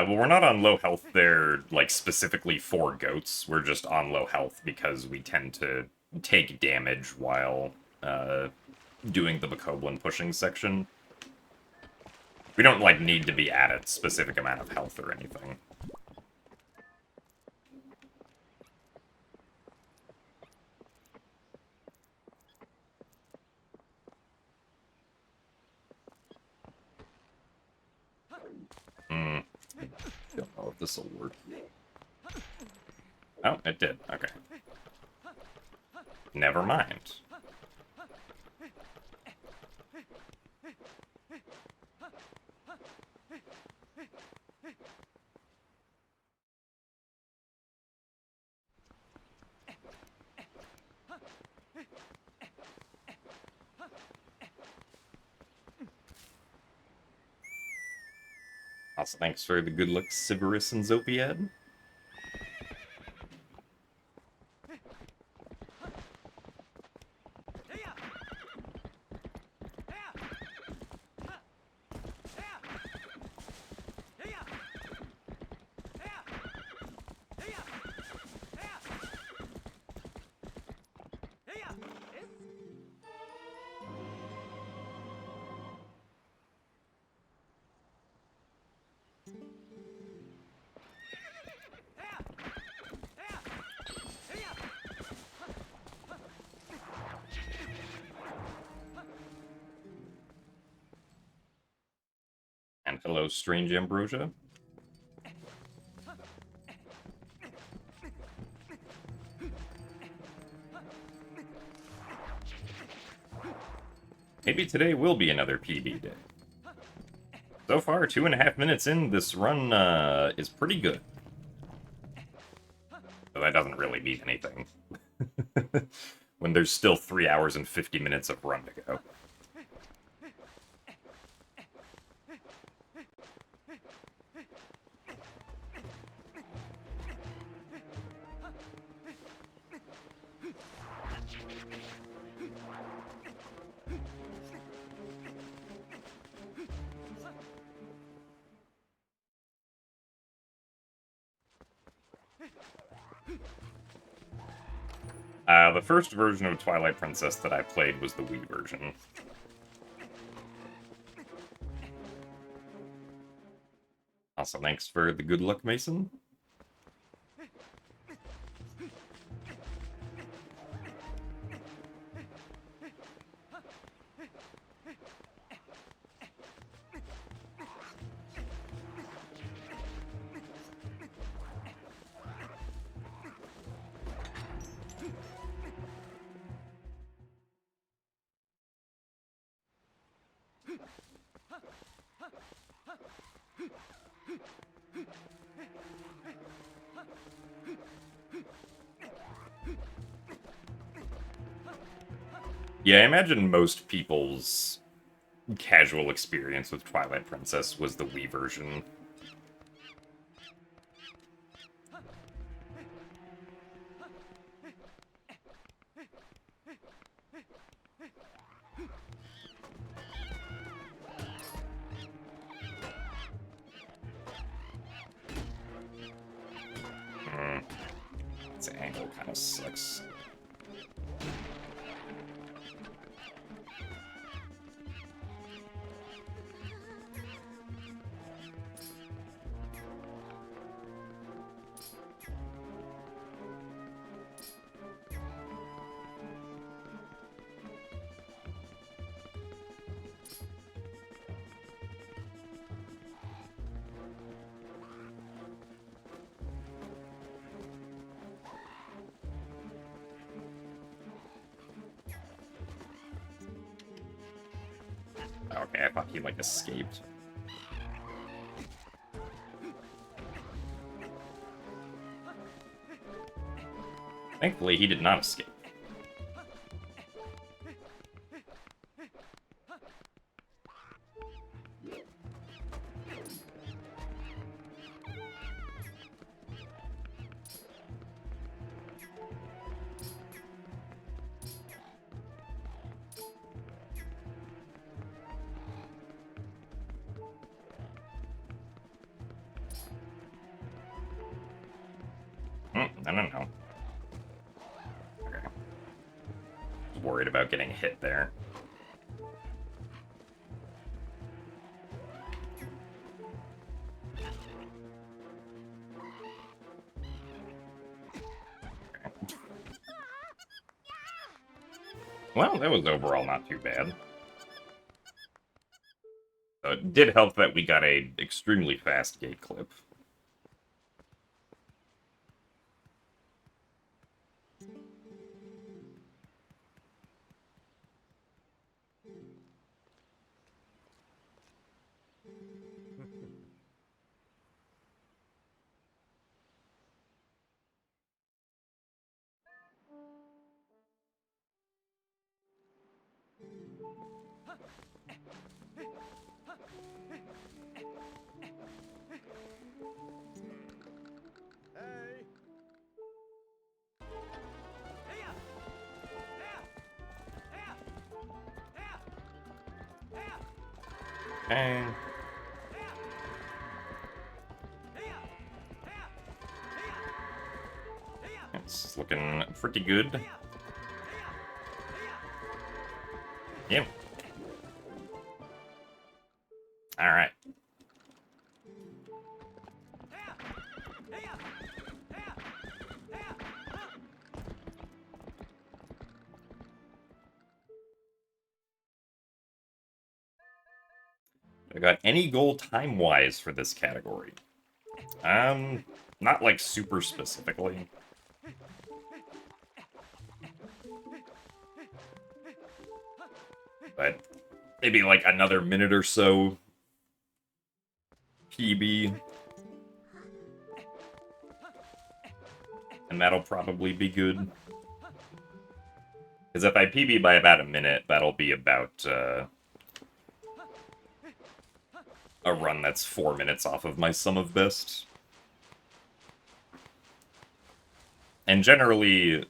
Well, we're not on low health there, like, specifically for goats. We're just on low health because we tend to take damage while doing the Bokoblin pushing section. We don't, like, need to be at a specific amount of health or anything. Don't know if this will work. Oh, it did. Okay. Never mind. Also, thanks for the good luck, Sybaris and Zopiad. And hello, Strange Ambrosia. Maybe today will be another PB day. So far, 2.5 minutes in, this run is pretty good. So that doesn't really mean anything. When there's still 3 hours and 50 minutes of run to go. The first version of Twilight Princess that I played was the Wii version. Also, thanks for the good luck, Mason. Yeah, I imagine most people's casual experience with Twilight Princess was the Wii version. This angle kind of sucks. Okay, I thought he, like, escaped. Thankfully, he did not escape. I don't know. Okay. Worried about getting hit there. Well, that was overall not too bad. So it did help that we got a extremely fast gate clip. Okay. It's looking pretty good. Yeah. Alright. I got any goal time-wise for this category? Not like super specifically. But maybe like another minute or so PB. And that'll probably be good. Because if I PB by about a minute, that'll be about a run that's 4 minutes off of my sum of best. And generally,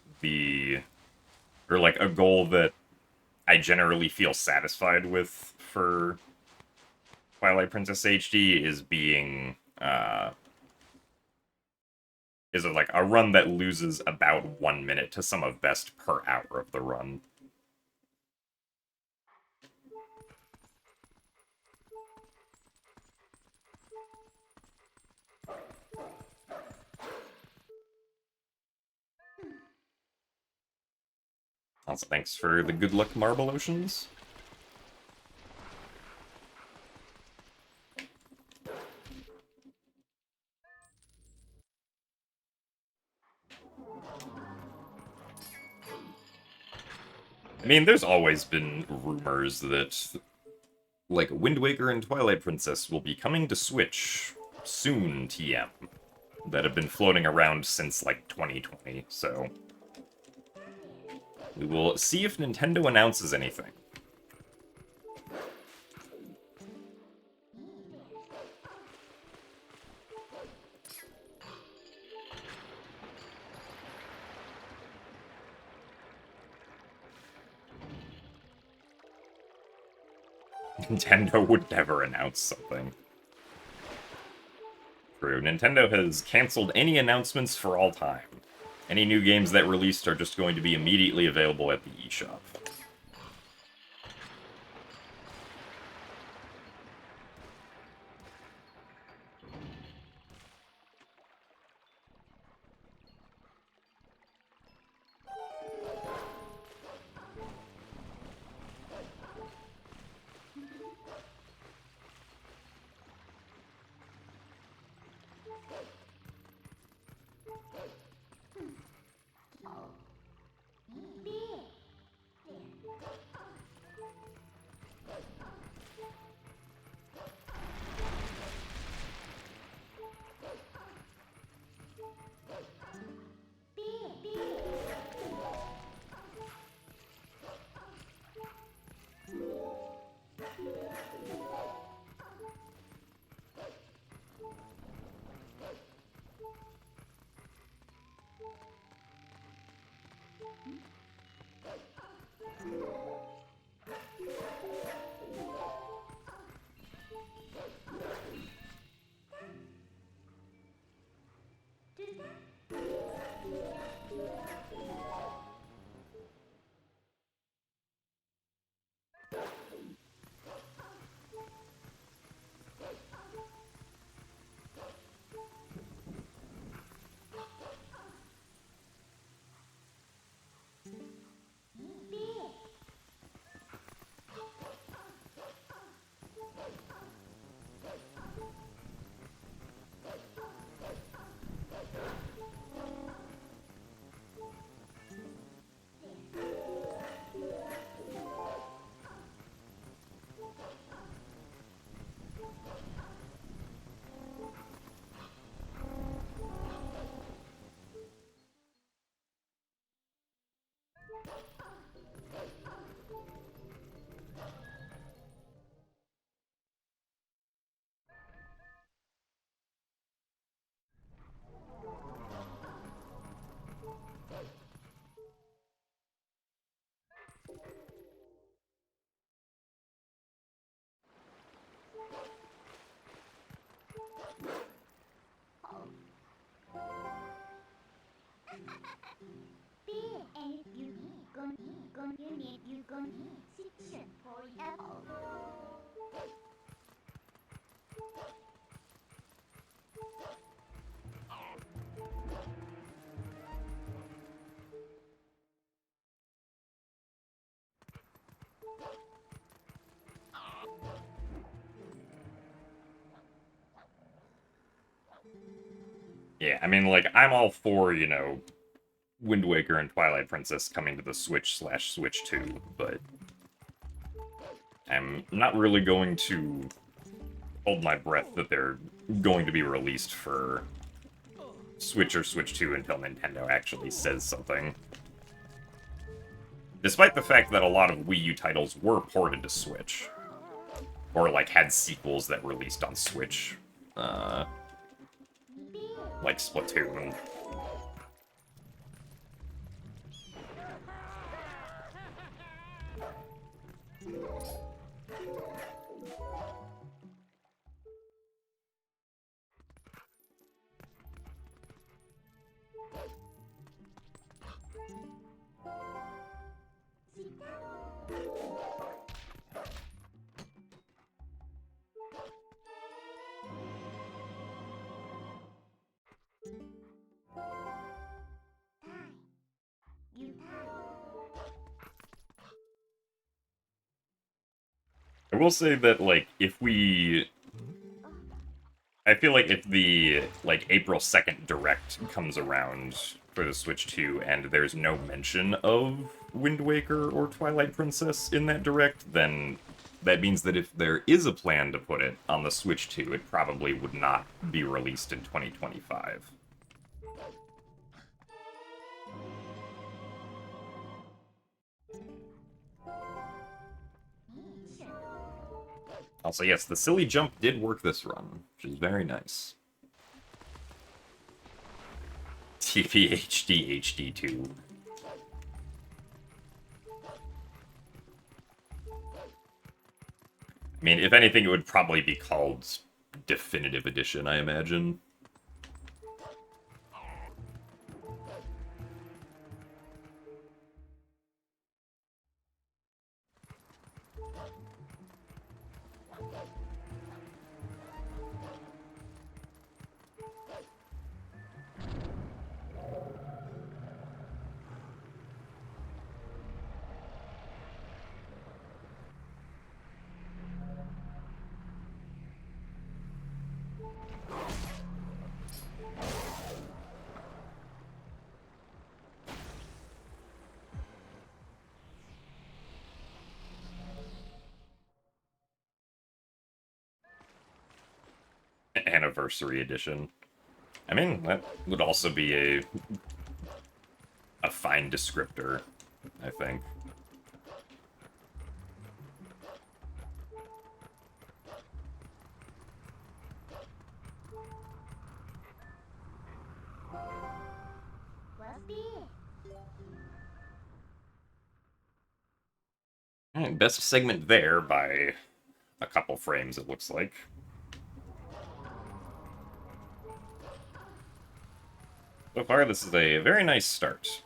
or like a goal that I generally feel satisfied with for Twilight Princess HD is being, is like a run that loses about 1 minute to sum of best per hour of the run. Also, thanks for the good luck marble oceans. I mean, there's always been rumors that, like, Wind Waker and Twilight Princess will be coming to Switch soon, TM, that have been floating around since, like, 2020, so we will see if Nintendo announces anything. Nintendo would never announce something. True, Nintendo has canceled any announcements for all time. Any new games that released are just going to be immediately available at the eShop. Yeah, I mean, like, I'm all for, Wind Waker and Twilight Princess coming to the Switch/Switch 2, but I'm not really going to hold my breath that they're going to be released for Switch or Switch 2 until Nintendo actually says something. Despite the fact that a lot of Wii U titles were ported to Switch, or, like, had sequels that released on Switch, like Splatoon. I will say that, like, I feel like if the, like, April 2nd Direct comes around for the Switch 2 and there's no mention of Wind Waker or Twilight Princess in that Direct, then that means that if there is a plan to put it on the Switch 2, it probably would not be released in 2025. Also, yes, the silly jump did work this run, which is very nice. TPHD HD2. I mean, if anything, it would probably be called Definitive Edition, I imagine. Anniversary Edition. I mean, that would also be a fine descriptor, I think. Alright, best segment there by a couple frames, it looks like. So far, this is a very nice start.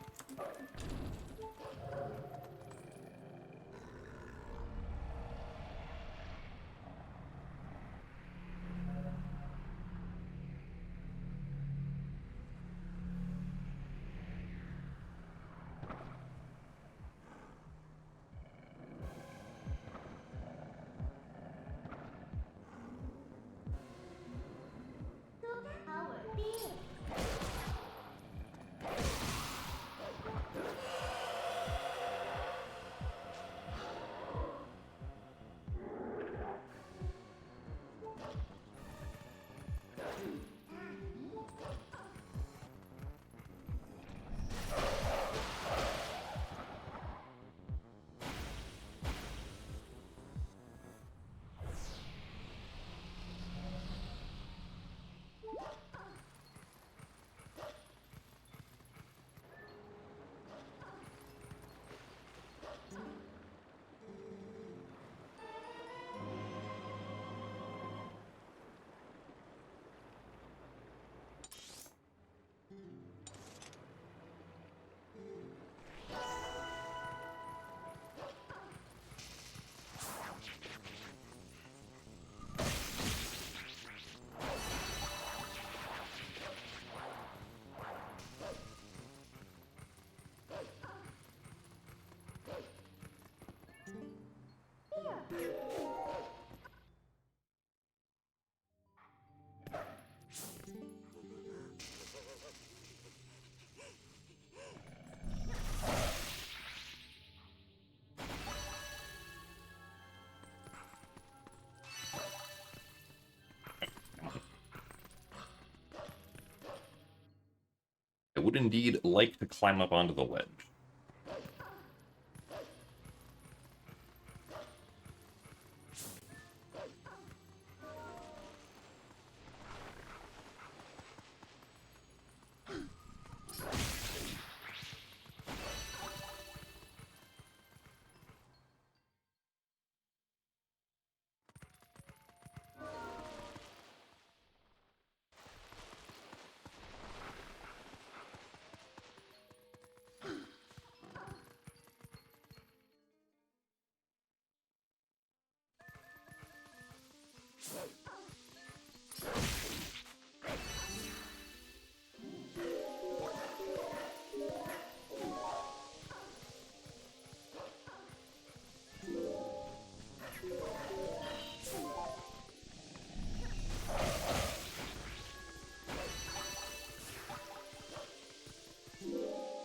would indeed like to climb up onto the ledge.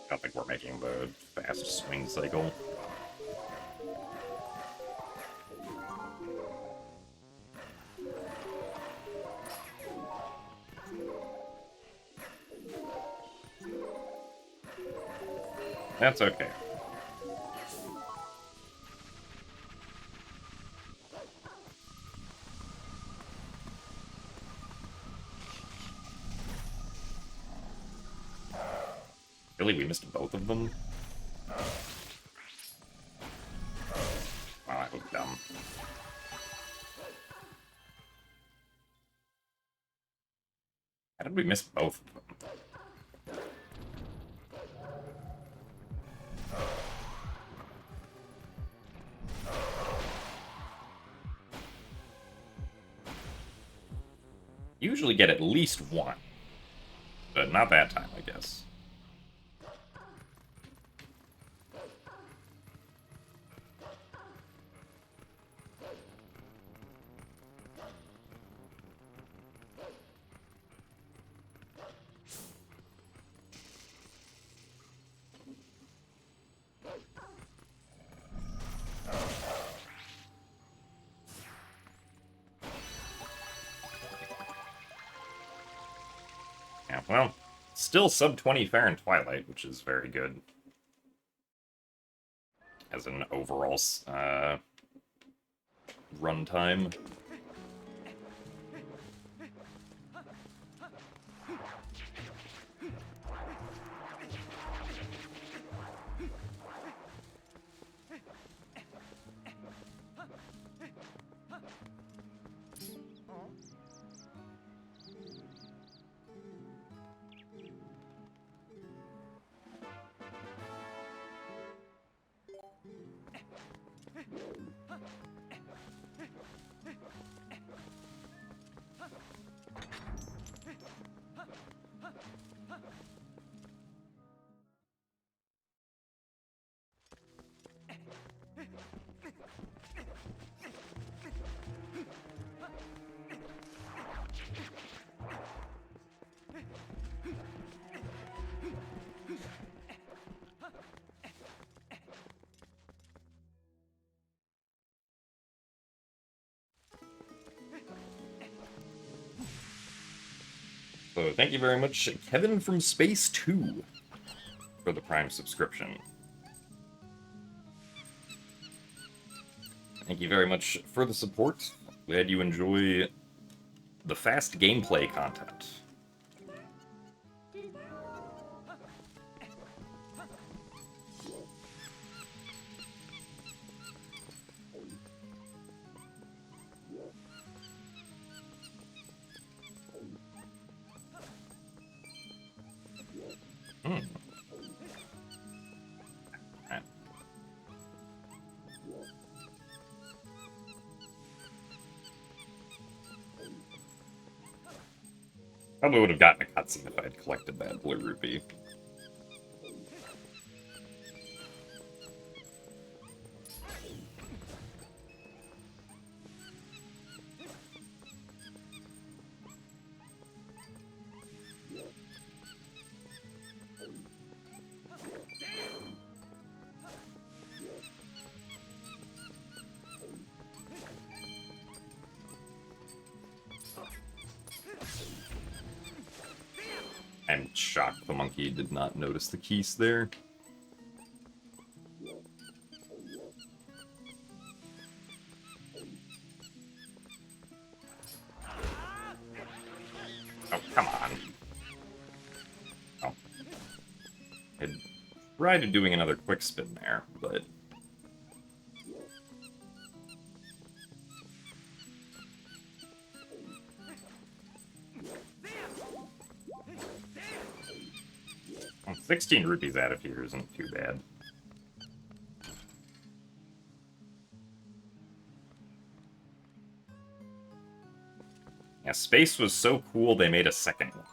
I don't think we're making the fast swing cycle. That's okay. Really, we missed both of them? Wow, I look dumb. How did we miss both of them? Usually get at least one. But not that time, I guess. Yeah, well, still sub 20 fair in Twilight, which is very good. As an overall runtime. So thank you very much, Kevin from Space 2, for the Prime subscription. Thank you very much for the support. Glad you enjoy the fast gameplay content. Probably would have gotten a cutscene if I had collected that blue rupee. Ouch. shocked the monkey did not notice the keys there. Oh, come on. Oh. I tried doing another quick spin there, but... Well, 16 rupees out of here isn't too bad. Yeah, space was so cool they made a second one.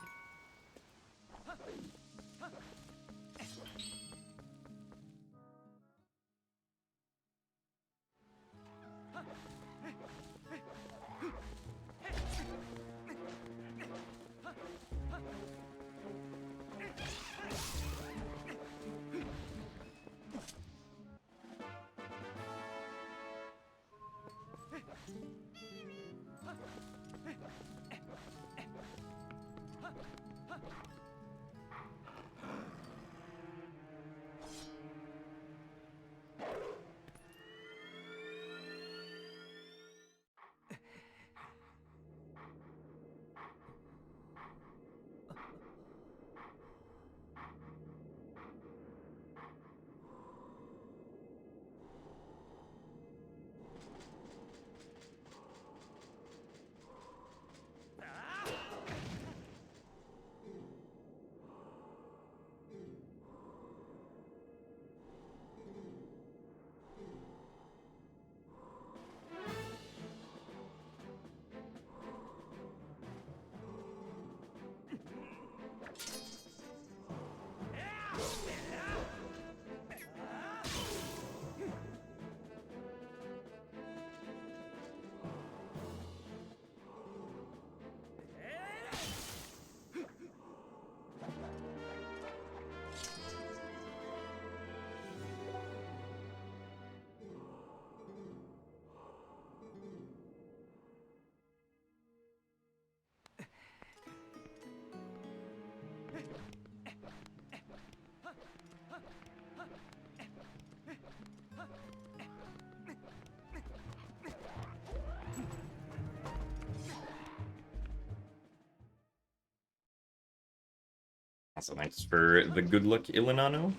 So thanks for the good luck, Ilinano.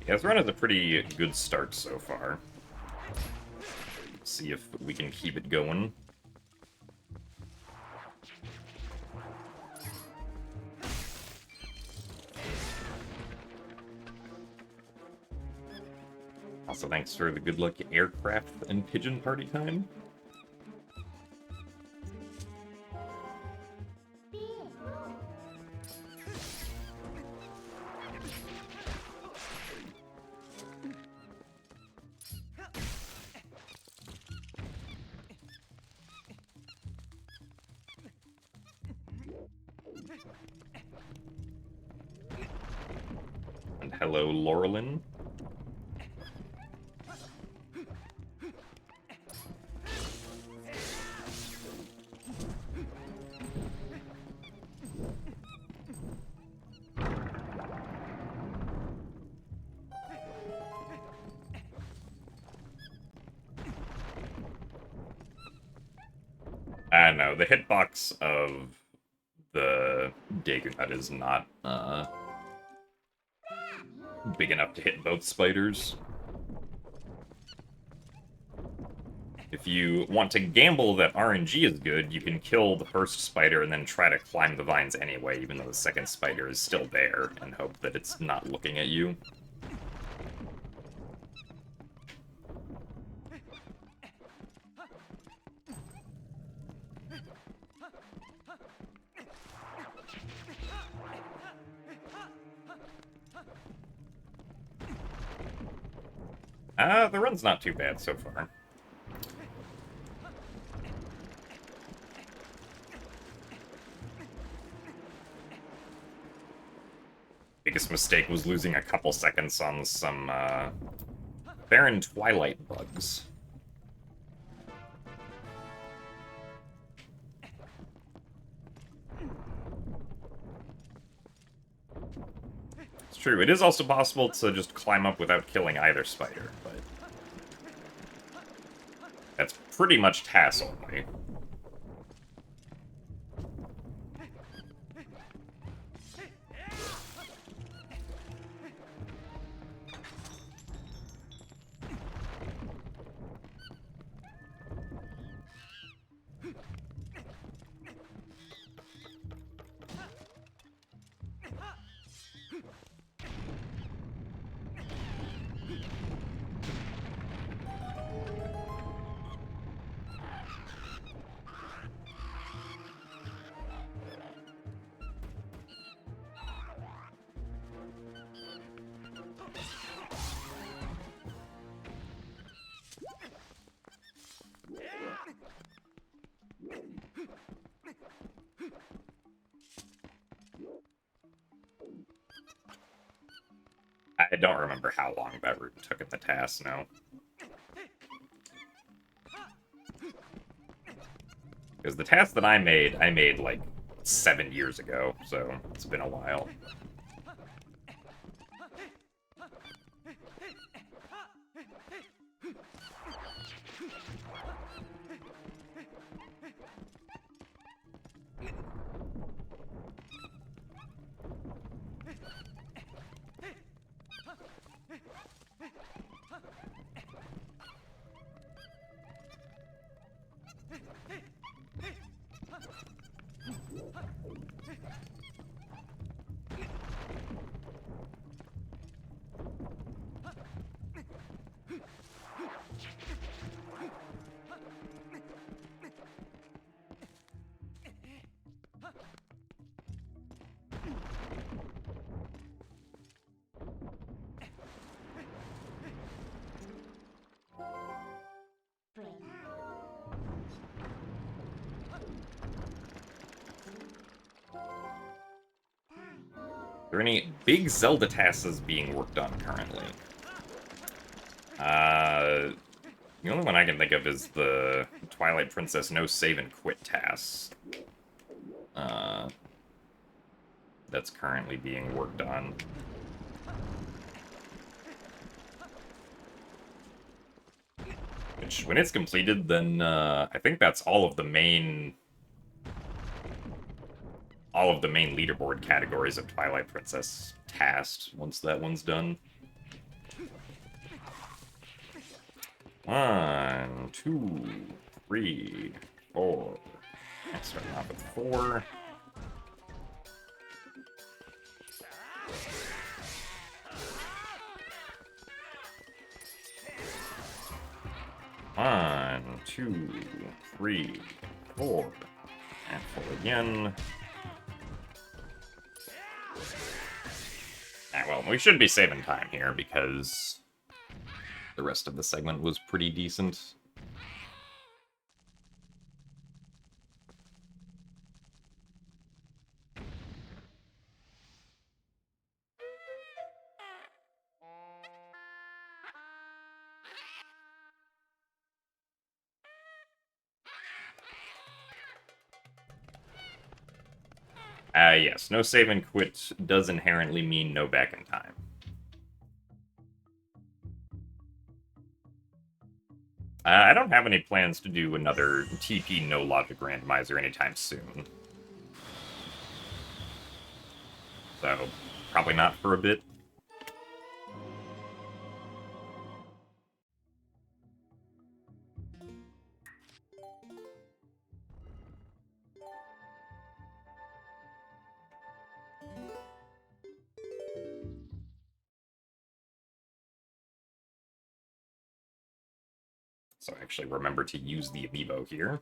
Yeah, this run is a pretty good start so far. Let's see if we can keep it going. Also, thanks for the good luck, Aircraft and Pigeon Party Time. And hello, Laurelin. No, the hitbox of the Dagonut is not big enough to hit both spiders. If you want to gamble that RNG is good, you can kill the first spider and then try to climb the vines anyway, even though the second spider is still there, and hope that it's not looking at you. The run's not too bad so far. Biggest mistake was losing a couple seconds on some barren Twilight bugs. True, it is also possible to just climb up without killing either spider, but... That's pretty much Tas only. I don't remember how long that route took in the Tas, no. Because the Tas that I made like 7 years ago, so it's been a while. Are there any big Zelda tasks being worked on currently? The only one I can think of is the Twilight Princess No Save and Quit task. That's currently being worked on. Which, when it's completed, then I think that's all of the main leaderboard categories of Twilight Princess tasked once that one's done. 1, 2, 3, 4. Starting off with 4. One, 2, 3, 4. And 4 again. Well, we should be saving time here because the rest of the segment was pretty decent. Yes, no save and quit does inherently mean no back in time. I don't have any plans to do another TP no logic randomizer anytime soon. So, probably not for a bit. So actually remember to use the amiibo here.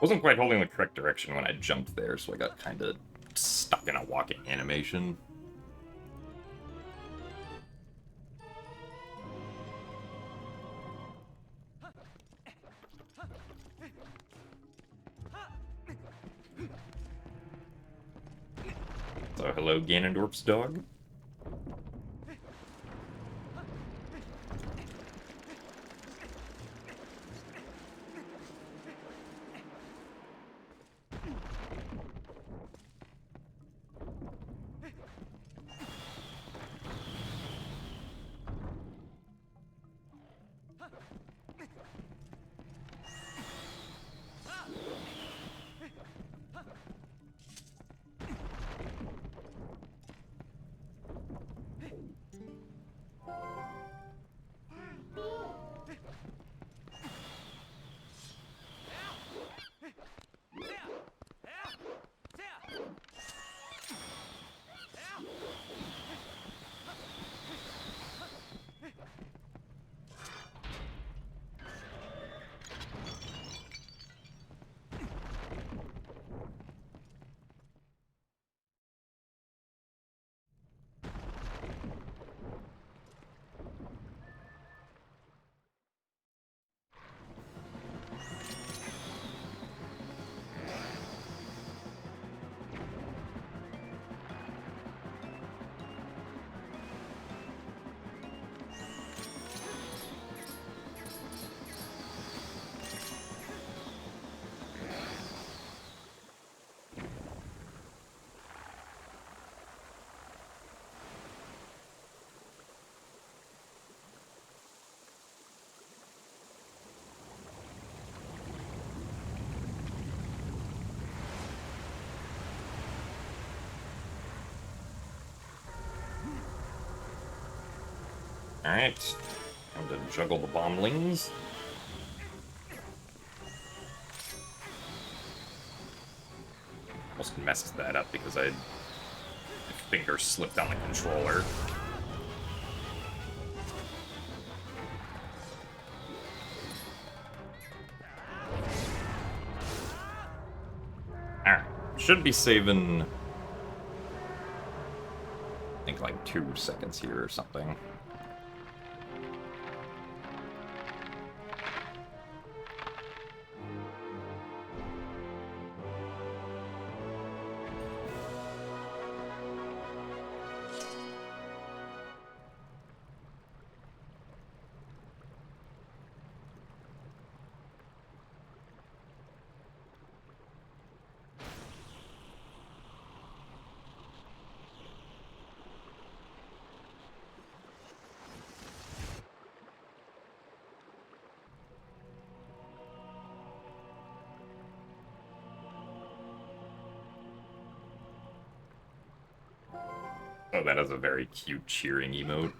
Wasn't quite holding the correct direction when I jumped there, so I got kind of stuck in a walking animation. So hello, Ganondorf's dog. Alright, time to juggle the bomblings. Almost messed that up because my finger slipped on the controller. Alright, should be saving, I think, like 2 seconds here or something. Oh, that is a very cute cheering emote.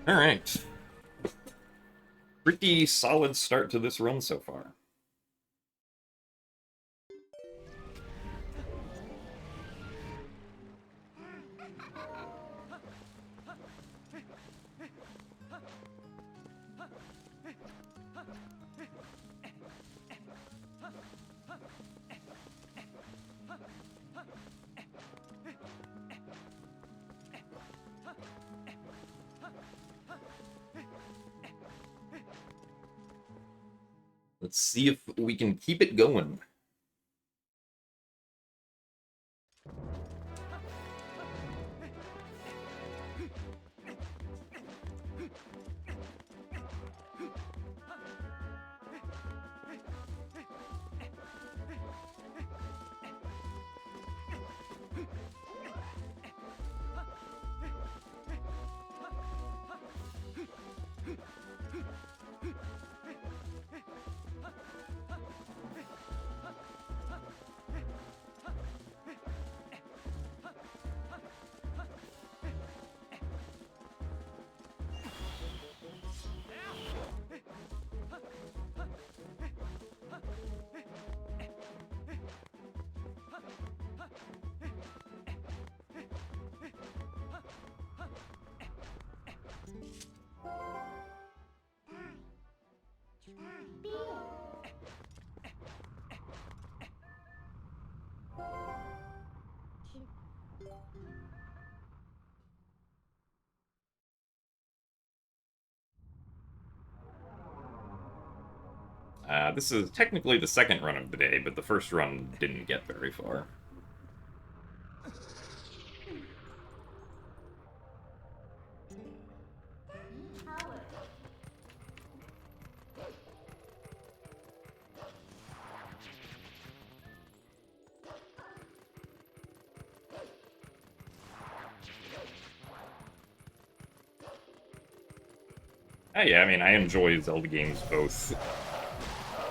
Alright. Pretty solid start to this run so far. Let's see if we can keep it going. This is technically the second run of the day, but the first run didn't get very far. Yeah, I mean, I enjoy Zelda games both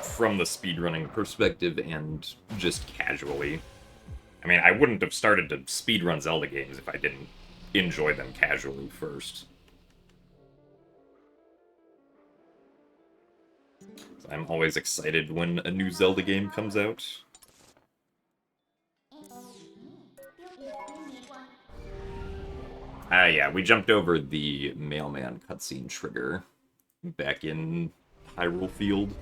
from the speedrunning perspective and just casually. I mean, I wouldn't have started to speedrun Zelda games if I didn't enjoy them casually first. So I'm always excited when a new Zelda game comes out. Yeah, we jumped over the mailman cutscene trigger back in Hyrule Field.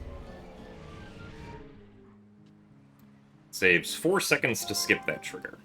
Saves 4 seconds to skip that trigger.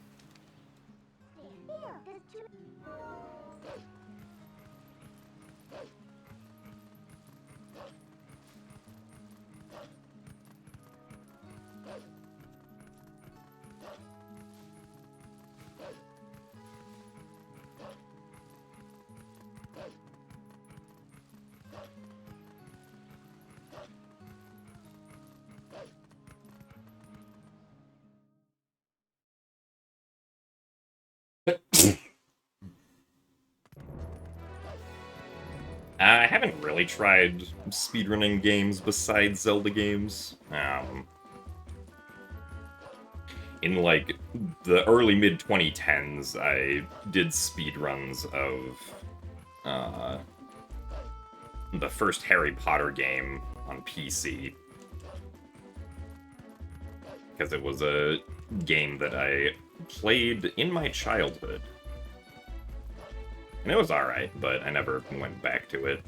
I haven't really tried speedrunning games besides Zelda games. In like the early mid 2010s, I did speedruns of the first Harry Potter game on PC because it was a game that I played in my childhood. And it was alright, but I never went back to it.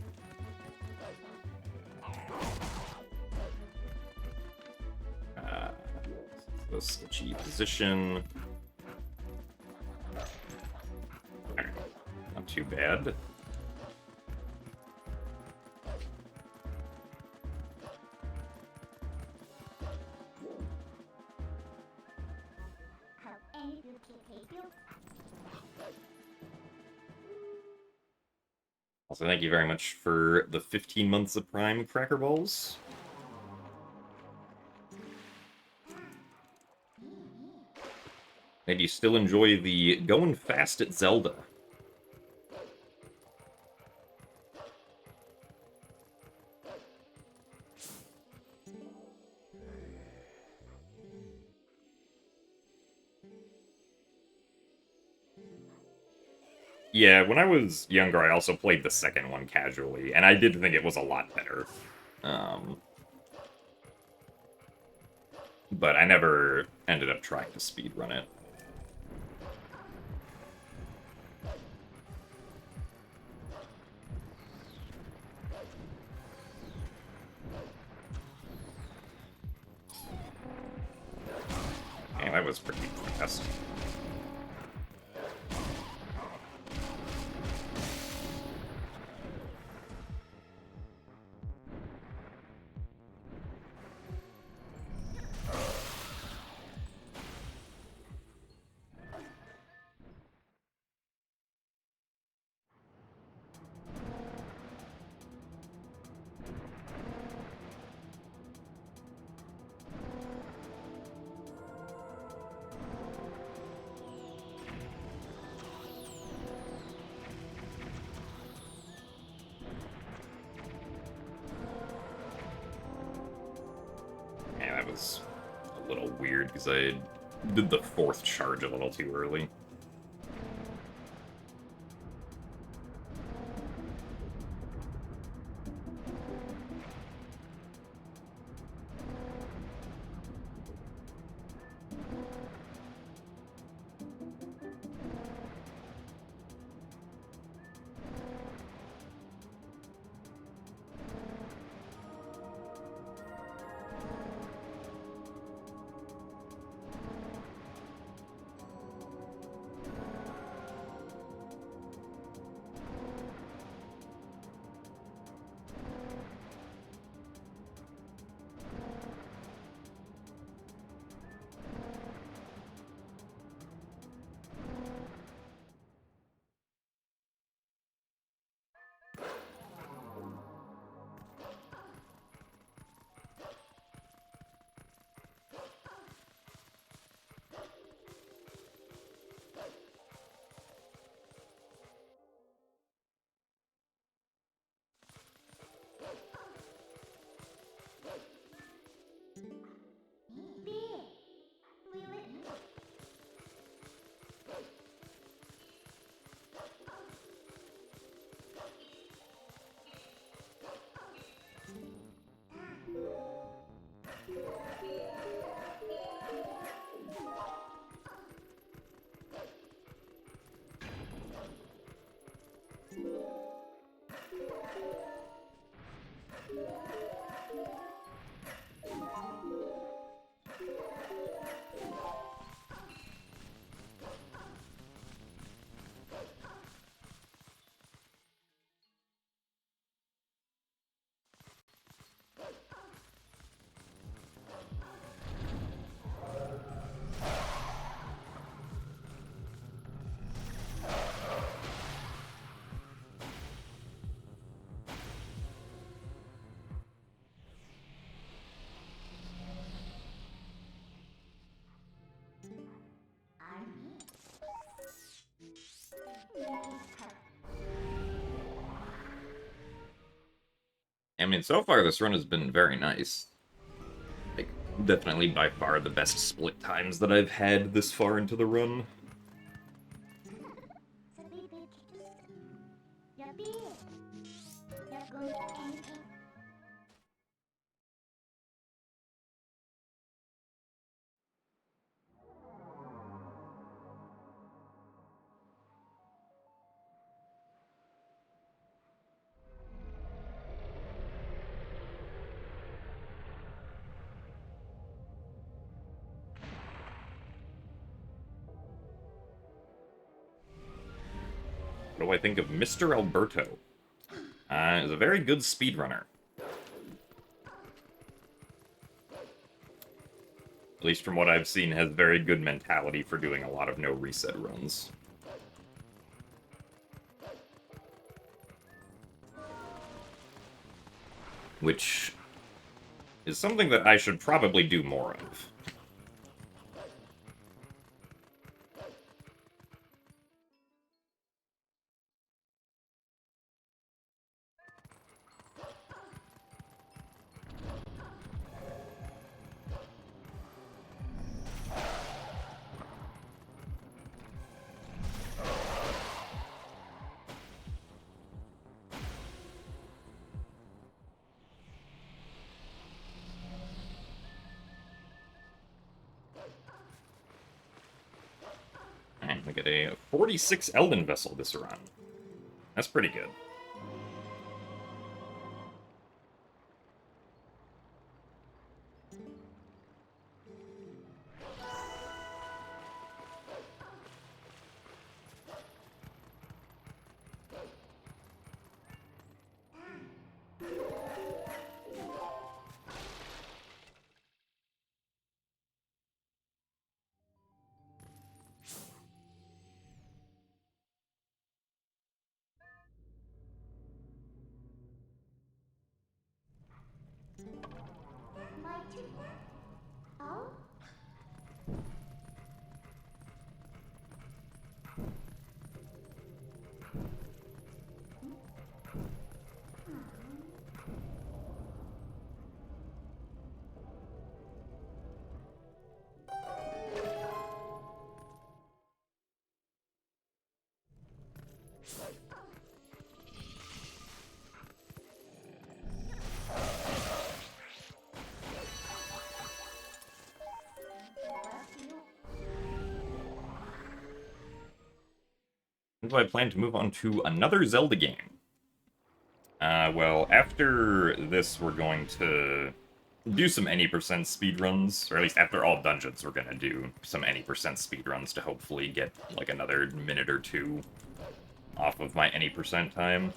The sketchy position. Alright, not too bad. Also, thank you very much for the 15 months of Prime Cracker Balls. And you still enjoy the going fast at Zelda. Yeah, when I was younger, I also played the second one casually, and I did think it was a lot better. But I never ended up trying to speedrun it. And that was pretty fast. Was a little weird because I did the fourth charge a little too early. I mean, so far this run has been very nice. Like, definitely by far the best split times that I've had this far into the run. What do I think of Mr. Alberto? He's a very good speedrunner. At least from what I've seen, has very good mentality for doing a lot of no reset runs. Which is something that I should probably do more of. Alright, we get a 46 Elden Vessel this run. That's pretty good. When do I plan to move on to another Zelda game? Well, after this, we're going to do some any percent speedruns, or at least after all dungeons, we're gonna do some any percent speedruns to hopefully get like another minute or two off of my any percent time.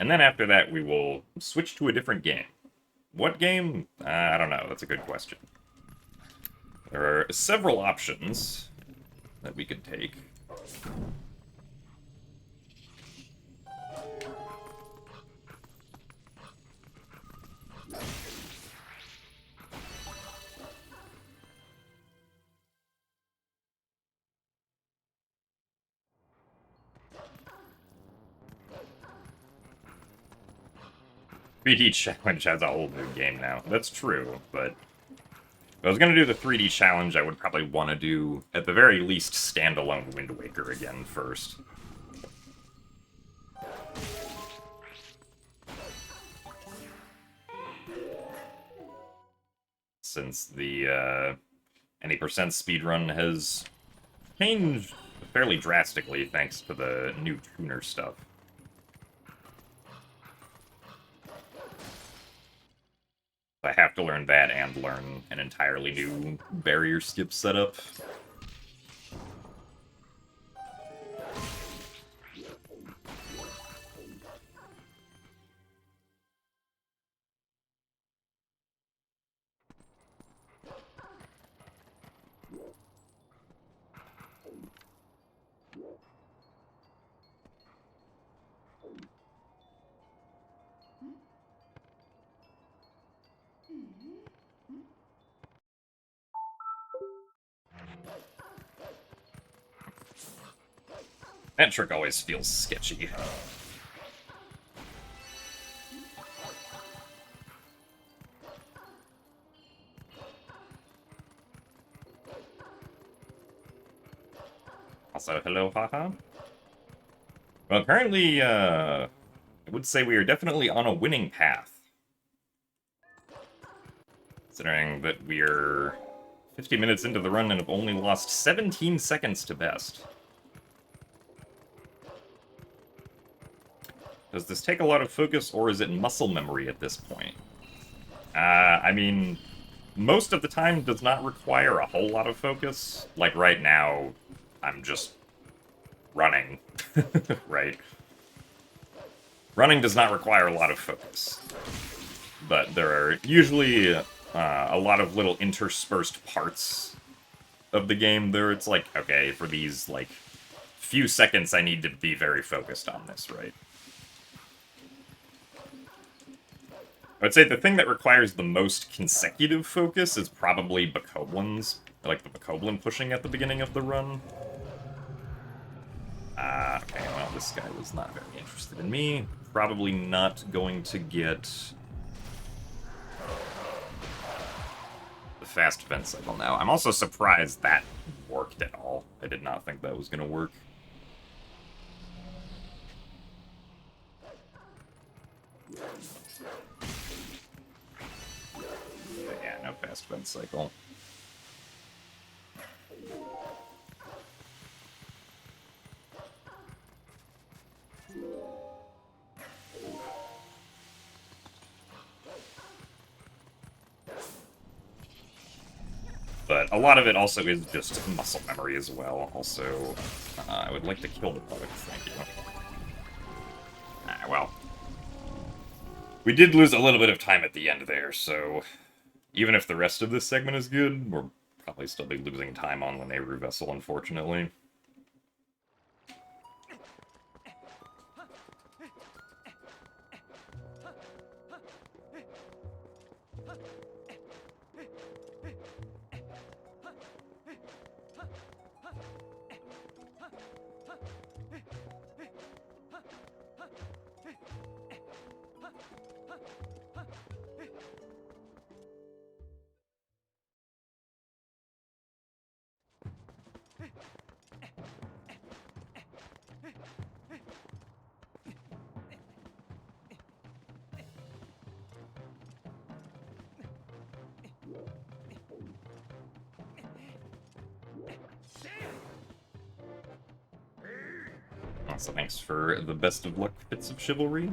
And then after that, we will switch to a different game. What game? I don't know. That's a good question. There are several options that we could take. '3D Challenge has a whole new game now. That's true, but if I was going to do the 3D Challenge, I would probably want to do, at the very least, standalone Wind Waker again first. Since the any percent speedrun has changed fairly drastically thanks to the new tuner stuff. I have to learn that and learn an entirely new barrier skip setup. That trick always feels sketchy. Also, hello, haha. Well, apparently, I would say we are definitely on a winning path. Considering that we're 50 minutes into the run and have only lost 17 seconds to best. Does this take a lot of focus, or is it muscle memory at this point? I mean, most of the time does not require a whole lot of focus. Like right now, I'm just running, right? Running does not require a lot of focus. But there are usually a lot of little interspersed parts of the game there. It's like, okay, for these, like, few seconds I need to be very focused on this, right? I would say the thing that requires the most consecutive focus is probably Bokoblins. Like the Bokoblin pushing at the beginning of the run. Okay, well, this guy was not very interested in me. Probably not going to get the fast fence cycle now. I'm also surprised that worked at all. I did not think that was going to work. But yeah, no fast fence cycle. But a lot of it also is just muscle memory as well. Also, I would like to kill the bug, thank you. Well. We did lose a little bit of time at the end there, so even if the rest of this segment is good, we'll probably still be losing time on the Nehru vessel, unfortunately. So thanks for the best of luck bits of chivalry.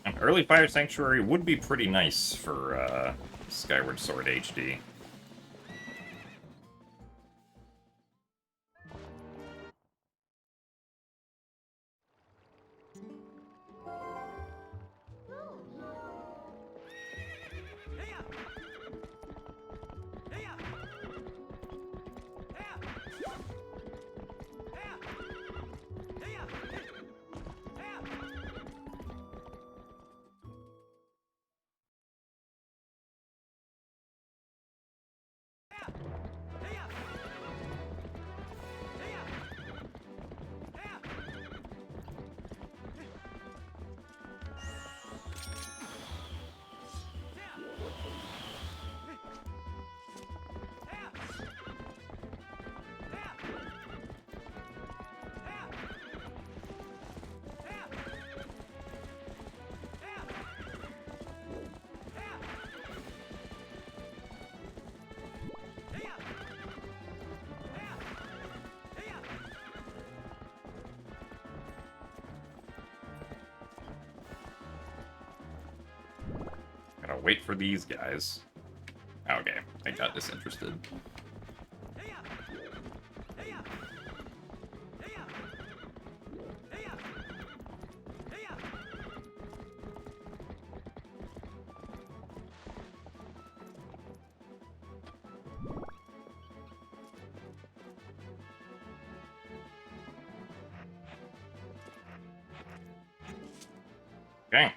An early Fire Sanctuary would be pretty nice for Skyward Sword HD. Gotta wait for these guys. Okay, I got disinterested. Okay.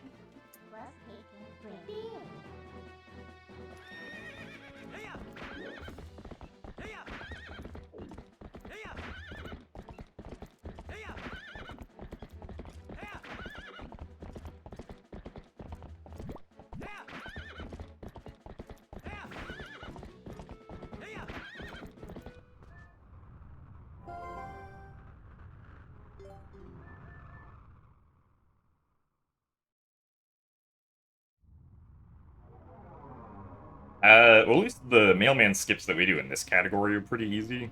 Well, at least the mailman skips that we do in this category are pretty easy.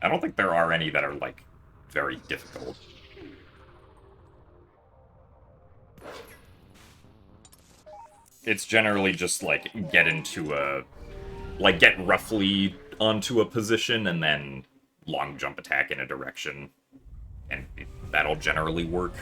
I don't think there are any that are, like, very difficult. It's generally just, like, get roughly onto a position and then long jump attack in a direction. And that'll generally work.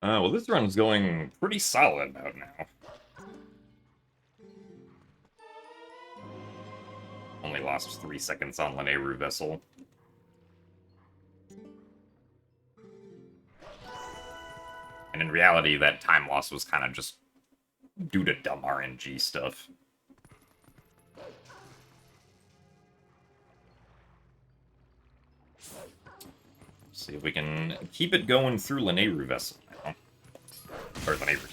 Well, this run's going pretty solid about now. Only lost 3 seconds on Lanayru Vessel. And in reality, that time loss was kind of just due to dumb RNG stuff. See if we can keep it going through Lanayru Vessel now. Or Lanayru.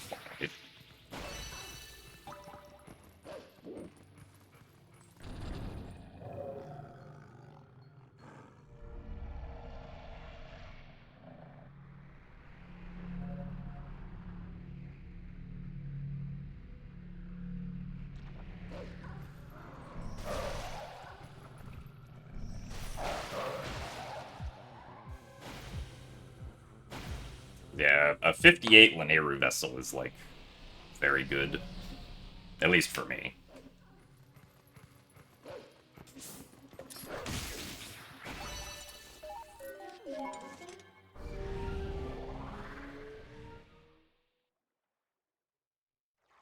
Yeah, a 58 Lanayru Vessel is, like, very good. At least for me.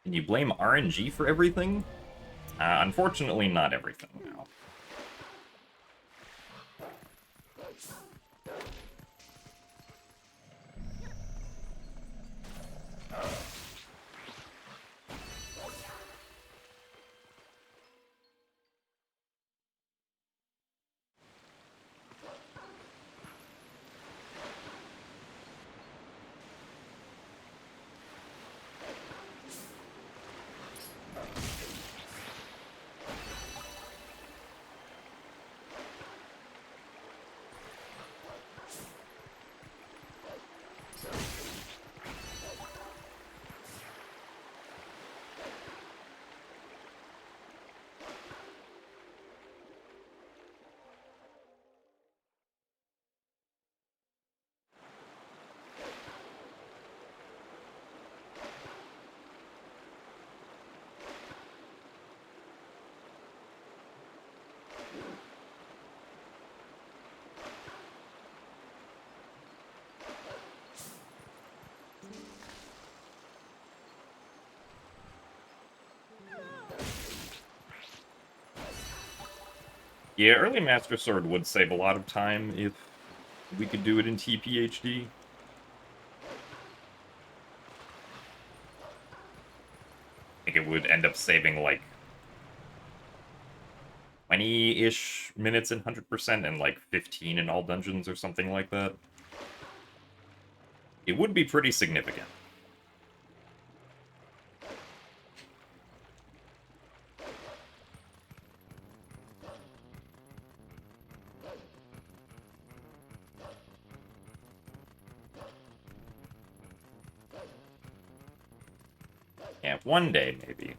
Can you blame RNG for everything? Unfortunately, not everything, no. Yeah, early Master Sword would save a lot of time if we could do it in TPHD. I think it would end up saving, like, 20-ish minutes in 100% and, like, 15 in all dungeons or something like that. It would be pretty significant. Yeah, one day, maybe.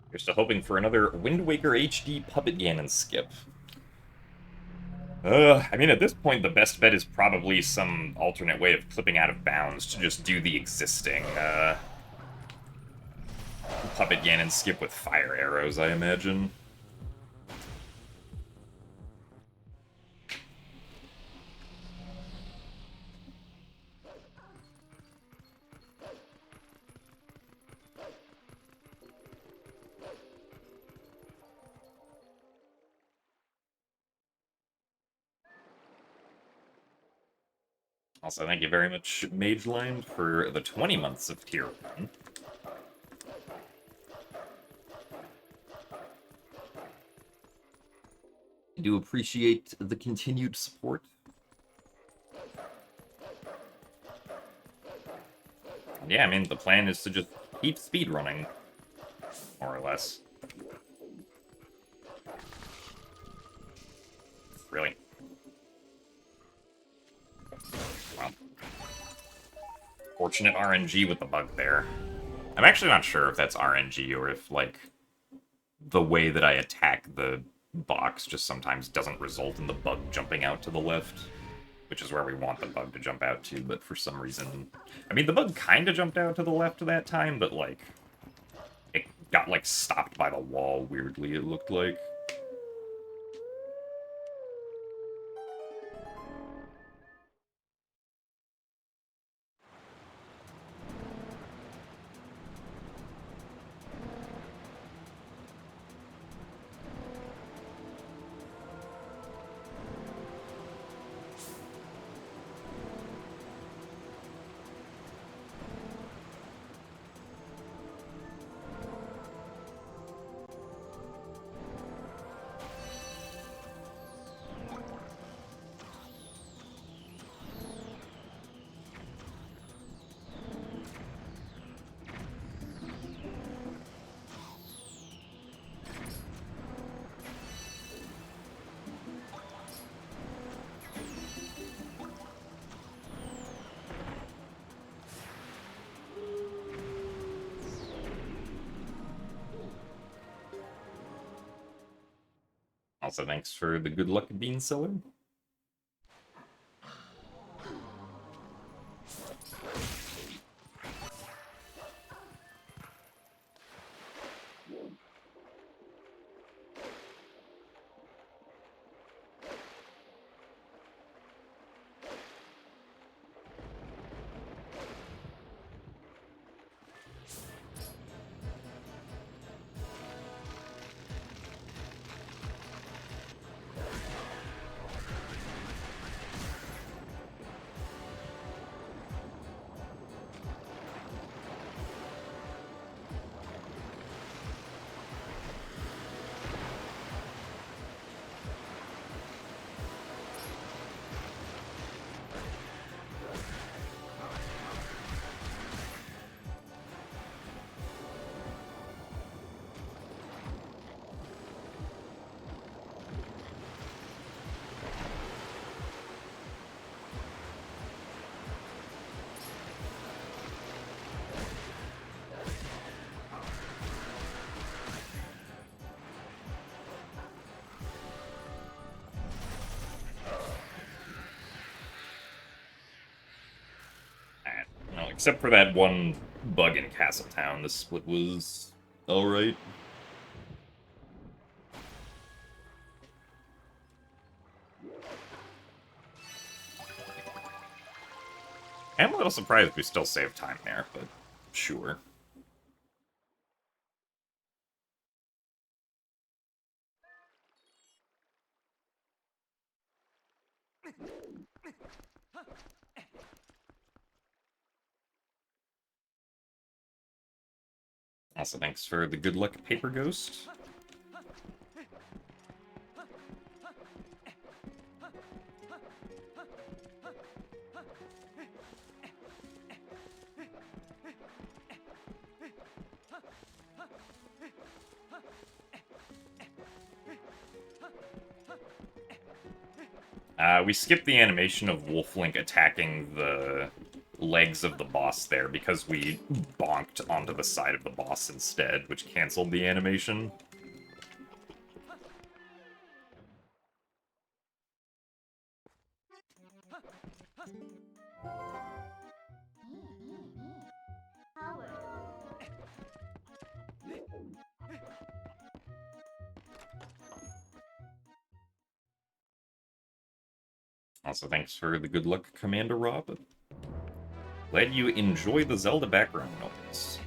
You're still hoping for another Wind Waker HD Puppet Ganon skip. I mean, at this point, the best bet is probably some alternate way of clipping out of bounds to just do the existing, Puppet Ganon skip with fire arrows, I imagine. Also, thank you very much, Mageline, for the 20 months of Tier 1. I do appreciate the continued support. Yeah, I mean, the plan is to just keep speedrunning, more or less. Really? Well, fortunate RNG with the bug there. I'm actually not sure if that's RNG or if, like, the way that I attack the box just sometimes doesn't result in the bug jumping out to the left, which is where we want the bug to jump out to, but for some reason... I mean, the bug kind of jumped out to the left that time, but, like, it got, like, stopped by the wall, weirdly, it looked like. Also, thanks for the good luck bean seller. Except for that one bug in Castletown, the split was alright. I'm a little surprised we still save time there, but sure. Also, thanks for the good luck paper ghost. We skipped the animation of Wolflink attacking the legs of the boss there because we bonked onto the side of the boss instead, which canceled the animation. Also, thanks for the good luck, Commander Rob. Glad you enjoy the Zelda background noise.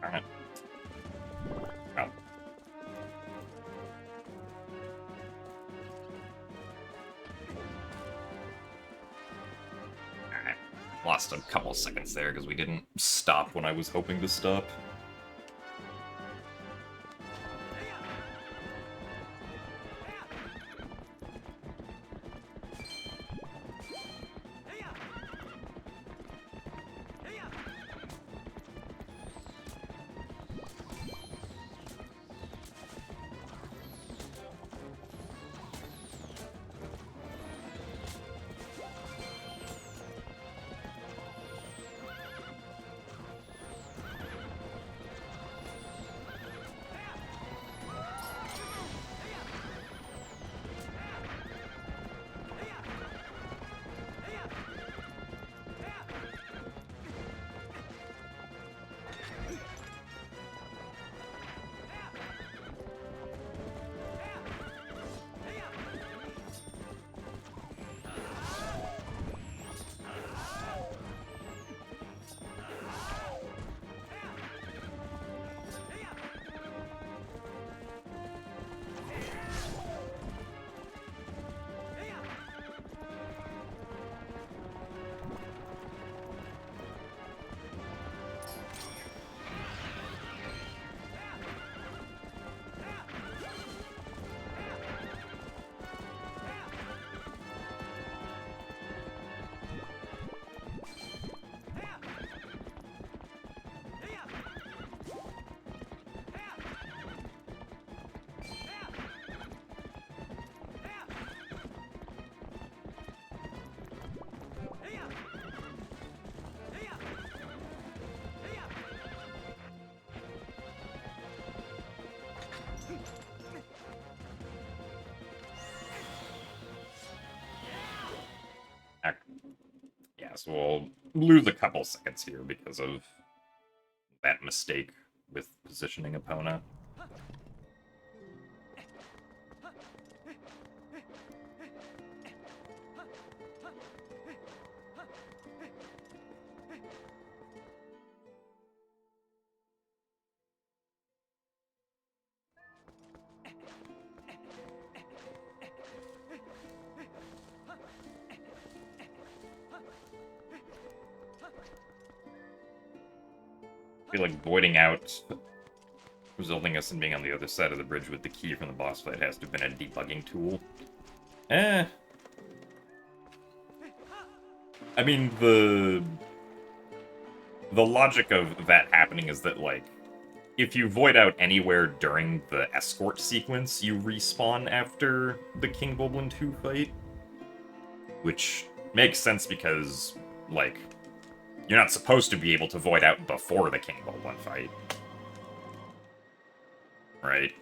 Darn it. Oh. Alright. Lost a couple seconds there because we didn't stop when I was hoping to stop. So we'll lose a couple seconds here because of that mistake with positioning Epona. I feel like voiding out, resulting us in being on the other side of the bridge with the key from the boss fight has to have been a debugging tool. I mean, the logic of that happening is that, like, if you void out anywhere during the escort sequence, you respawn after the King Boblin 2 fight. Which makes sense because, like, you're not supposed to be able to void out before the King Boblin fight. Right?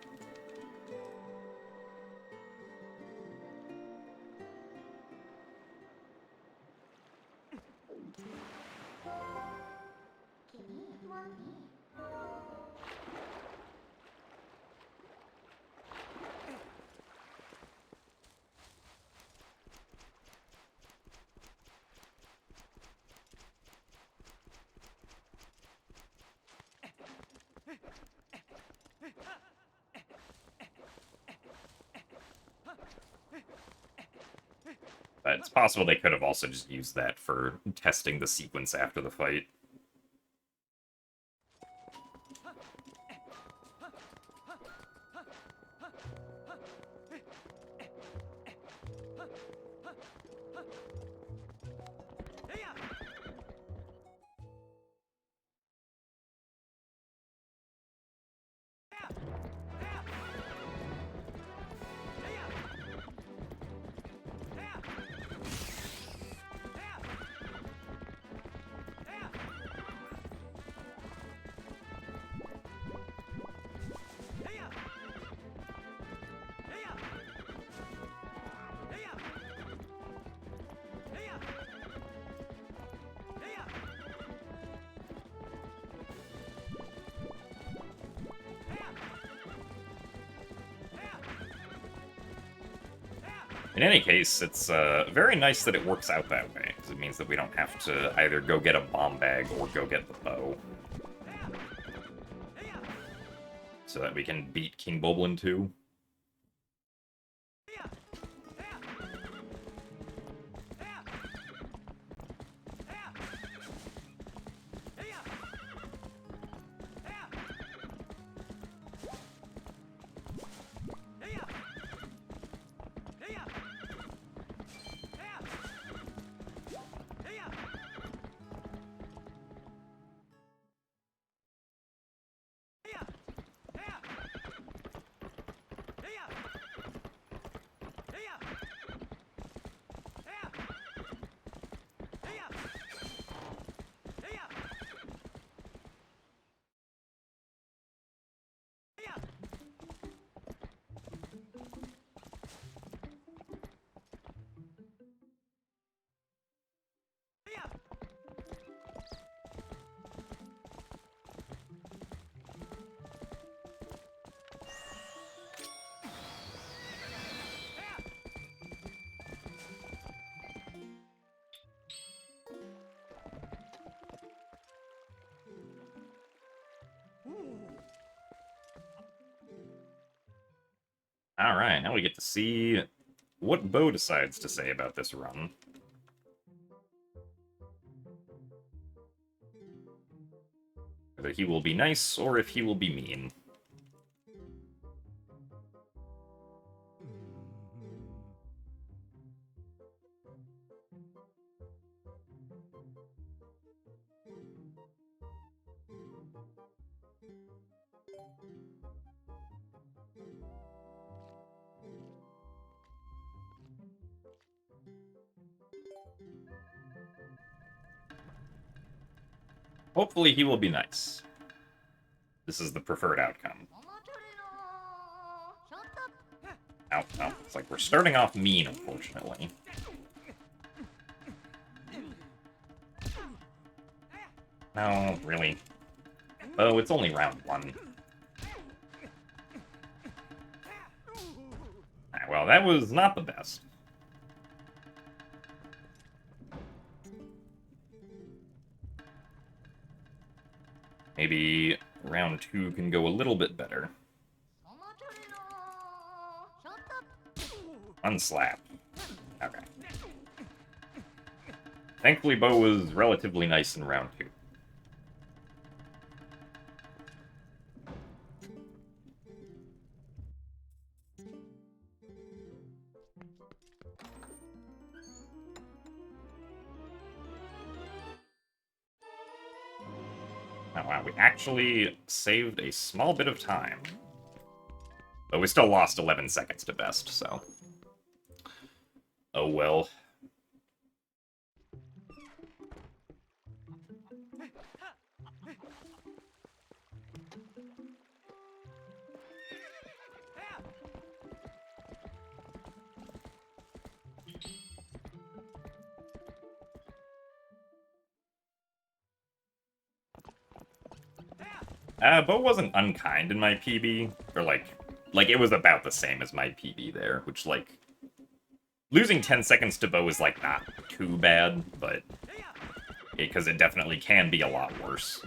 But it's possible they could have also just used that for testing the sequence after the fight. In any case, it's very nice that it works out that way, because it means that we don't have to either go get a bomb bag or go get the bow. So that we can beat King Boblin 2. Alright, now we get to see what Bo decides to say about this run. Whether he will be nice or if he will be mean. Hopefully he will be nice. This is the preferred outcome. Ow, ow. It's like we're starting off mean, unfortunately. No, really. Oh, it's only round 1. Alright, well, that was not the best. Maybe round 2 can go a little bit better. Unslap. Okay. Thankfully, Bo was relatively nice in round 2. Oh wow, we actually saved a small bit of time. But we still lost 11 seconds to best, so... Oh well. Bo wasn't unkind in my PB, or like it was about the same as my PB there, which like losing 10 seconds to Bo is like not too bad, but because it definitely can be a lot worse.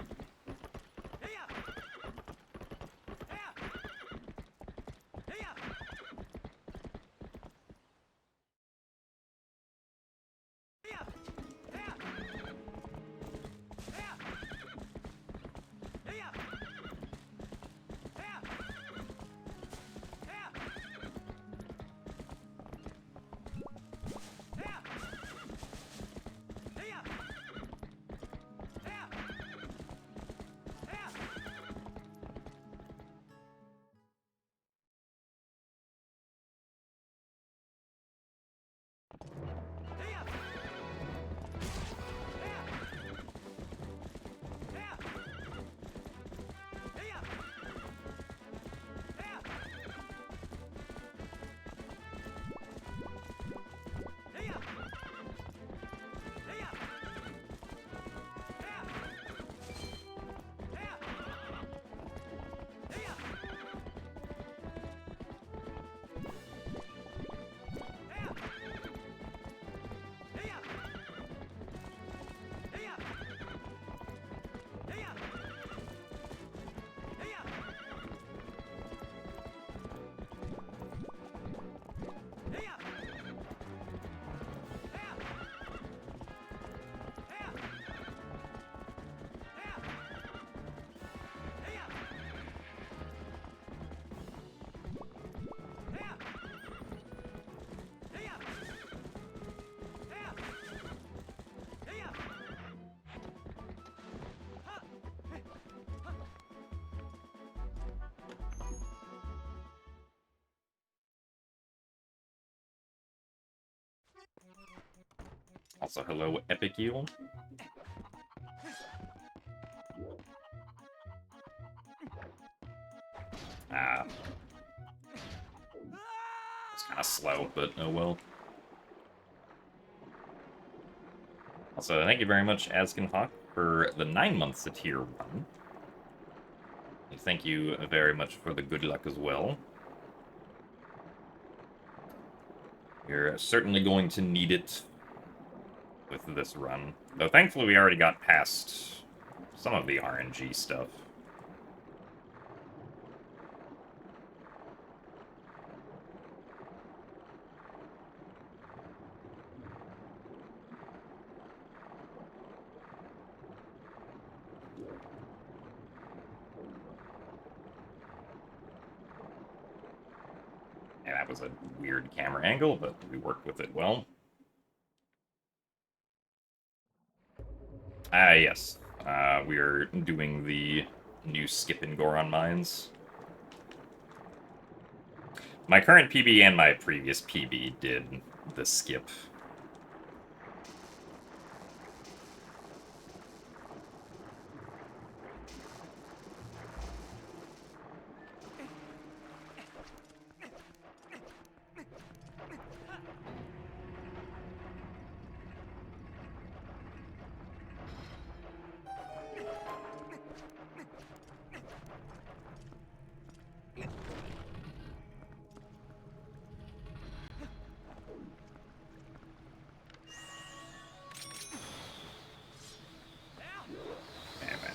Also, hello, Epic Eel. Ah. It's kind of slow, but oh well. Also, thank you very much, Askinhawk, for the 9 months of Tier 1. And thank you very much for the good luck as well. You're certainly going to need it with this run. Though thankfully we already got past some of the RNG stuff. Yeah, that was a weird camera angle, but we worked with it well. Ah, yes. We are doing the new skip in Goron Mines. My current PB and my previous PB did the skip.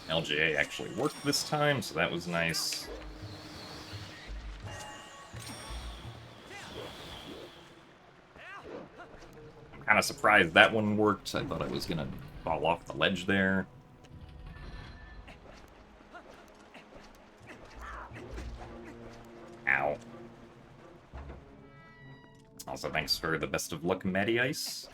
LJA actually worked this time, so that was nice. I'm kind of surprised that one worked. I thought I was gonna fall off the ledge there. Ow. Also, thanks for the best of luck, Matty Ice.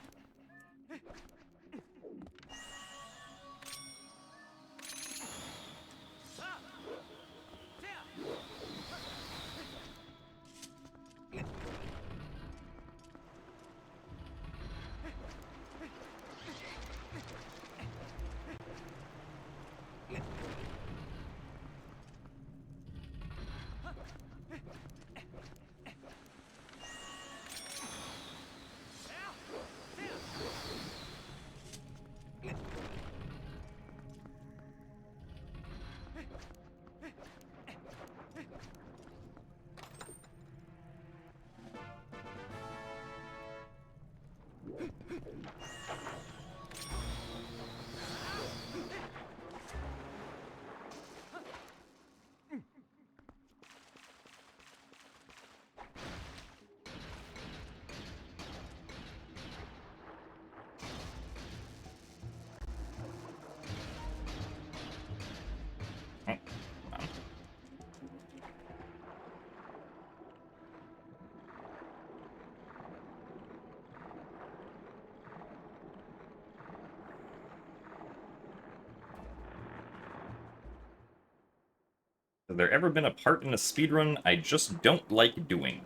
Has there ever been a part in a speedrun I just don't like doing?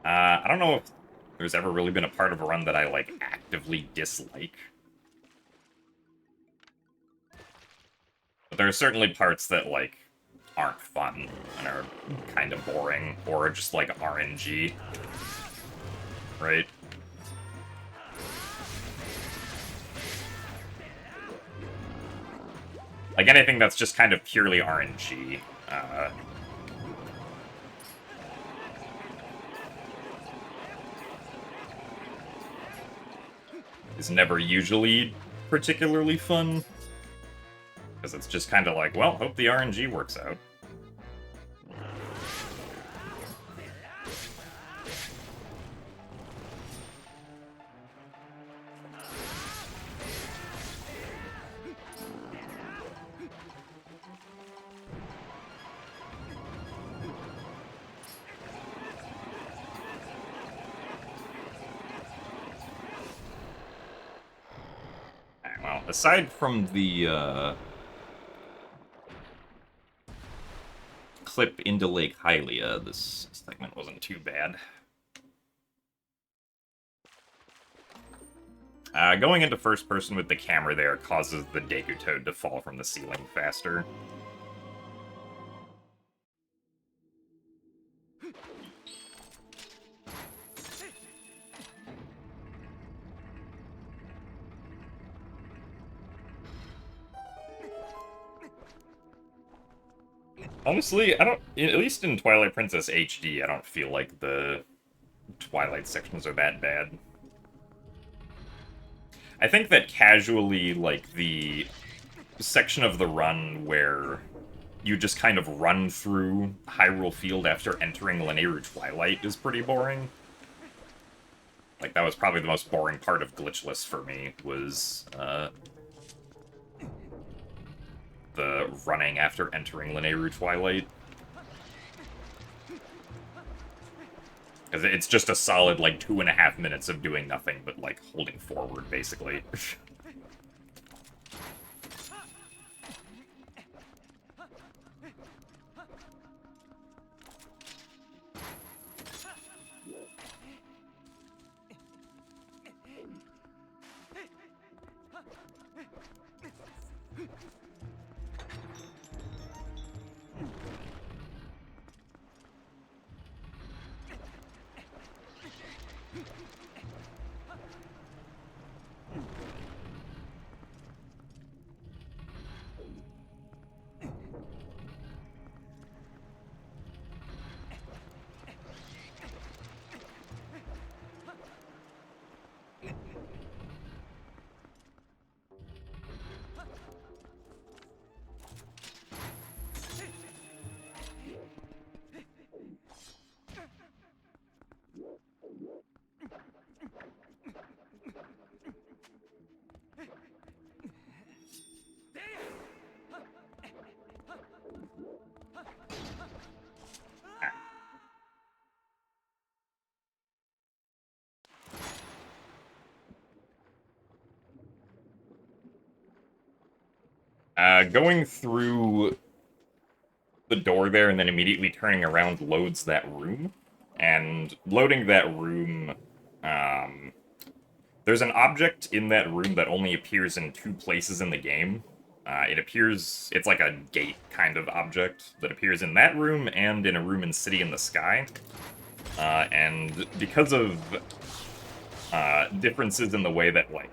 I don't know if there's ever really been a part of a run that I, like, actively dislike. But there are certainly parts that, like, aren't fun and are kind of boring, or just, like, RNG. Right? Like, anything that's just kind of purely RNG. Is never usually particularly fun. Because it's just kind of like, well, hope the RNG works out. Well, aside from the clip into Lake Hylia, this segment wasn't too bad. Going into first person with the camera there causes the Deku Toad to fall from the ceiling faster. Honestly, I don't... At least in Twilight Princess HD, I don't feel like the Twilight sections are that bad. I think that casually, like, the section of the run where you just kind of run through Hyrule Field after entering Lanayru Twilight is pretty boring. Like, that was probably the most boring part of Glitchless for me, was, the running after entering Lanayru Twilight. Because it's just a solid, like, 2.5 minutes of doing nothing but, like, holding forward, basically. Going through the door there and then immediately turning around loads that room. And loading that room, um, there's an object in that room that only appears in two places in the game. It's like a gate kind of object that appears in that room and in a room in City in the Sky. And because of differences in the way that, like,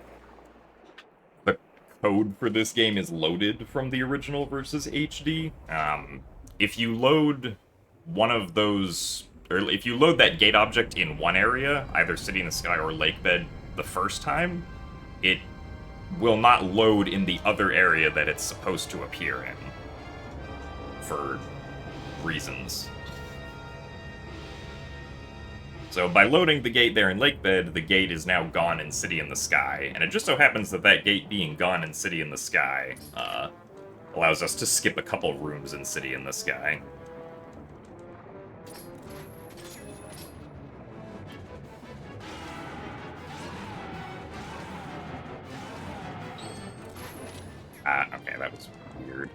the code for this game is loaded from the original versus HD, if you load one of those, or if you load that gate object in one area, either City in the Sky or Lakebed, the first time, it will not load in the other area that it's supposed to appear in. For reasons. So by loading the gate there in Lakebed, the gate is now gone in City in the Sky, and it just so happens that that gate being gone in City in the Sky allows us to skip a couple rooms in City in the Sky. Okay, that was weird.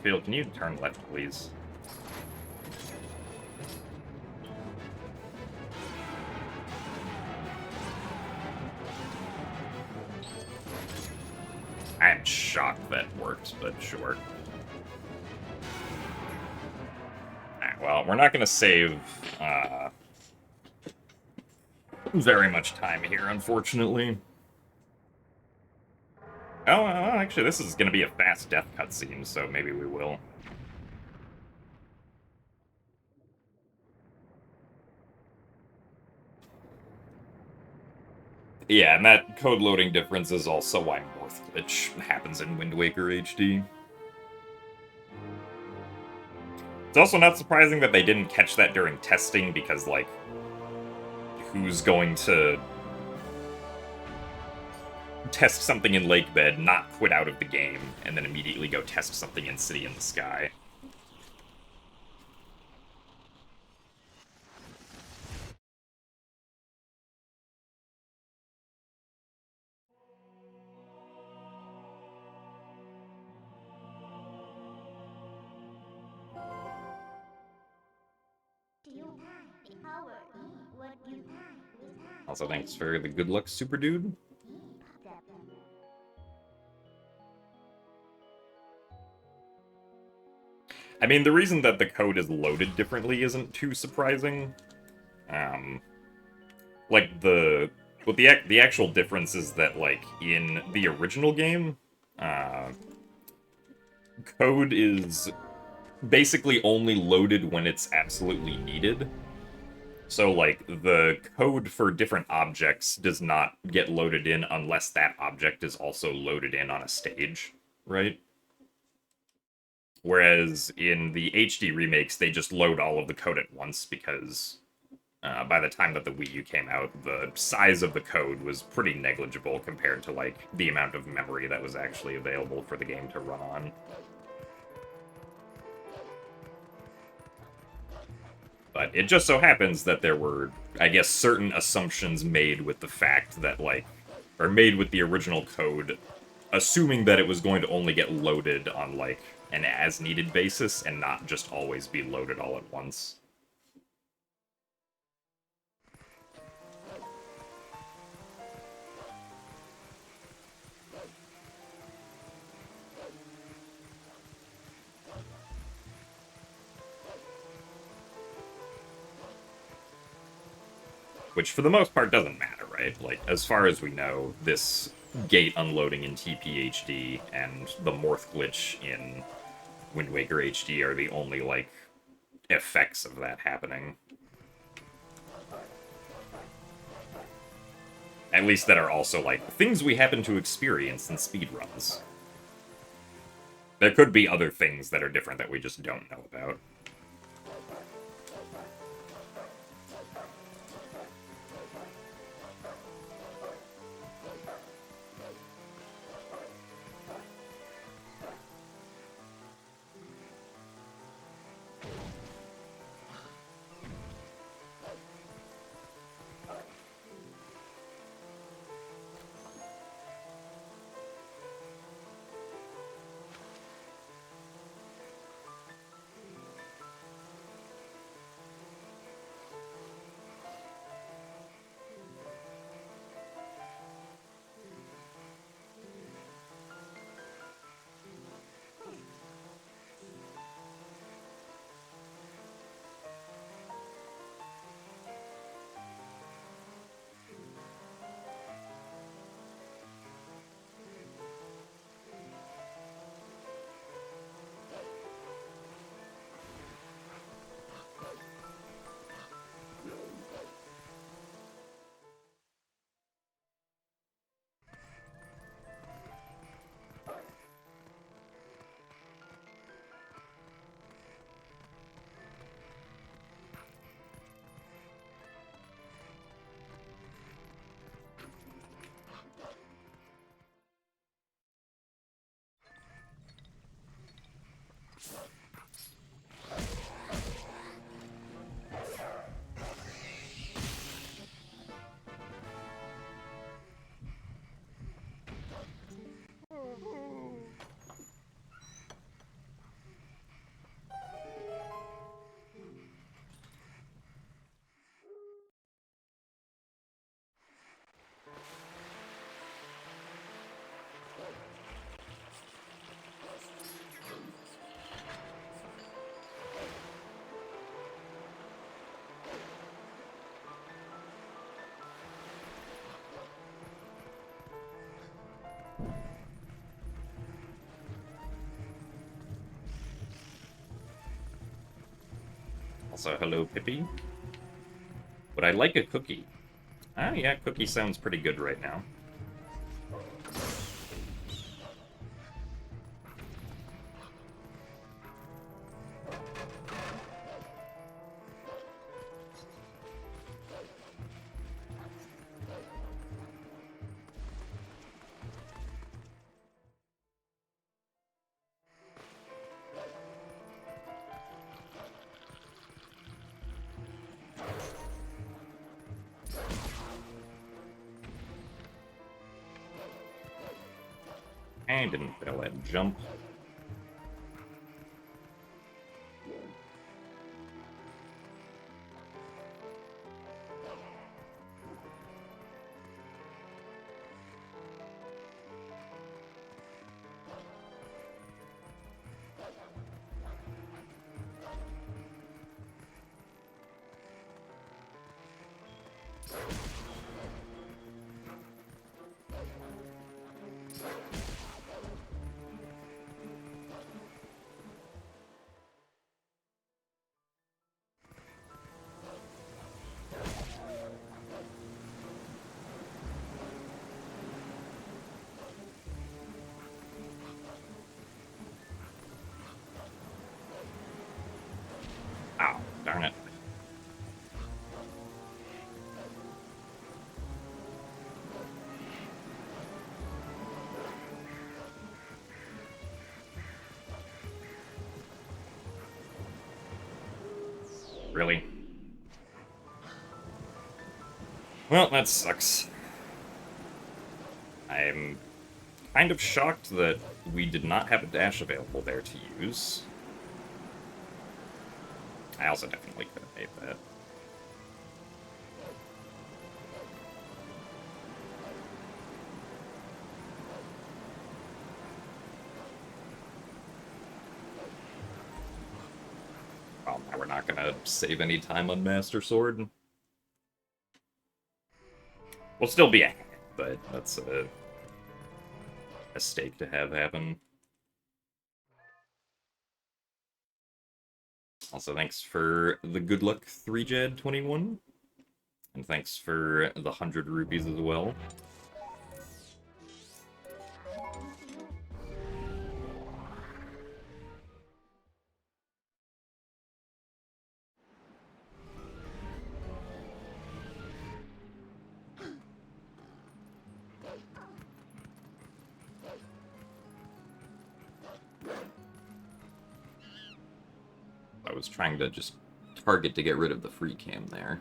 Field, can you turn left, please? I'm shocked that worked, but sure. Alright, well, we're not going to save very much time here, unfortunately. Oh, well, actually, this is going to be a fast death cutscene, so maybe we will. Yeah, and that code loading difference is also why Morph Glitch happens in Wind Waker HD. It's also not surprising that they didn't catch that during testing, because, like, who's going to test something in Lakebed, not quit out of the game, and then immediately go test something in City in the Sky? Also, thanks for the good luck, Super Dude. I mean, the reason that the code is loaded differently isn't too surprising. Like, the actual difference is that, like, in the original game, code is basically only loaded when it's absolutely needed. So, like, the code for different objects does not get loaded in unless that object is also loaded in on a stage, right? Whereas in the HD remakes, they just load all of the code at once because by the time that the Wii U came out, the size of the code was pretty negligible compared to, like, the amount of memory that was actually available for the game to run on. But it just so happens that there were, I guess, certain assumptions made with the fact that, like, or made with the original code, assuming that it was going to only get loaded on, like, an as-needed basis and not just always be loaded all at once. Which, for the most part, doesn't matter, right? Like, as far as we know, this gate unloading in TPHD and the Morph glitch in Wind Waker HD are the only, like, effects of that happening. At least that are also, like, things we happen to experience in speedruns. There could be other things that are different that we just don't know about. Also, hello, Pippi. Would I like a cookie? Ah, yeah, cookie sounds pretty good right now. I didn't fail that jump. Ow, darn it. Really? Well, that sucks. I'm kind of shocked that we did not have a dash available there to use. I also definitely could have made that. Well, now we're not gonna save any time on Master Sword. We'll still be ahead, but that's a mistake to have happen. Also, thanks for the good luck 3Jad21. And thanks for the 100 rupees as well. I was trying to just target to get rid of the free cam there.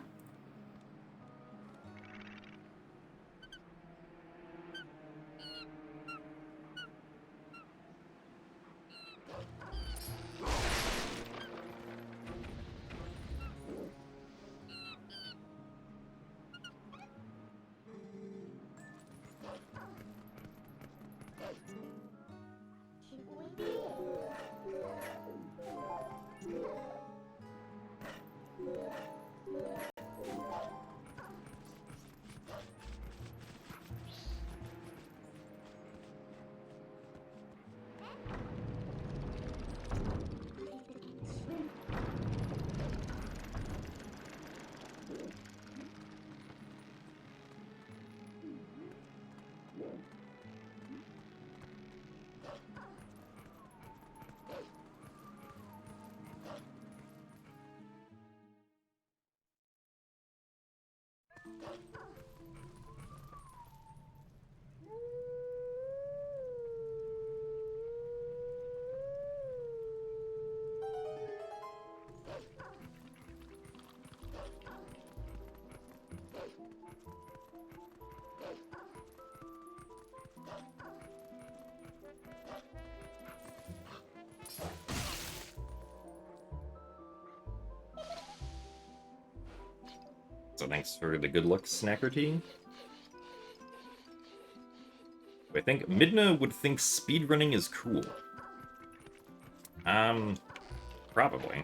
So thanks for the good luck, Snacker Tea. I think Midna would think speedrunning is cool. Probably.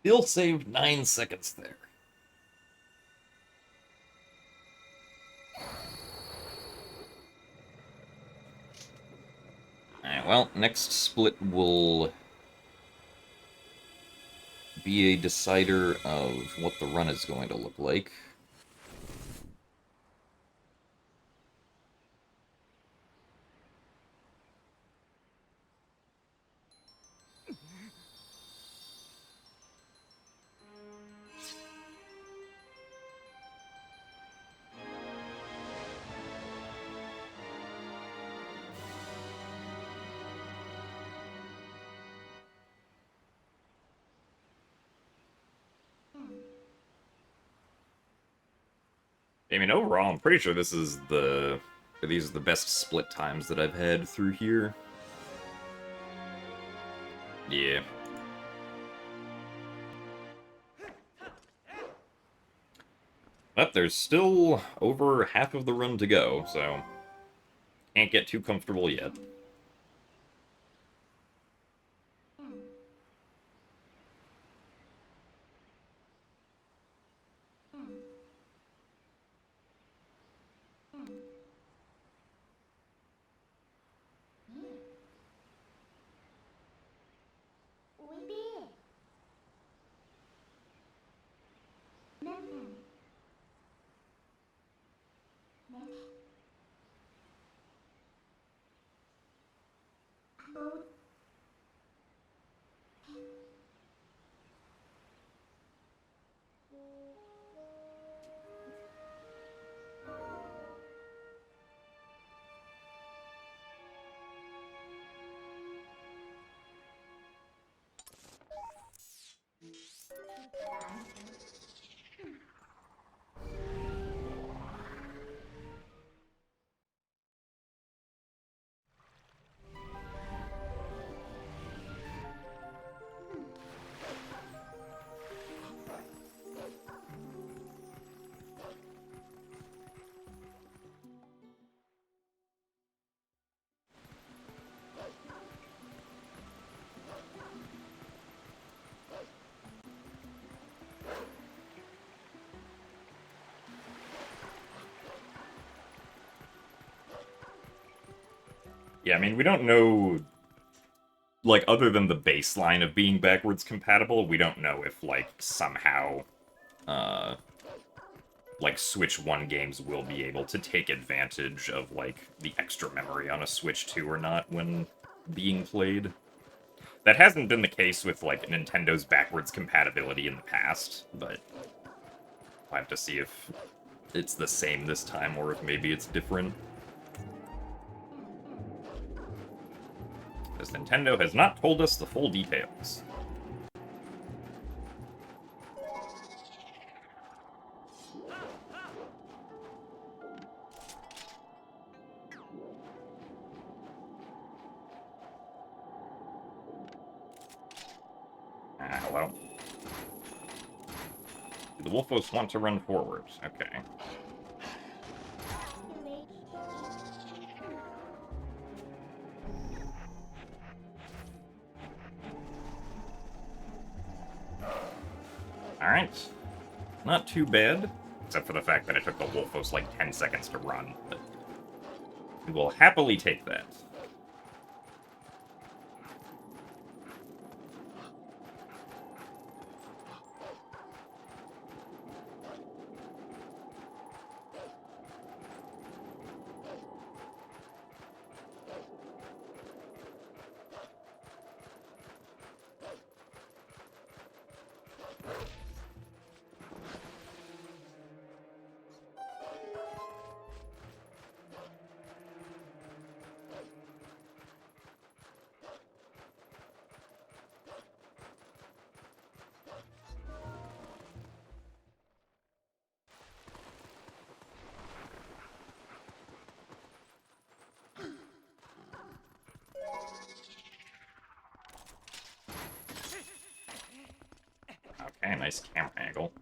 Still saved 9 seconds there. Alright, well, next split will be a decider of what the run is going to look like. I mean, overall, I'm pretty sure these are the best split times that I've had through here. Yeah. But there's still over half of the run to go, so can't get too comfortable yet. Yeah, I mean, we don't know, like, other than the baseline of being backwards compatible, we don't know if, like, somehow, like, Switch 1 games will be able to take advantage of, like, the extra memory on a Switch 2 or not when being played. That hasn't been the case with, like, Nintendo's backwards compatibility in the past, but we'll have to see if it's the same this time or if maybe it's different. Because Nintendo has not told us the full details. Hello. Do the Wolfos want to run forward? Okay. Alright. Not too bad. Except for the fact that it took the Wolfos like 10 seconds to run. But we will happily take that. Okay, nice camera angle.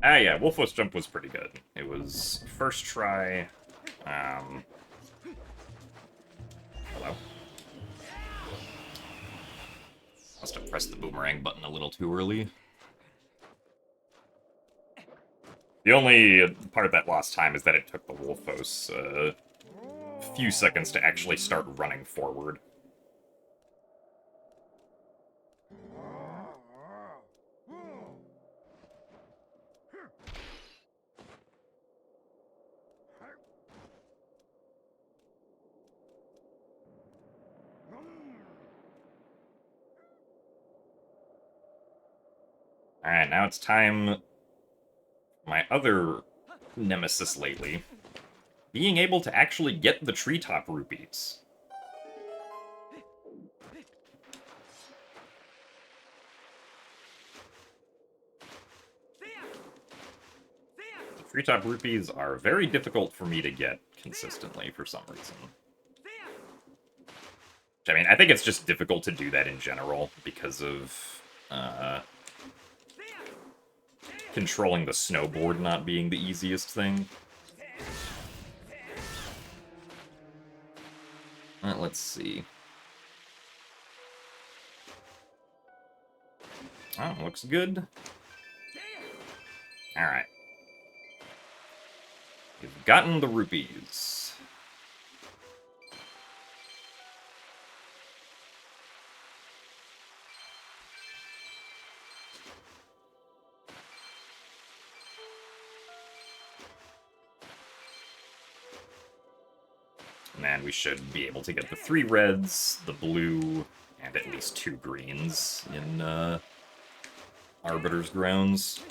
Ah, yeah, Wolfos jump was pretty good. It was first try. Hello. Must have pressed the boomerang button a little too early. The only part of that lost time is that it took the Wolfos a few seconds to actually start running forward. Alright, now it's time. My other nemesis lately. Being able to actually get the treetop rupees. The treetop rupees are very difficult for me to get consistently for some reason. I mean, I think it's just difficult to do that in general because of controlling the snowboard not being the easiest thing. Let's see. Oh, looks good. Alright. We've gotten the rupees. And we should be able to get the 3 reds, the blue, and at least 2 greens in Arbiter's grounds.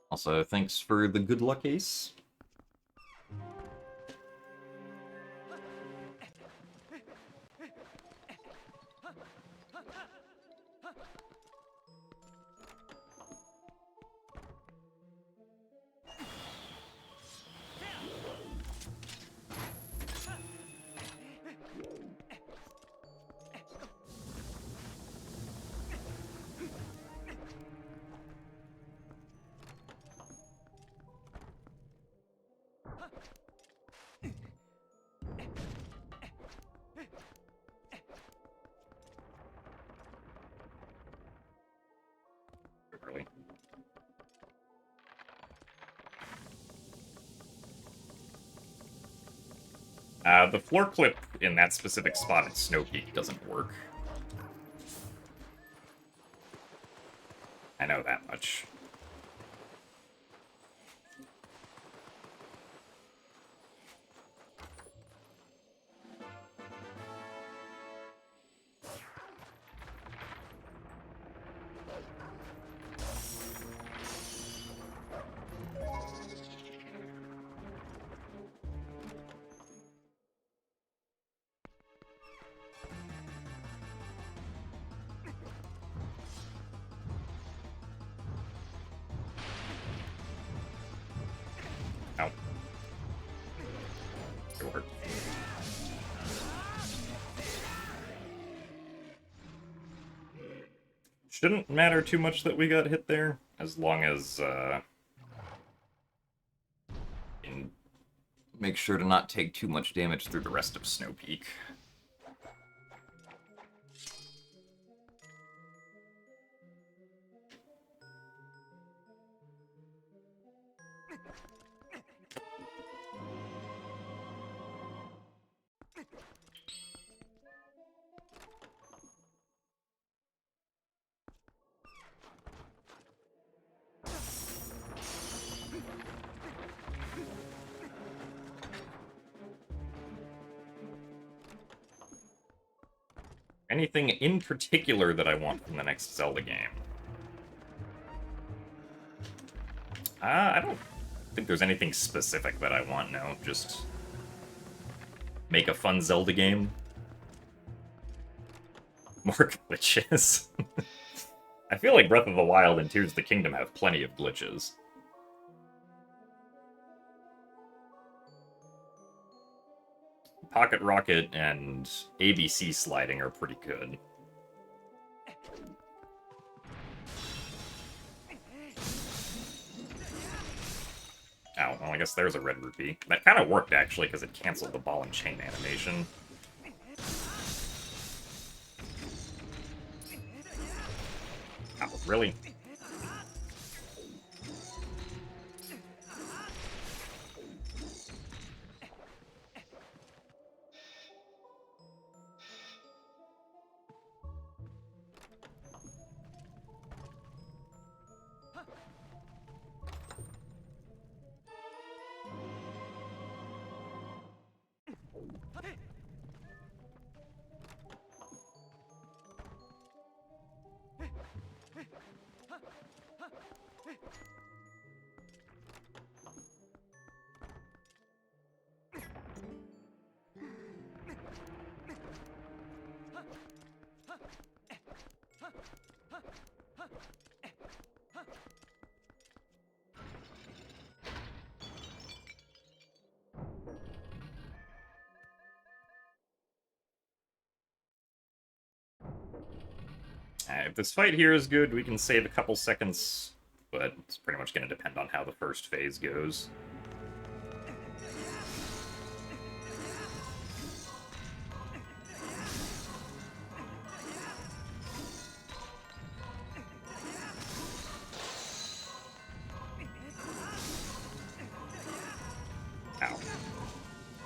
Also, thanks for the good luck ace. Really. The floor clip in that specific spot at Snowpeak doesn't work. I know that much. Ow. Still hurt. Shouldn't matter too much that we got hit there, as long as, make sure to not take too much damage through the rest of Snowpeak. Anything in particular that I want from the next Zelda game? I don't think there's anything specific that I want, no. Just make a fun Zelda game. More glitches. I feel like Breath of the Wild and Tears of the Kingdom have plenty of glitches. Pocket Rocket and ABC sliding are pretty good. Ow, well, I guess there's a red rupee. That kind of worked, actually, because it canceled the ball and chain animation. Ow, really? If this fight here is good, we can save a couple seconds, but it's pretty much going to depend on how the first phase goes.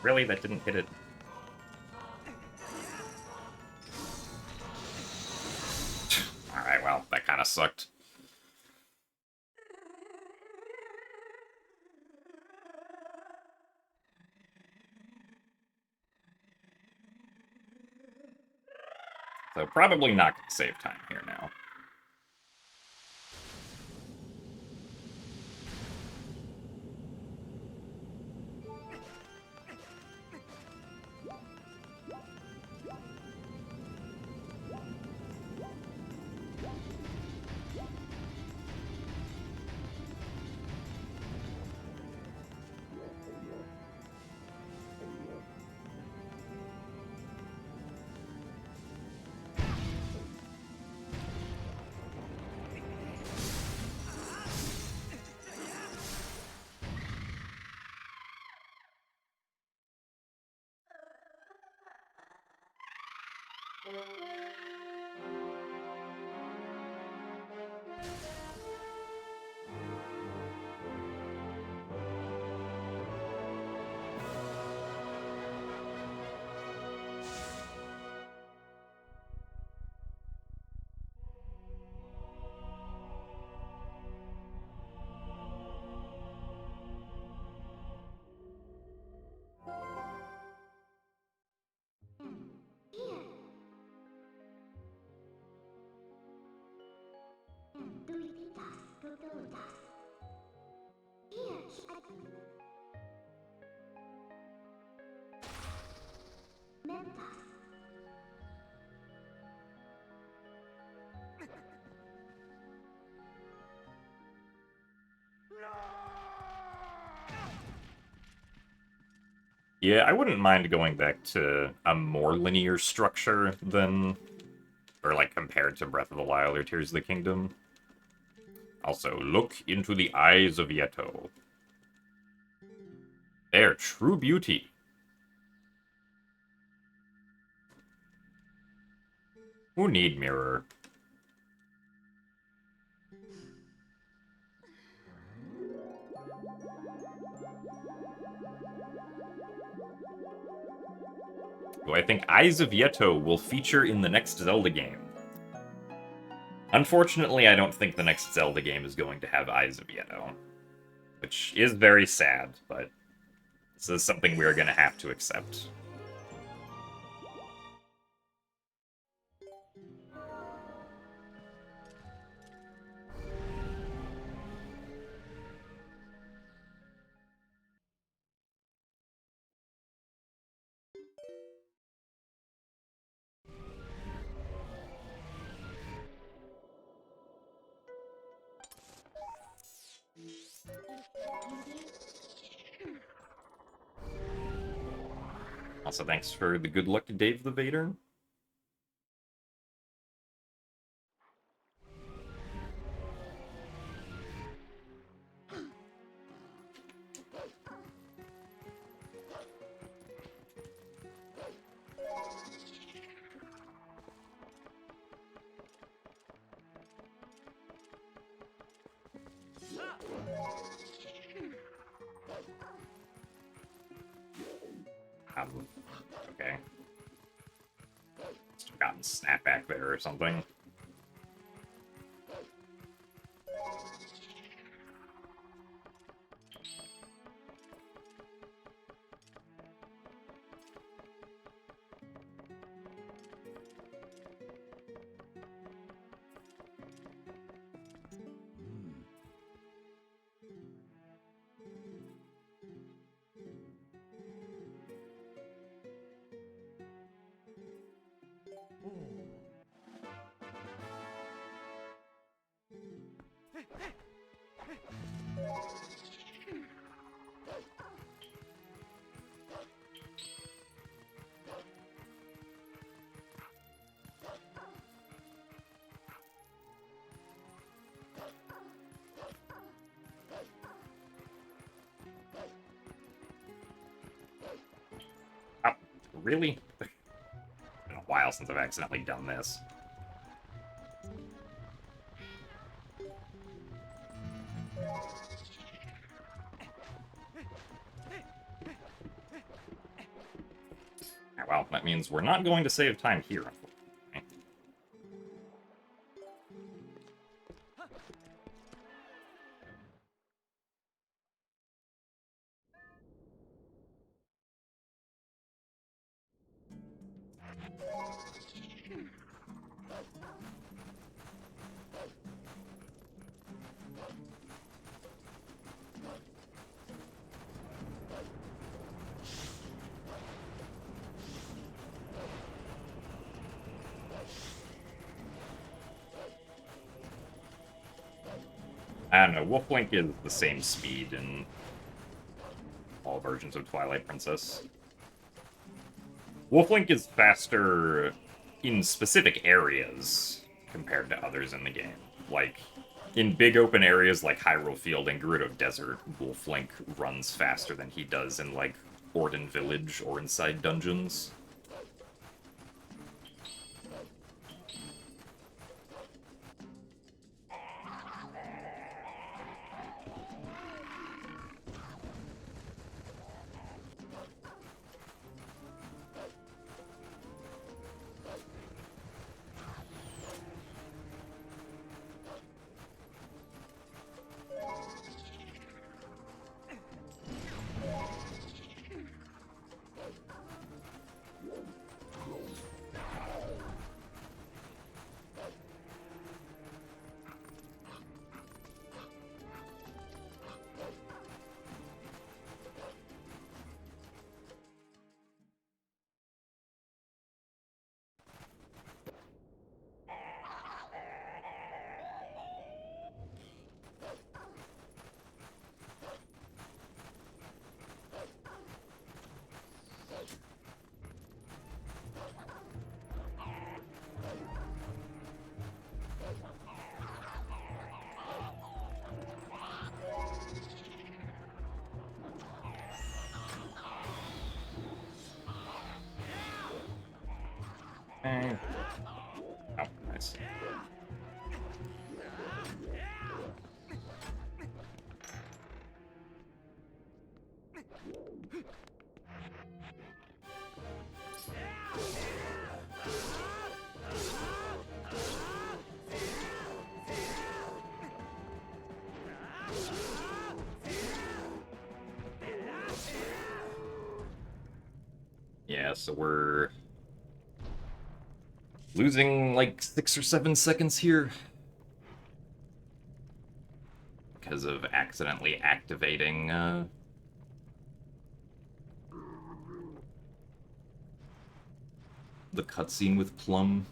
Really? That didn't hit it? Alright, well, that kind of sucked. So probably not going to save time here now. Yeah, I wouldn't mind going back to a more linear structure than, or like compared to Breath of the Wild or Tears of the Kingdom. Also, look into the eyes of Yeto. They're true beauty. Who need mirror? Who I think Eyes of Yeto will feature in the next Zelda game. Unfortunately, I don't think the next Zelda game is going to have Eyes of Yeto, which is very sad, but this is something we're going to have to accept. Also, thanks for the good luck to Dave the Vader. Okay. Must have gotten snapback there or something. Oh, really? It's been a while since I've accidentally done this. That means we're not going to save time here, unfortunately. I don't know, Wolflink is the same speed in all versions of Twilight Princess. Wolflink is faster in specific areas compared to others in the game. Like, in big open areas like Hyrule Field and Gerudo Desert, Wolflink runs faster than he does in, like, Orden Village or inside dungeons. Oh, nice. Yeah, so we're losing like 6 or 7 seconds here because of accidentally activating the cutscene with Plum.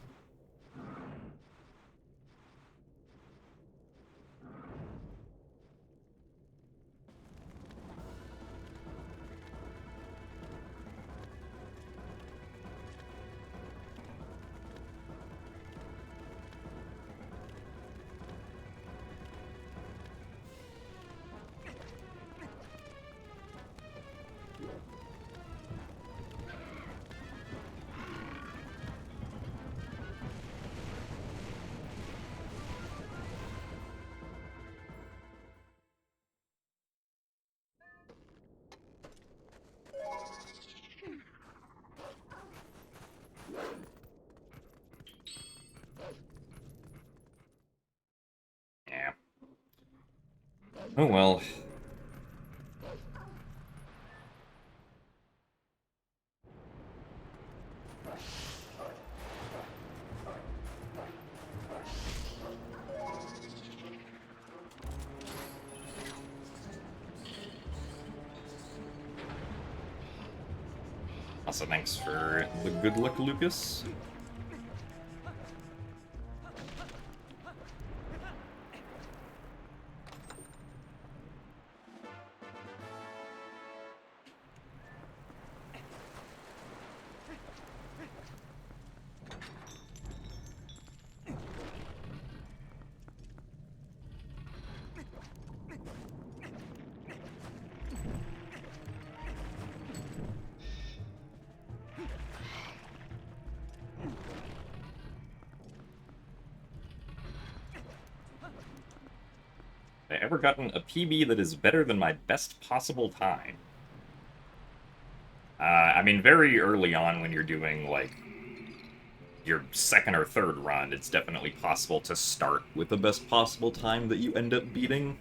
Yeah. Oh well. Also, thanks for the good luck, Lucas. Have I ever gotten a PB that is better than my best possible time? I mean, very early on when you're doing, like, your second or third run, it's definitely possible to start with the best possible time that you end up beating.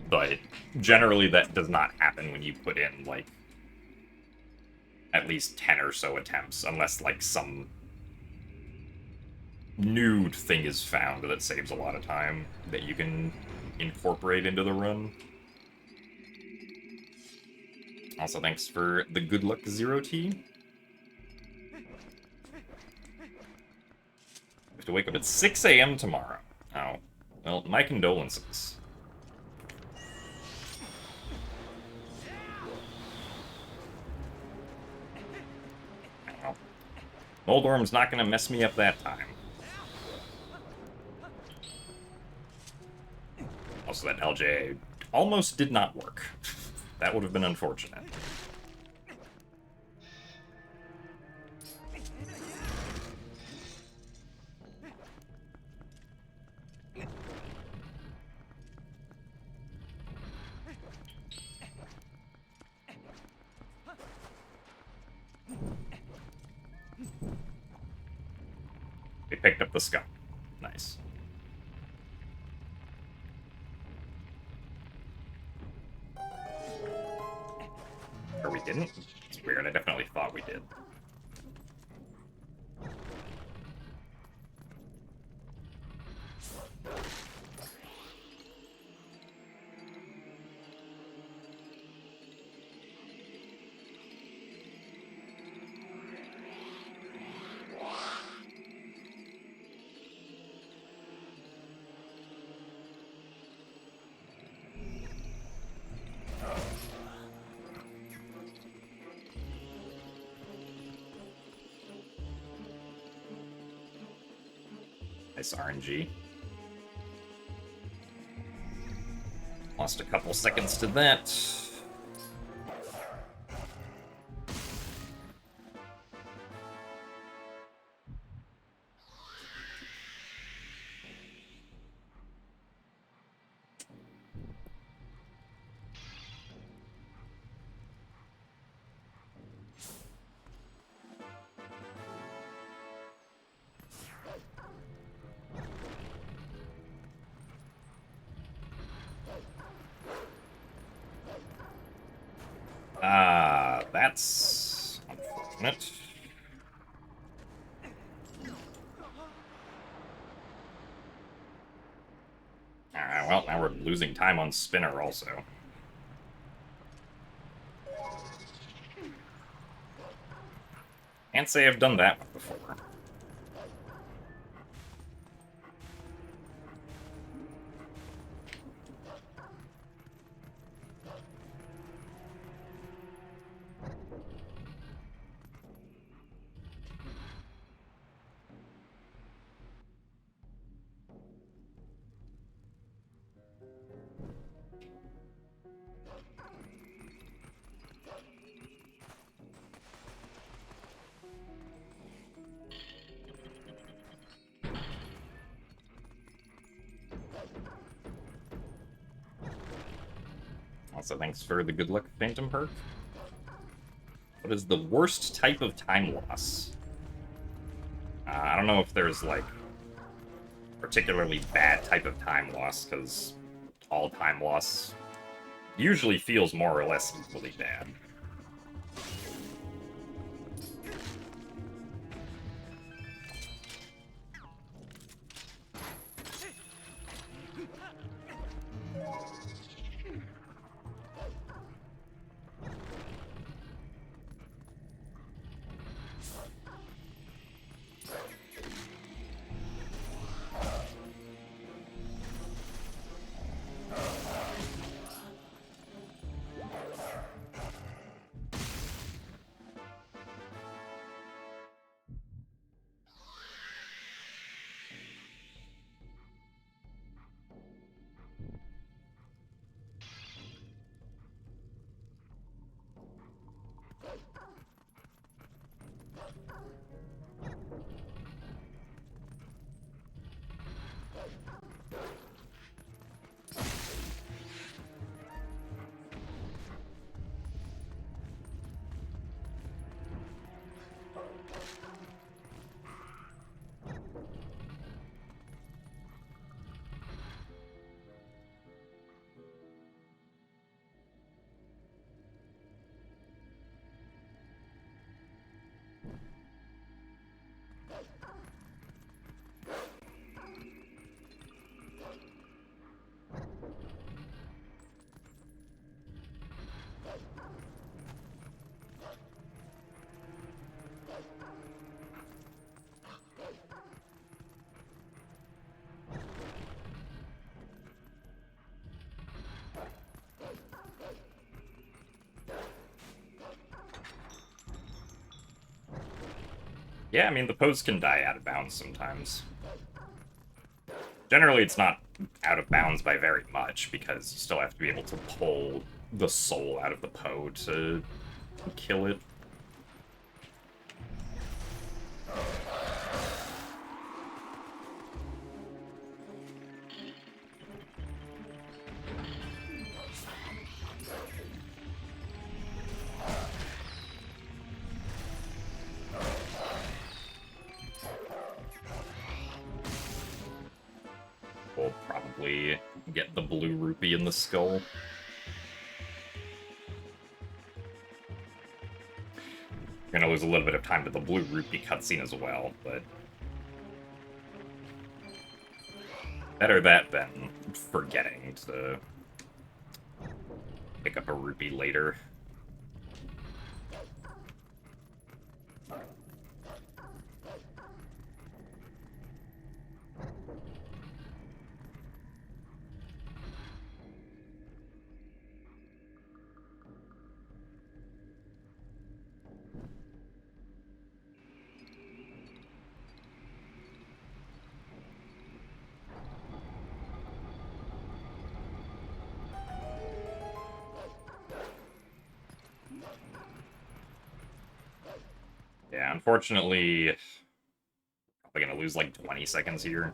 But generally that does not happen when you put in, like, at least 10 or so attempts, unless, like, some new thing is found that saves a lot of time that you can incorporate into the run. Also, thanks for the good luck 0T. I have to wake up at 6 a.m. tomorrow. Oh, well, my condolences. Well, Moldorm's not gonna mess me up that time. Also, that LJ almost did not work. That would have been unfortunate. They picked up the scum. Nice. Or we didn't? It's weird, I definitely thought we did. Nice RNG. Lost a couple seconds to that. That's unfortunate. Alright, well, now we're losing time on Spinner also. Can't say I've done that one before. Also, thanks for the good luck Phantom perk. What is the worst type of time loss? I don't know if there's, like, particularly bad type of time loss, because all time loss usually feels more or less equally bad. Yeah, I mean, the pose can die out of bounds sometimes. Generally, it's not out of bounds by very much, because you still have to be able to pull the soul out of the Poe to kill it. We'll probably get the blue rupee in the skull. We're gonna lose a little bit of time to the blue rupee cutscene as well, but better that than forgetting to pick up a rupee later. Yeah, unfortunately, probably gonna lose like 20 seconds here.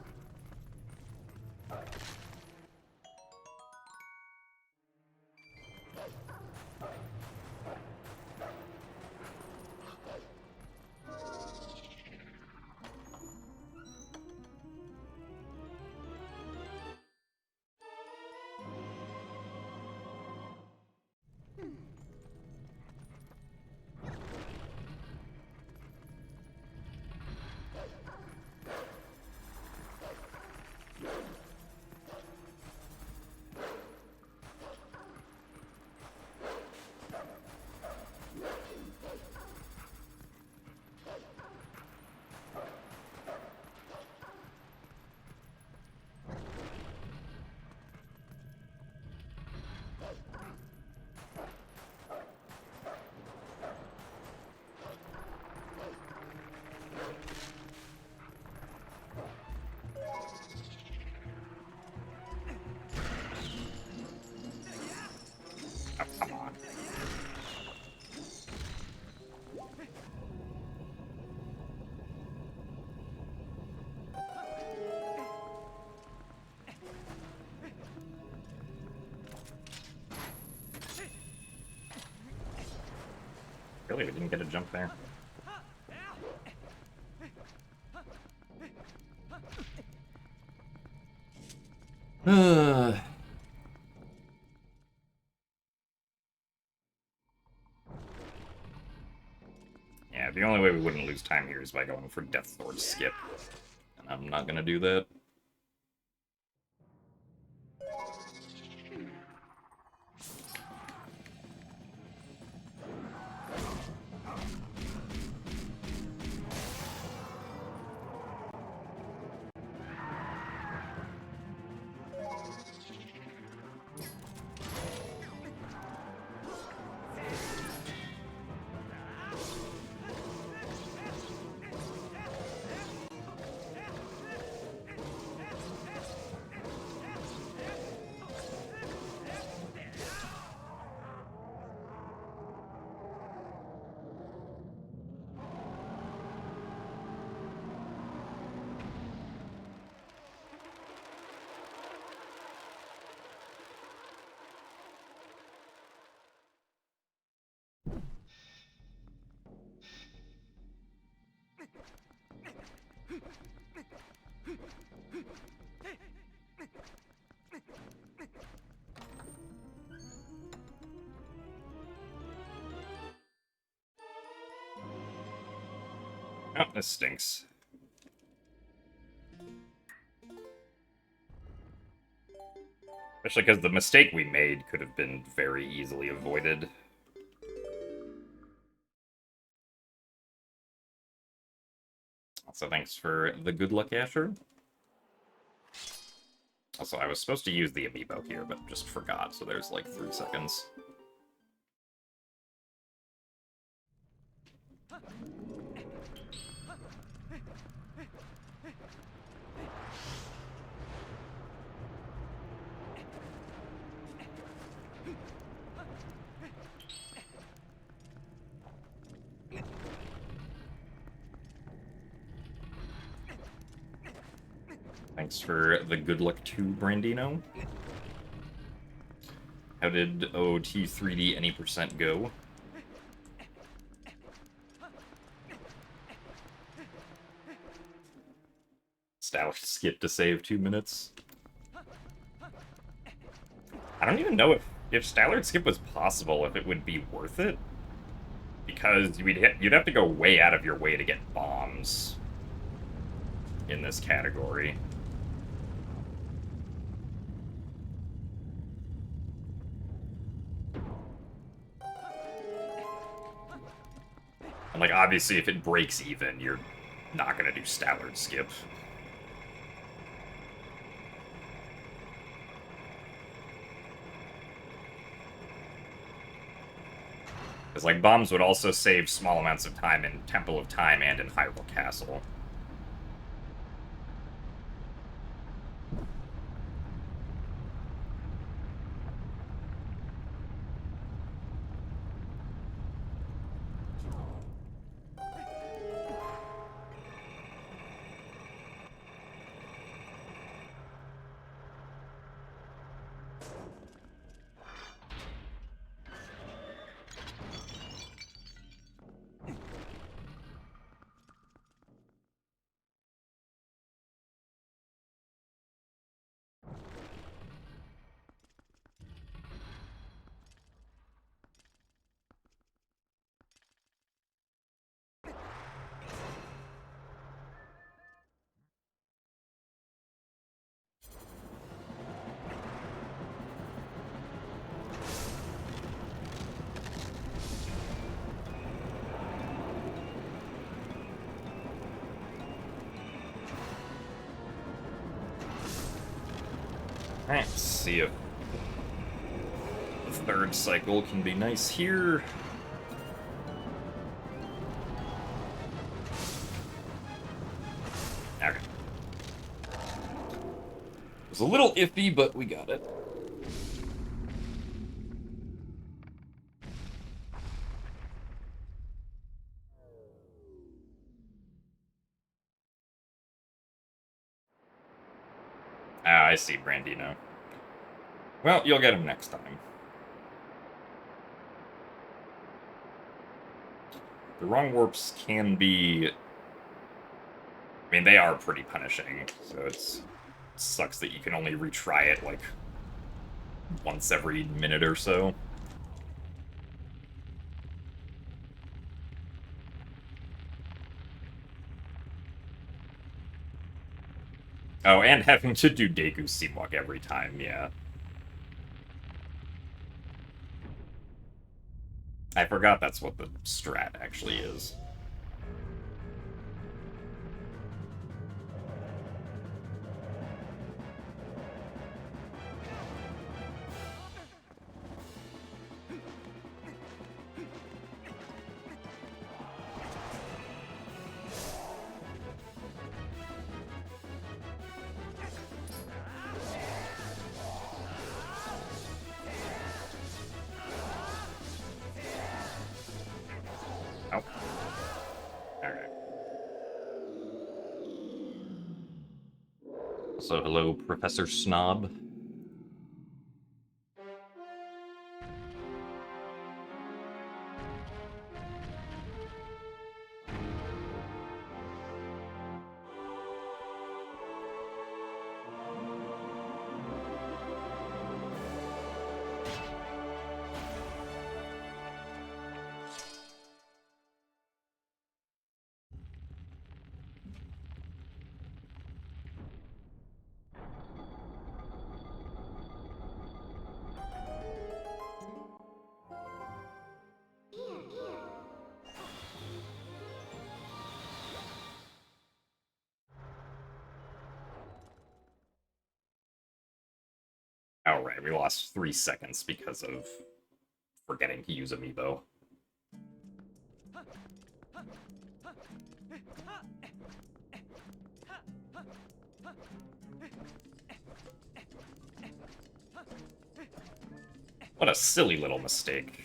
Oh, come on. Really, we didn't get a jump there. Yeah, the only way we wouldn't lose time here is by going for Death Sword skip. And I'm not gonna do that. Oh, this stinks. Especially because the mistake we made could have been very easily avoided. Also, thanks for the good luck, Asher. Also, I was supposed to use the amiibo here, but just forgot, so there's like 3 seconds. Thanks for the good luck too, Brandino. How did OT3D any percent go? Stout skip to save 2 minutes. I don't even know if Stallard skip was possible, if it would be worth it. Because you'd have to go way out of your way to get bombs in this category. And, like, obviously, if it breaks even, you're not gonna do Stallard skip. Because, like, bombs would also save small amounts of time in Temple of Time and in Hyrule Castle. Alright, let's see if the third cycle can be nice here. Okay. It was a little iffy, but we got it. Ah, I see, Brandino. Well, you'll get him next time. The wrong warps can be... I mean, they are pretty punishing, so it sucks that you can only retry it, like, once every minute or so. Oh, and having to do Deku Seamwalk every time, yeah. I forgot that's what the strat actually is. Oh. Alright. Also, hello, Professor Snob. Oh, right, we lost 3 seconds because of forgetting to use Amiibo. What a silly little mistake.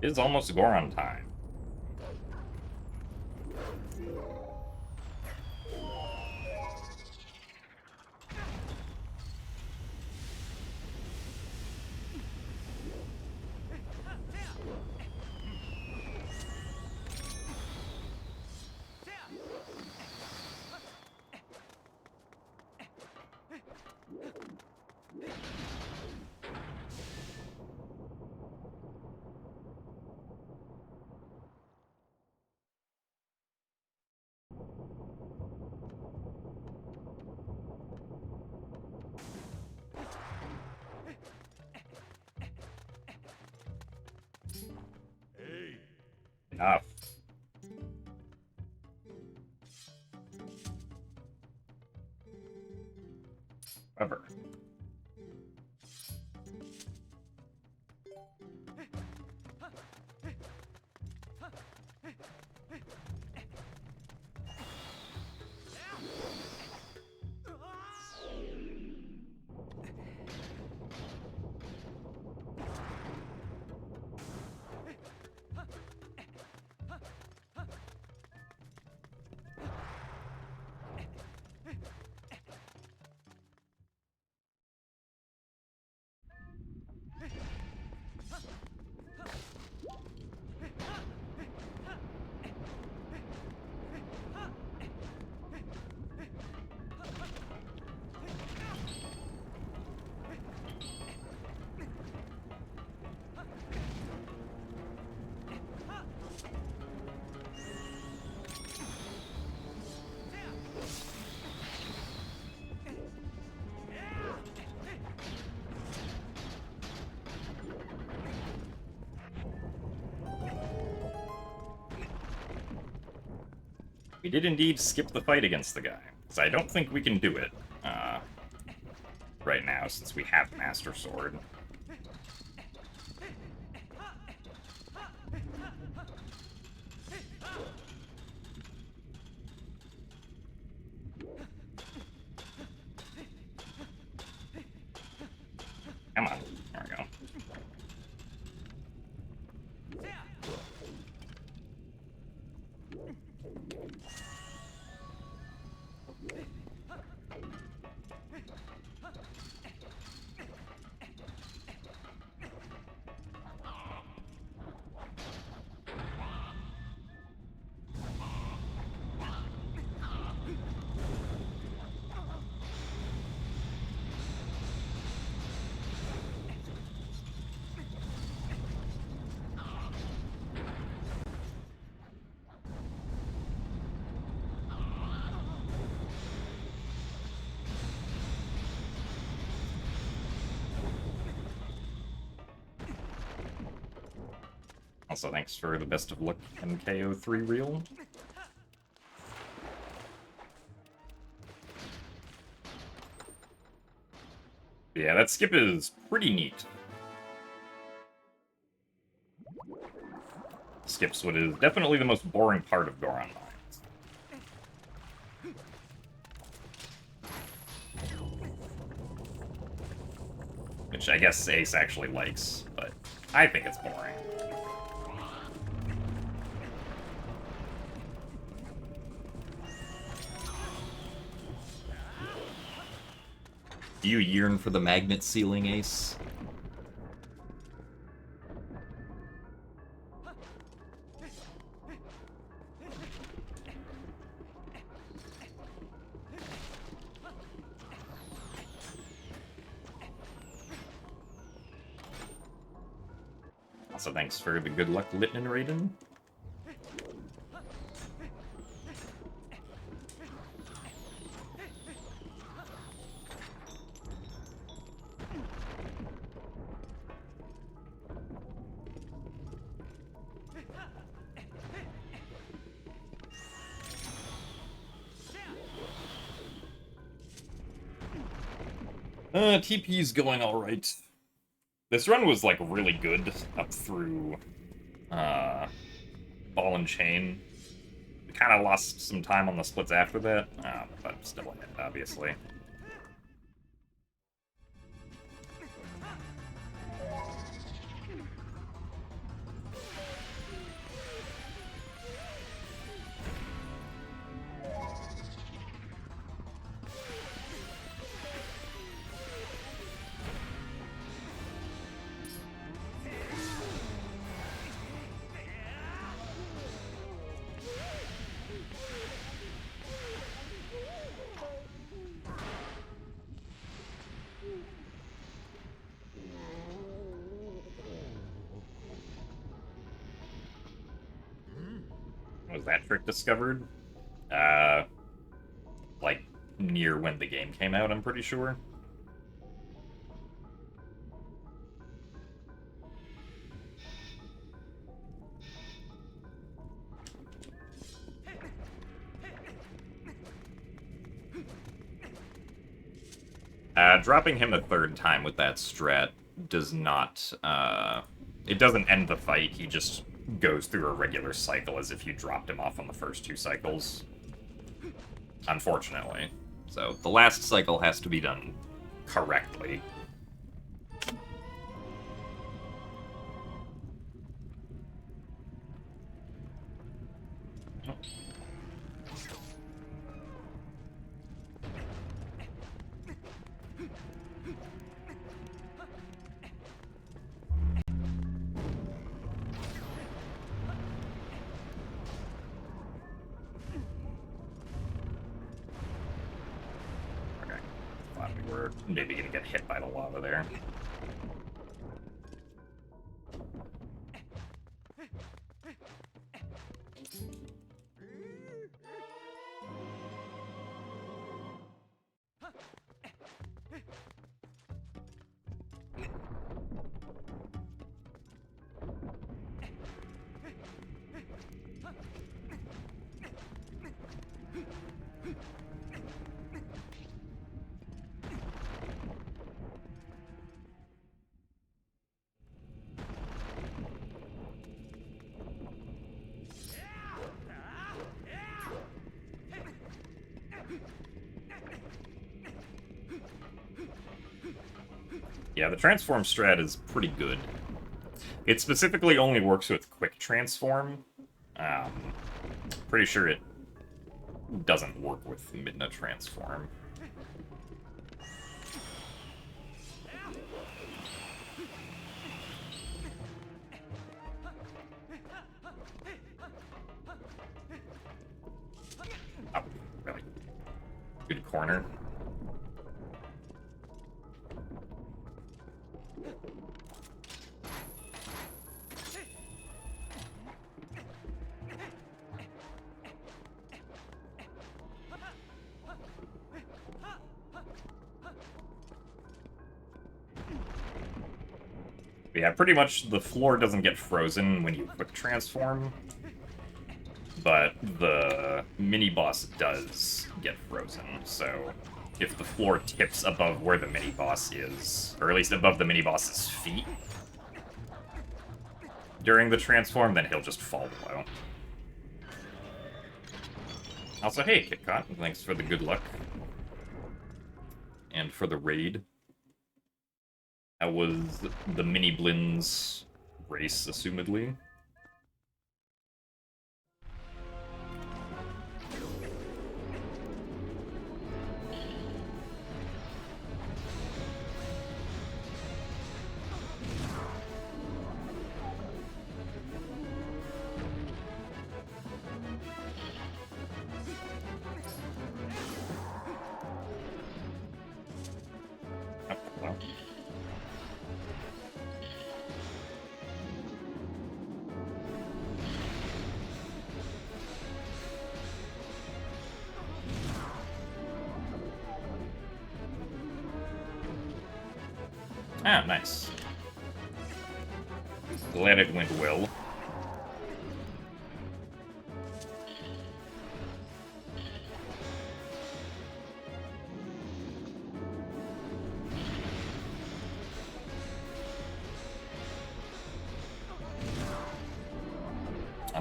It's almost Goron time. Enough. However. We did indeed skip the fight against the guy, so I don't think we can do it right now since we have Master Sword. Come on, there we go. Also, thanks for the best of luck MKO3 reel. Yeah, that skip is pretty neat. Skips what is definitely the most boring part of Goron Mines. Which I guess Ace actually likes, but I think it's boring. Do you yearn for the magnet ceiling, Ace? Also, thanks for the good luck, Litnin Raiden. TP's going alright. This run was, like, really good up through, Ball and chain. We kind of lost some time on the splits after that, but still ahead, obviously. Was that trick discovered? Like, near when the game came out, I'm pretty sure. Dropping him a third time with that strat does not, it doesn't end the fight, he just goes through a regular cycle as if you dropped him off on the first 2 cycles. Unfortunately. So, the last cycle has to be done correctly. Maybe gonna get hit by the lava there. Yeah, the transform strat is pretty good. It specifically only works with quick transform. Pretty sure it doesn't work with Midna transform. Oh, really? Good corner. Yeah, pretty much the floor doesn't get frozen when you quick transform, but the mini-boss does get frozen, so if the floor tips above where the mini-boss is, or at least above the mini-boss's feet during the transform, then he'll just fall below. Also, hey, KitKat, thanks for the good luck. And for the raid. That was the Mini Blins race, assumedly. Ah, nice. Glad it went well.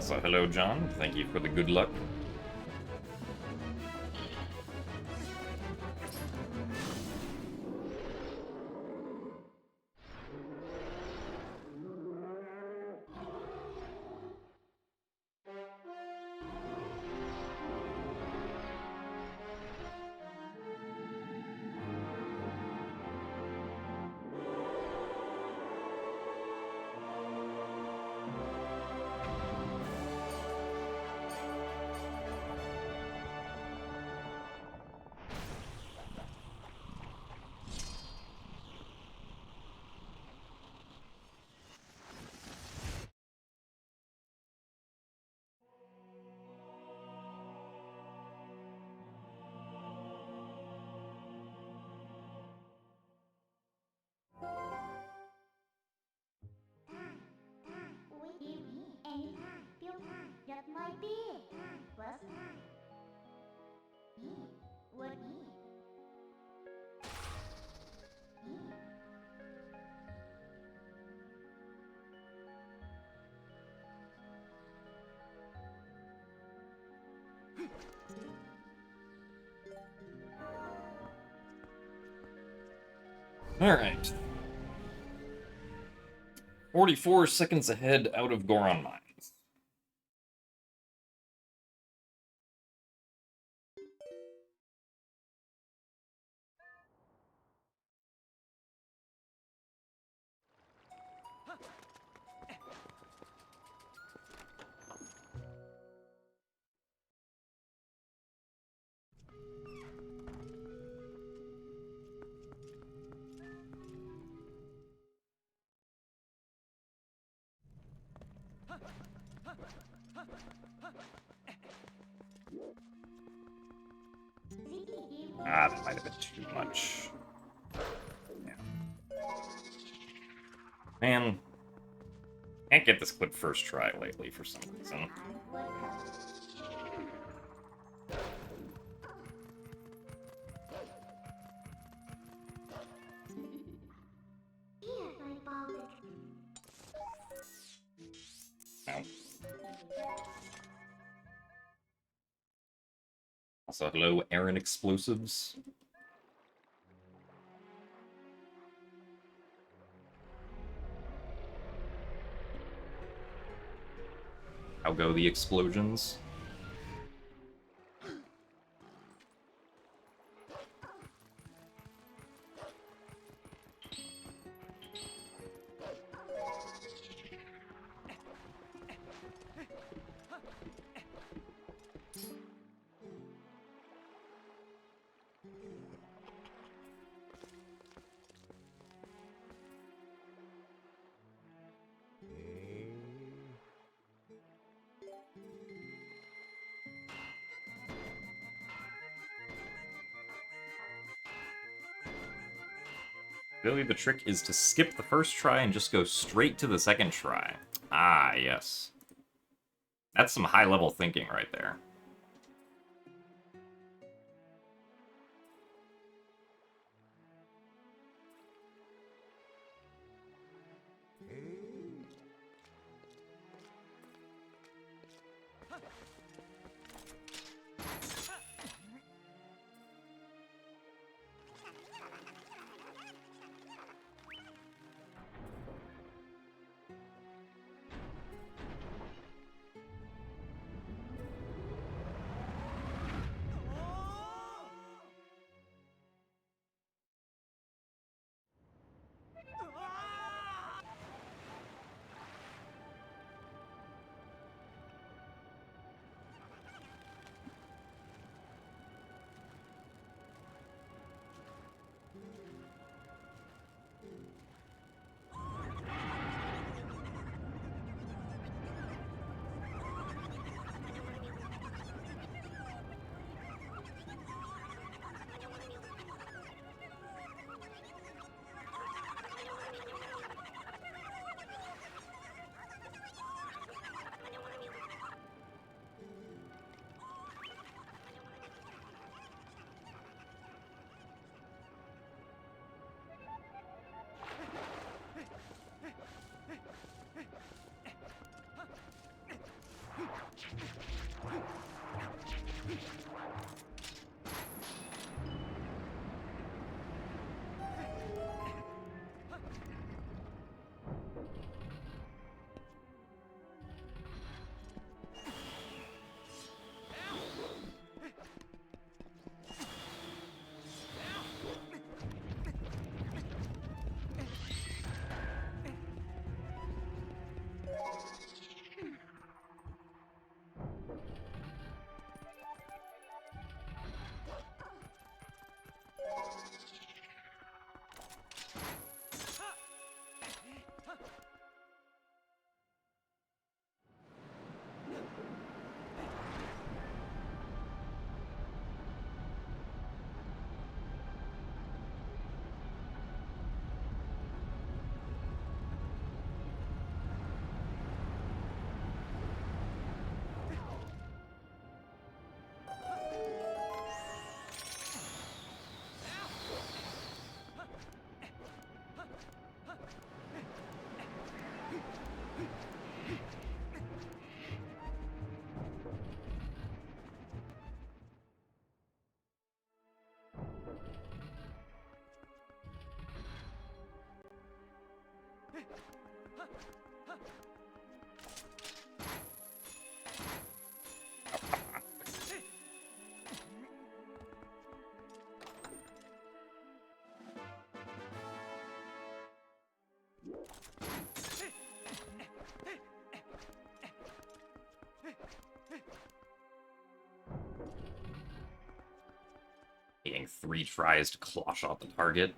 Also, hello, John. Thank you for the good luck. Alright. 44 seconds ahead out of Goron Mines. Ah, that might have been too much. Yeah. Man, can't get this clip first try lately for some reason. No. Also, hello, Aaron Explosives. How go the explosions? Really, the trick is to skip the first try and just go straight to the second try. Ah, yes. That's some high-level thinking right there. taking 3 tries to claw shot the target.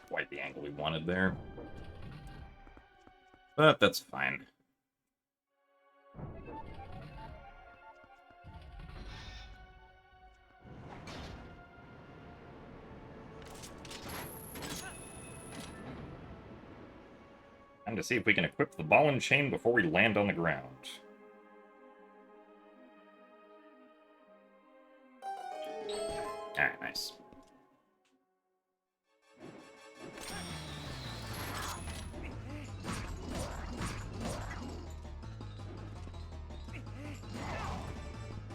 Quite the angle we wanted there. But that's fine. Time to see if we can equip the ball and chain before we land on the ground. Alright, nice.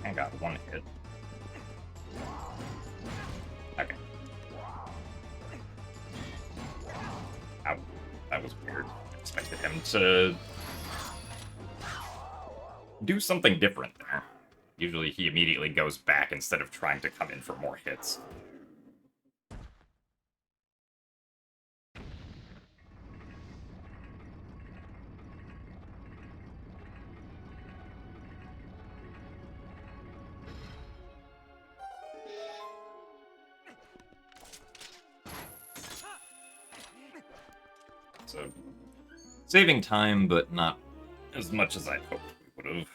I got one hit. Okay. Ow. That was weird. I expected him to do something different there. Usually he immediately goes back instead of trying to come in for more hits. So, saving time, but not as much as I hoped we would have.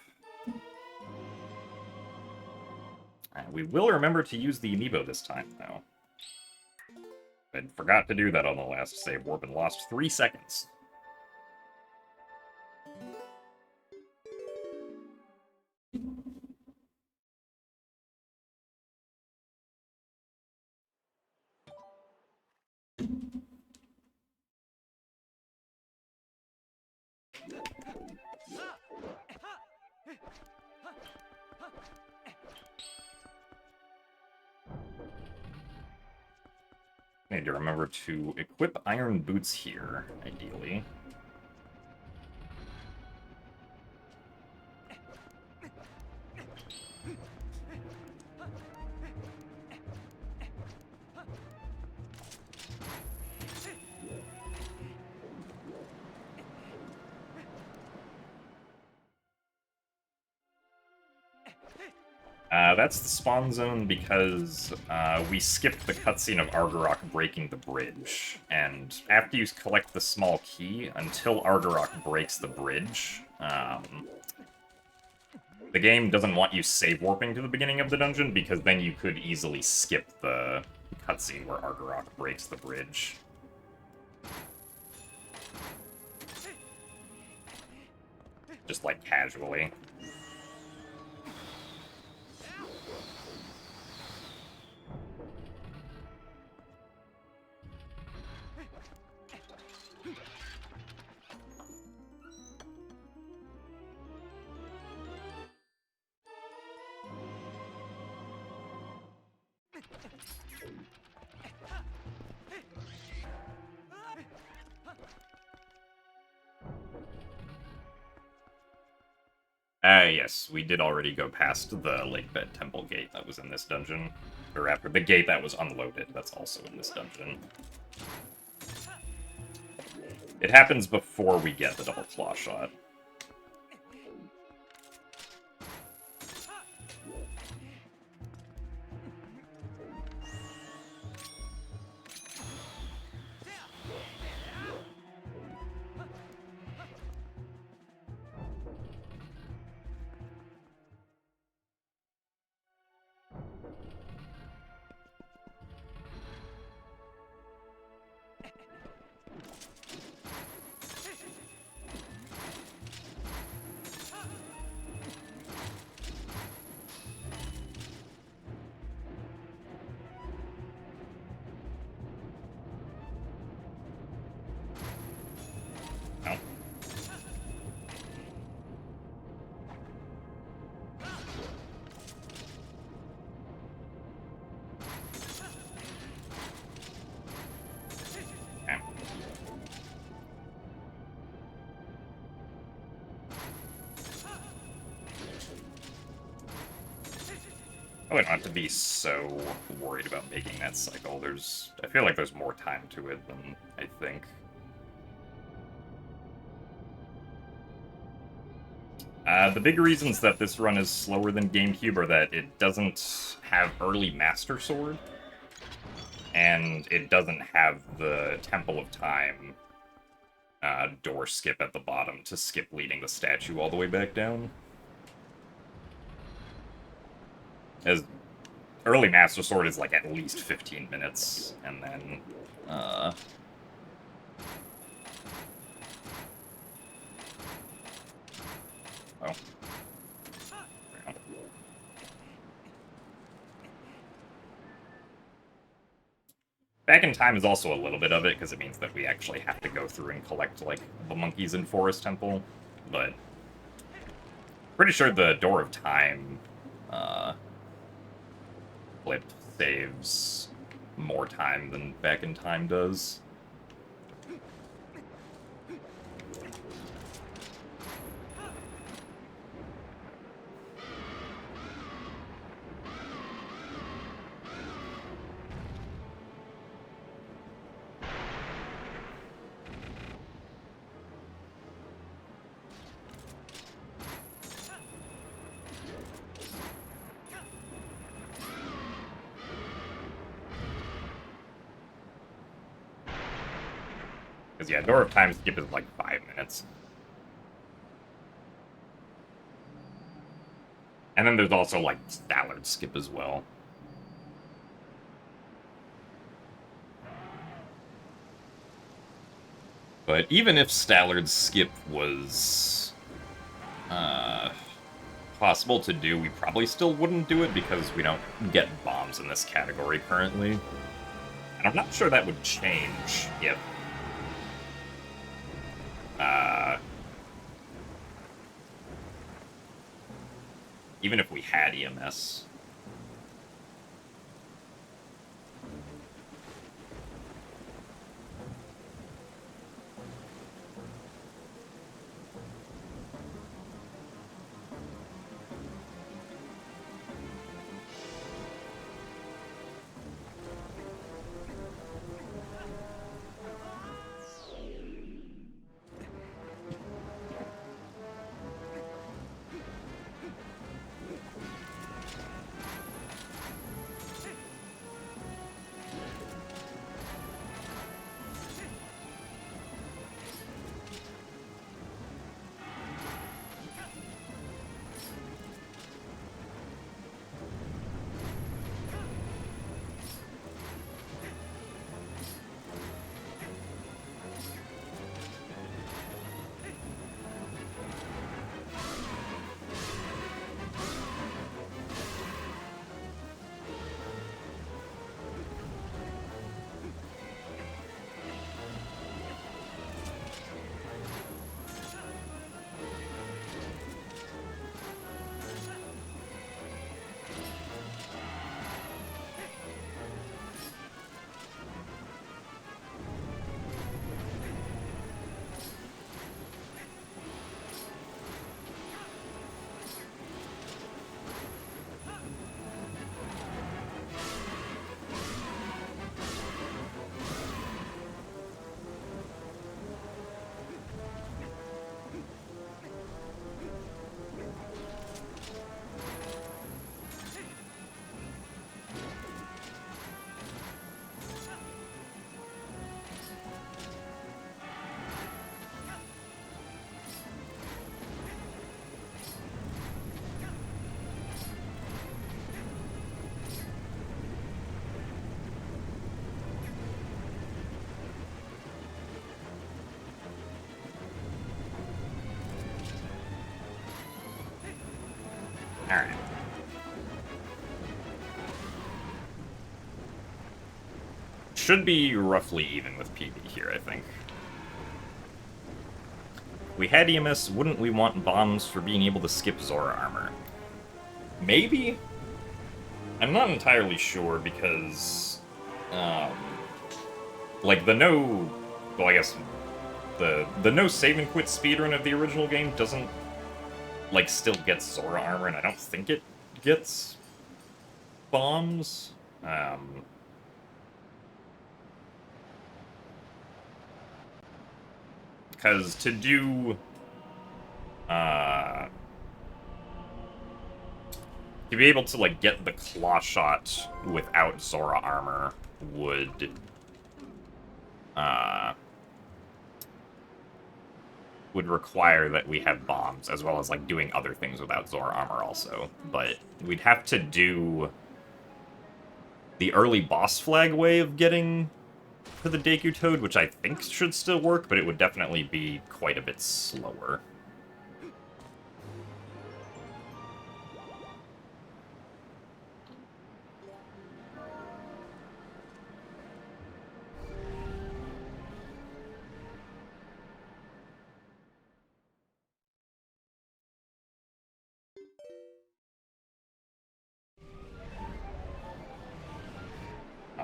We will remember to use the amiibo this time, though. I forgot to do that on the last save warp and lost 3 seconds. Need to remember to equip iron boots here, ideally. That's the spawn zone because we skipped the cutscene of Argarok breaking the bridge. And after you collect the small key, until Argarok breaks the bridge, the game doesn't want you save warping to the beginning of the dungeon, because then you could easily skip the cutscene where Argarok breaks the bridge. Just, like, casually. Yes, we did already go past the Lakebed Temple gate that was in this dungeon. Or after the gate that was unloaded, that's also in this dungeon. It happens before we get the double claw shot. No. Okay. I wouldn't have to be so worried about making that cycle. I feel like there's more time to it than I think. The big reasons that this run is slower than GameCube are that it doesn't have early Master Sword, and it doesn't have the Temple of Time door skip at the bottom to skip leading the statue all the way back down. As early Master Sword is like at least 15 minutes, and then oh. Back in Time is also a little bit of it, because it means that we actually have to go through and collect, like, the monkeys in Forest Temple, but pretty sure the Door of Time flip saves more time than Back in Time does. Because, yeah, Door of Time skip is like 5 minutes. And then there's also, like, Stallard skip as well. But even if Stallard's skip was possible to do, we probably still wouldn't do it because we don't get bombs in this category currently. And I'm not sure that would change if even if we had EMS. should be roughly even with PB here, I think. We had EMS, wouldn't we want bombs for being able to skip Zora armor? Maybe? I'm not entirely sure because, like, the no... Well, I guess the no save and quit speedrun of the original game doesn't, like, still gets Zora armor, and I don't think it gets bombs. Because to do, to be able to, like, get the claw shot without Zora armor would, would require that we have bombs, as well as, like, doing other things without Zora armor also. But we'd have to do the early boss flag way of getting to the Deku Toad, which I think should still work, but it would definitely be quite a bit slower.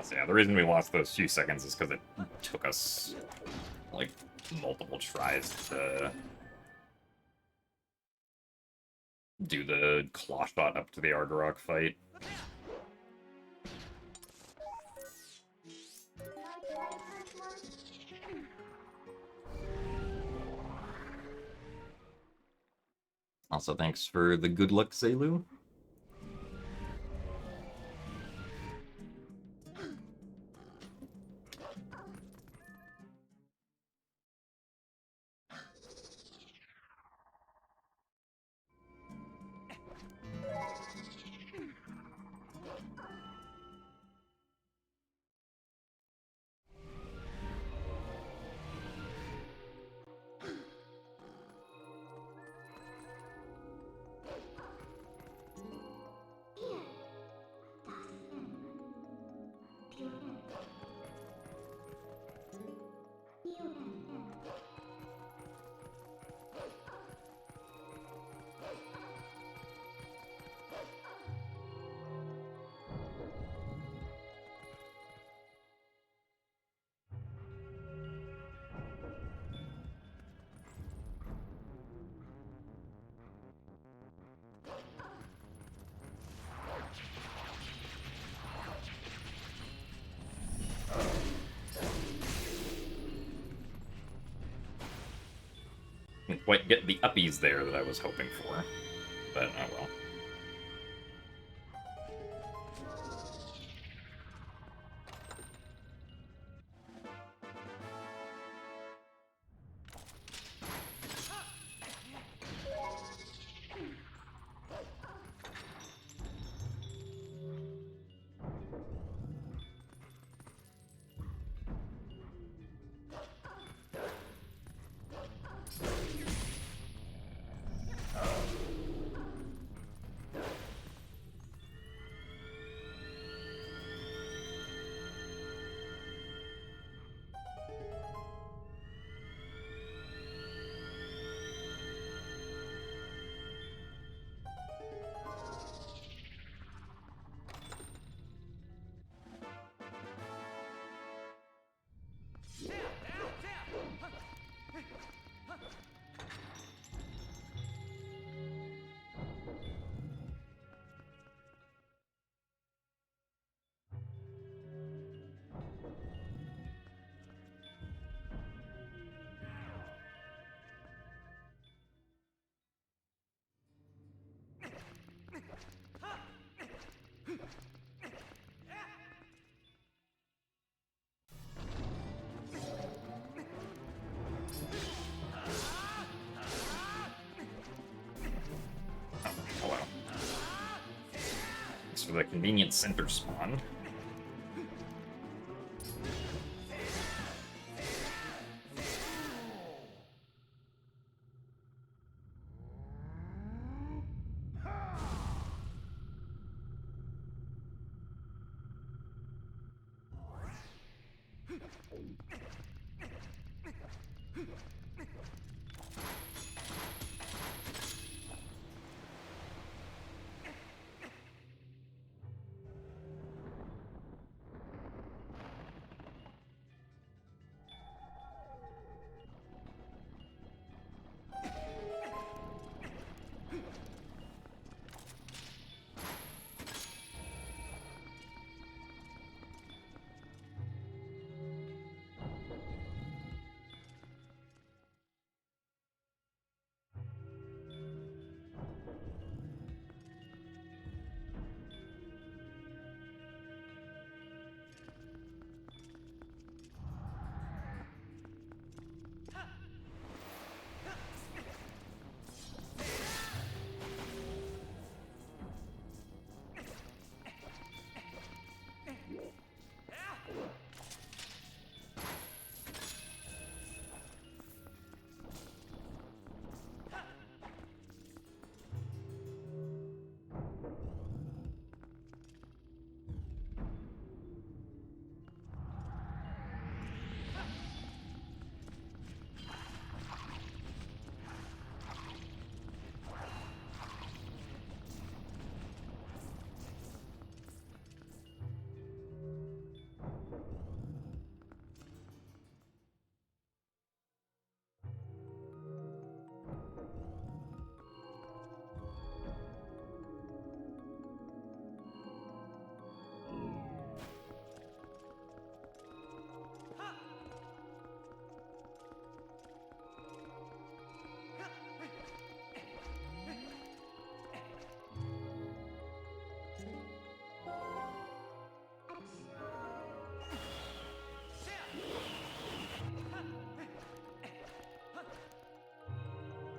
So yeah, the reason we lost those few seconds is because it took us, like, multiple tries to do the claw shot up to the Argarok fight. Also, thanks for the good luck, Zelu. Didn't quite get the uppies there that I was hoping for, but oh well. Hello. Thanks for the convenient center spawn.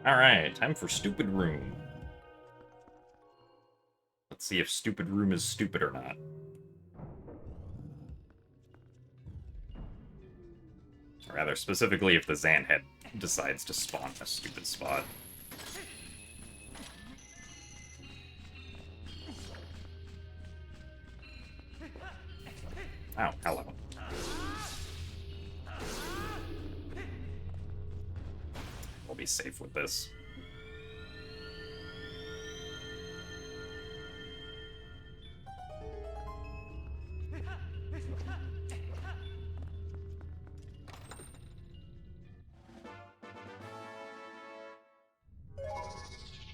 Alright, time for Stupid Room. Let's see if Stupid Room is stupid or not. Or rather, specifically if the Zanhead decides to spawn a stupid spot. Oh, hello. We'll be safe with this.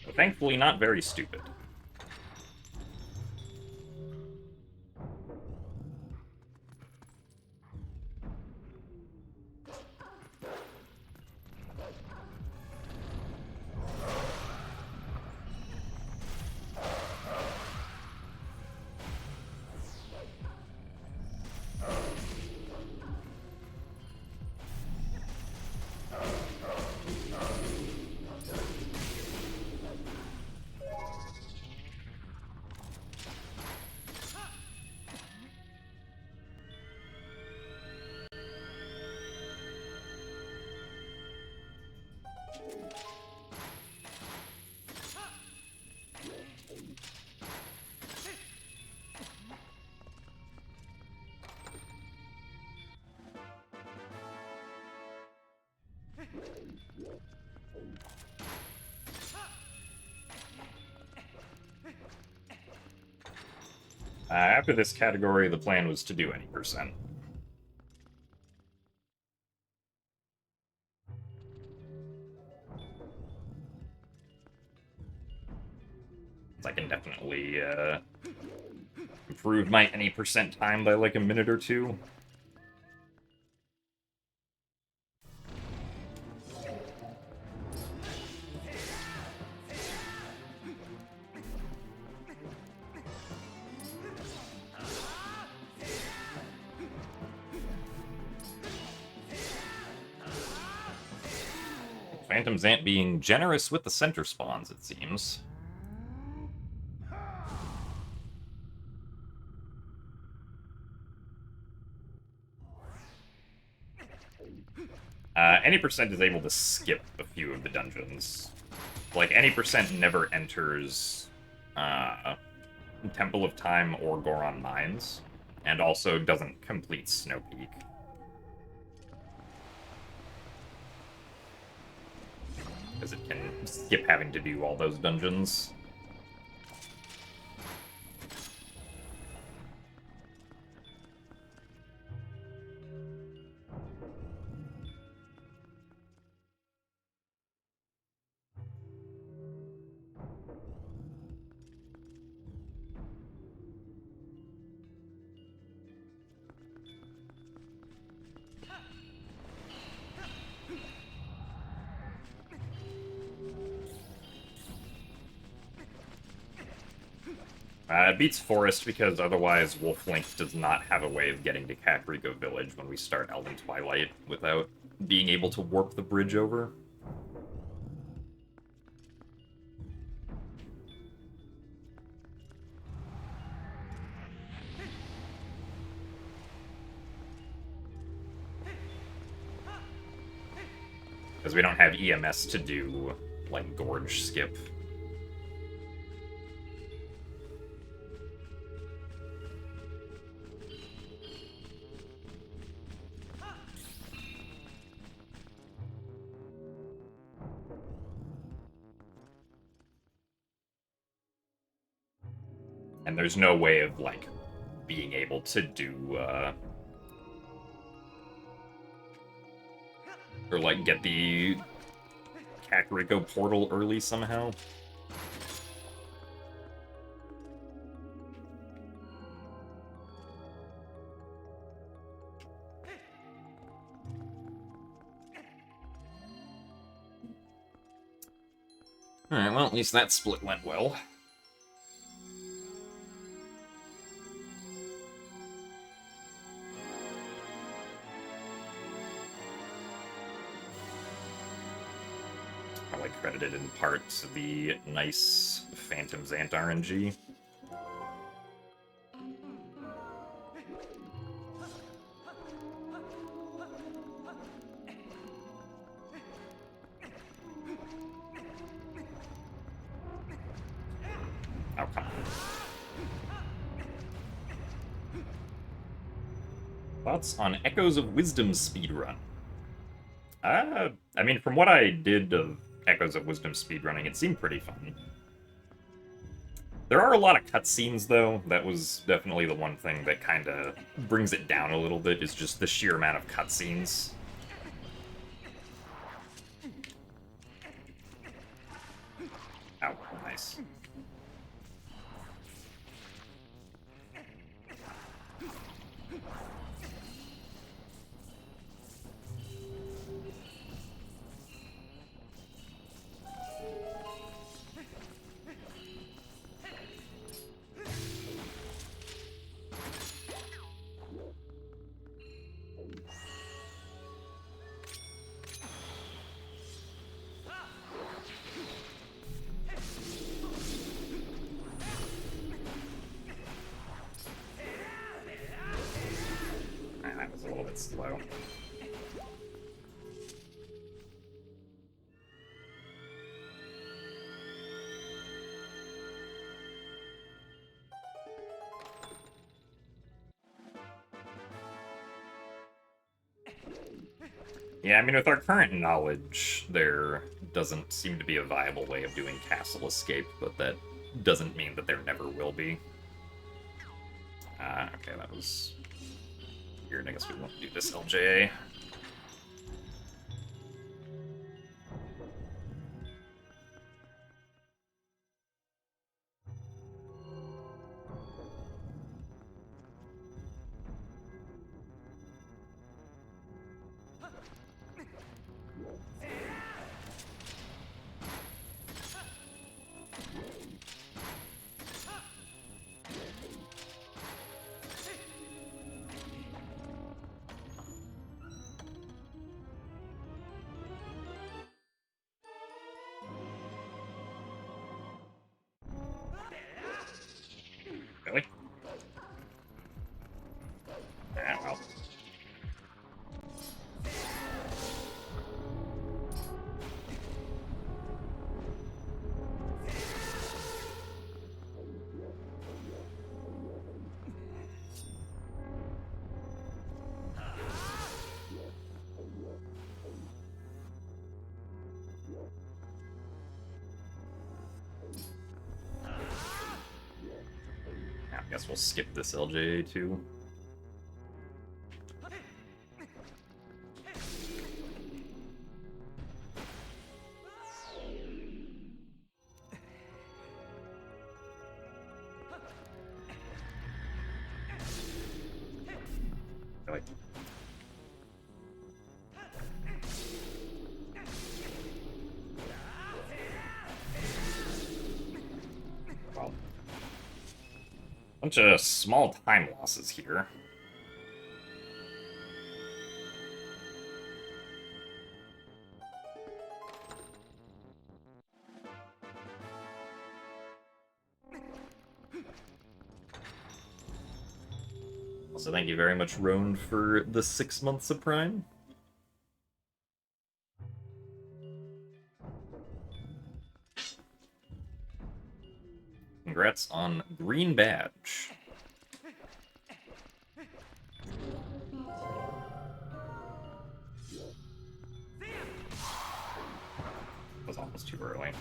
But thankfully not very stupid. After this category, the plan was to do any percent. I can definitely improve my any percent time by like a minute or two. Phantom's Ant being generous with the center spawns, it seems. Any percent is able to skip a few of the dungeons. Like, any percent never enters Temple of Time or Goron Mines, and also doesn't complete Snowpeak. because it can skip having to do all those dungeons. It beats Forest because otherwise Wolf Link does not have a way of getting to Kakariko Village when we start Elven Twilight without being able to warp the bridge over. Because we don't have EMS to do, like, Gorge skip. And there's no way of, like, being able to do, or, like, get the Kakariko portal early somehow. Alright, well, at least that split went well. Probably credited in part to the nice Phantom Zant RNG. Oh, come on. Thoughts on Echoes of Wisdom speedrun? I mean, from what I did of Echoes of Wisdom speedrunning, it seemed pretty fun. There are a lot of cutscenes, though. That was definitely the one thing that kind of brings it down a little bit, is just the sheer amount of cutscenes. Oh, nice. That was a little bit slow. Yeah, I mean, with our current knowledge, there doesn't seem to be a viable way of doing castle escape, but that doesn't mean that there never will be. Okay, that was weird. I guess we won't do this LJA. we'll skip this LJA too. Really? Well, bunch of small time losses here. Also, thank you very much, Roan, for the 6 months of Prime. Congrats on Green Badge. That was almost too early.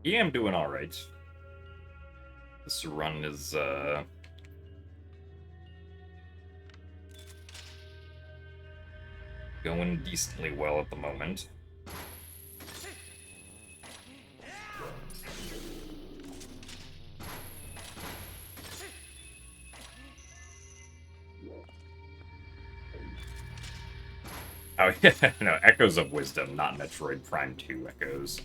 Yeah, I'm doing alright. This run is, going decently well at the moment. Oh, yeah, no, Echoes of Wisdom, not Metroid Prime 2 Echoes.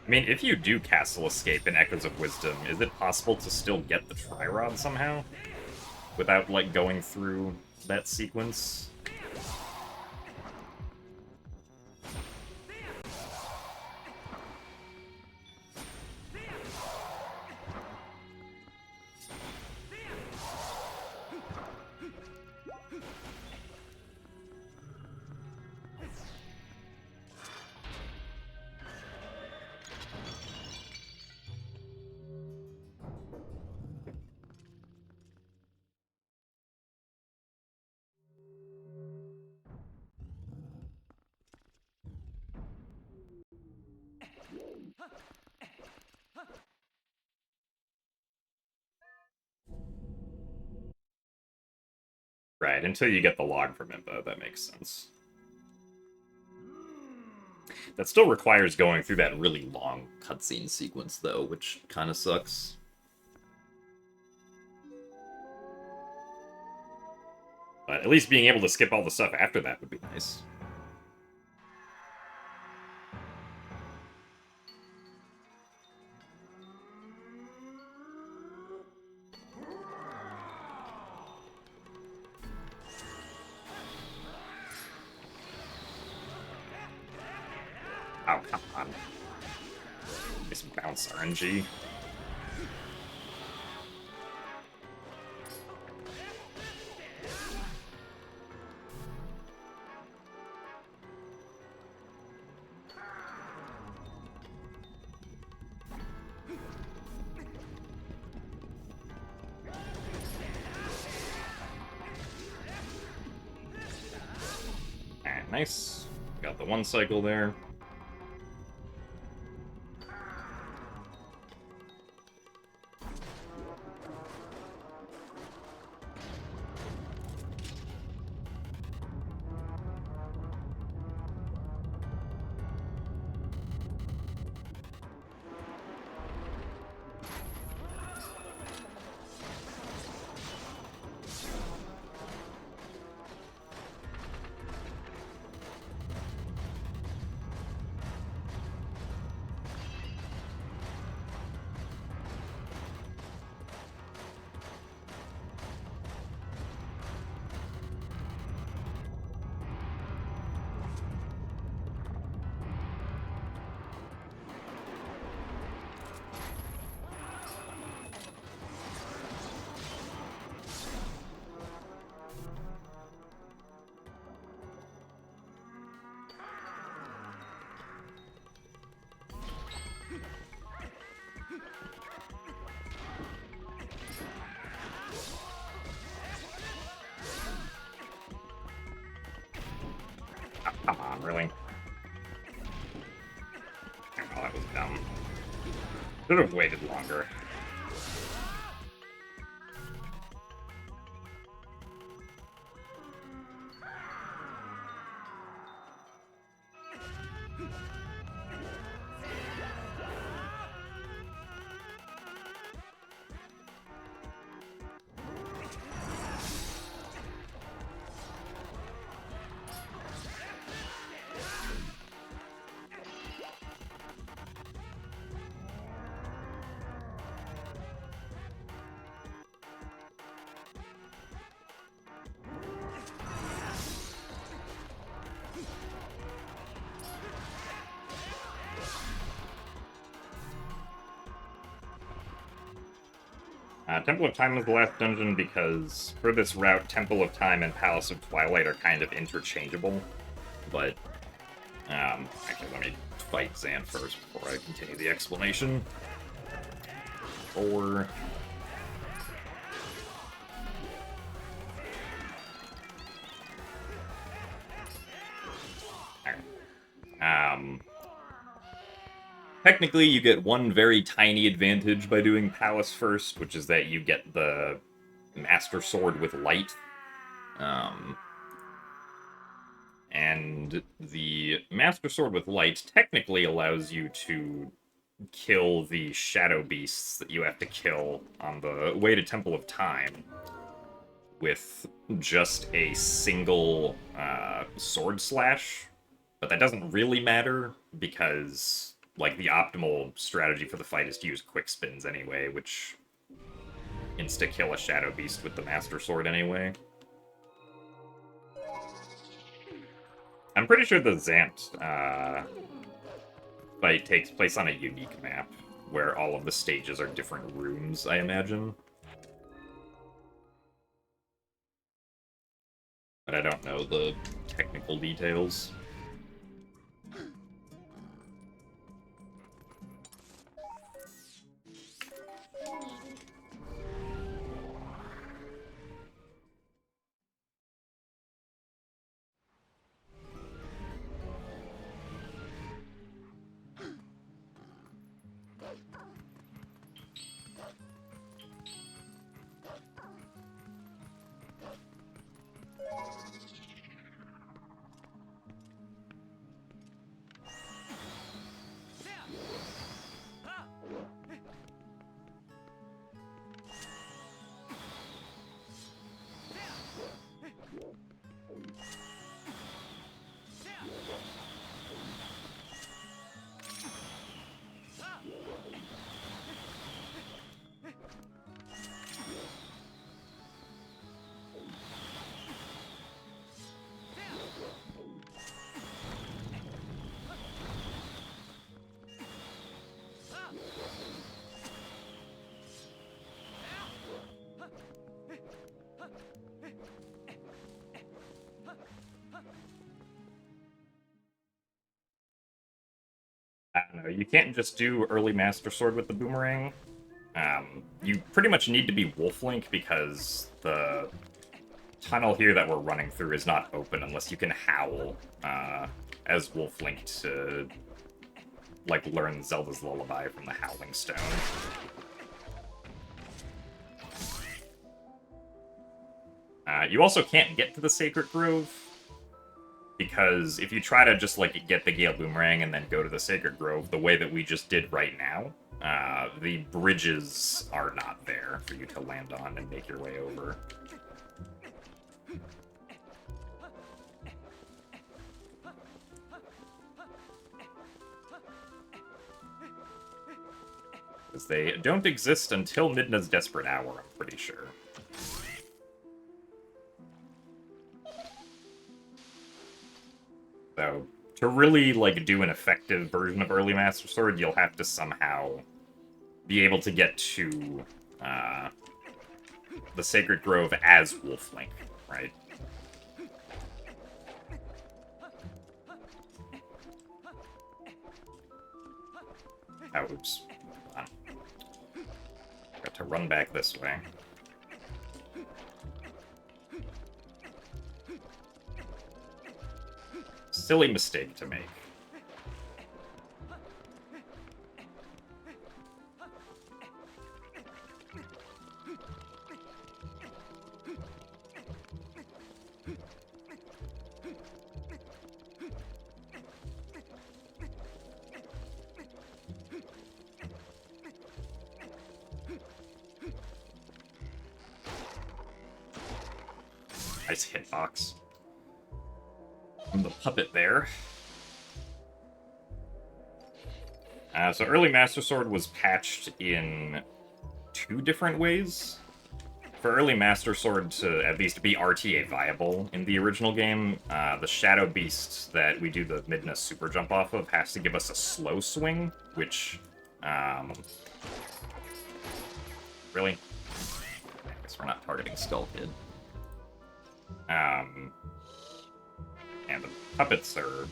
I mean, if you do Castle Escape in Echoes of Wisdom, is it possible to still get the Tri-Rod somehow? Without, like, going through that sequence? Right, until you get the log from Impa, that makes sense. That still requires going through that really long cutscene sequence, though, which kind of sucks. But at least being able to skip all the stuff after that would be nice. Oh, come on. Nice bounce RNG. And nice. Got the one cycle there. Come on, really? Oh, that was dumb. Should have waited longer. Temple of Time was the last dungeon because for this route, Temple of Time and Palace of Twilight are kind of interchangeable. But, actually, let me fight Zan first before I continue the explanation. Or... technically, you get one very tiny advantage by doing Palace first, which is that you get the Master Sword with Light. And the Master Sword with Light technically allows you to kill the Shadow Beasts that you have to kill on the way to Temple of Time with just a single sword slash. But that doesn't really matter because, like, the optimal strategy for the fight is to use quick spins anyway, which insta-kill a Shadow Beast with the Master Sword anyway. I'm pretty sure the Zant fight takes place on a unique map, where all of the stages are different rooms, I imagine. But I don't know the technical details. I don't know, you can't just do early Master Sword with the boomerang. You pretty much need to be Wolf Link because the tunnel here that we're running through is not open unless you can howl as Wolf Link to, like, learn Zelda's Lullaby from the Howling Stone. You also can't get to the Sacred Grove, because if you try to just, like, get the Gale Boomerang and then go to the Sacred Grove, the way that we just did right now, the bridges are not there for you to land on and make your way over. Because they don't exist until Midna's Desperate Hour, I'm pretty sure. So, to really, like, do an effective version of Early Master Sword, you'll have to somehow be able to get to the Sacred Grove as Wolf Link, right? Oh, oops. Hold on. Got to run back this way. Silly mistake to make. Nice hitbox from the puppet there. So early Master Sword was patched in 2 different ways. For early Master Sword to at least be RTA viable in the original game, the Shadow Beast that we do the Midna super jump off of has to give us a slow swing, which, really? I guess we're not targeting Skull Kid. And the puppets are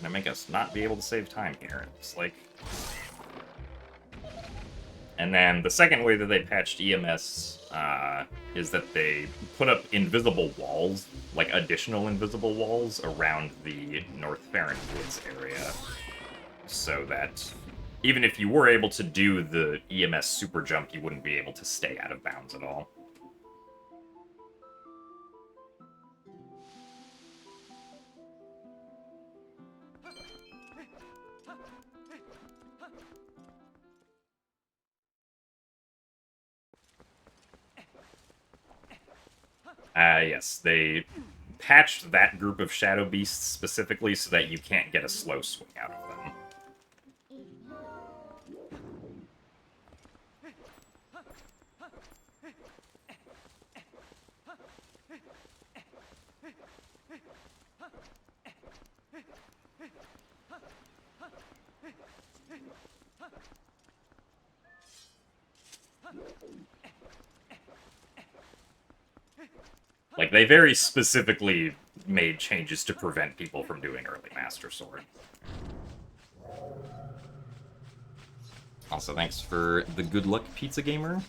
gonna make us not be able to save time here. It's like... And then the second way that they patched EMS is that they put up invisible walls, like additional invisible walls, around the North Farron Woods area. So that even if you were able to do the EMS super jump, you wouldn't be able to stay out of bounds at all. Yes, they patched that group of Shadow Beasts specifically so that you can't get a slow swing out of them. Like, they very specifically made changes to prevent people from doing early Master Sword. Also, thanks for the good luck, Pizza Gamer.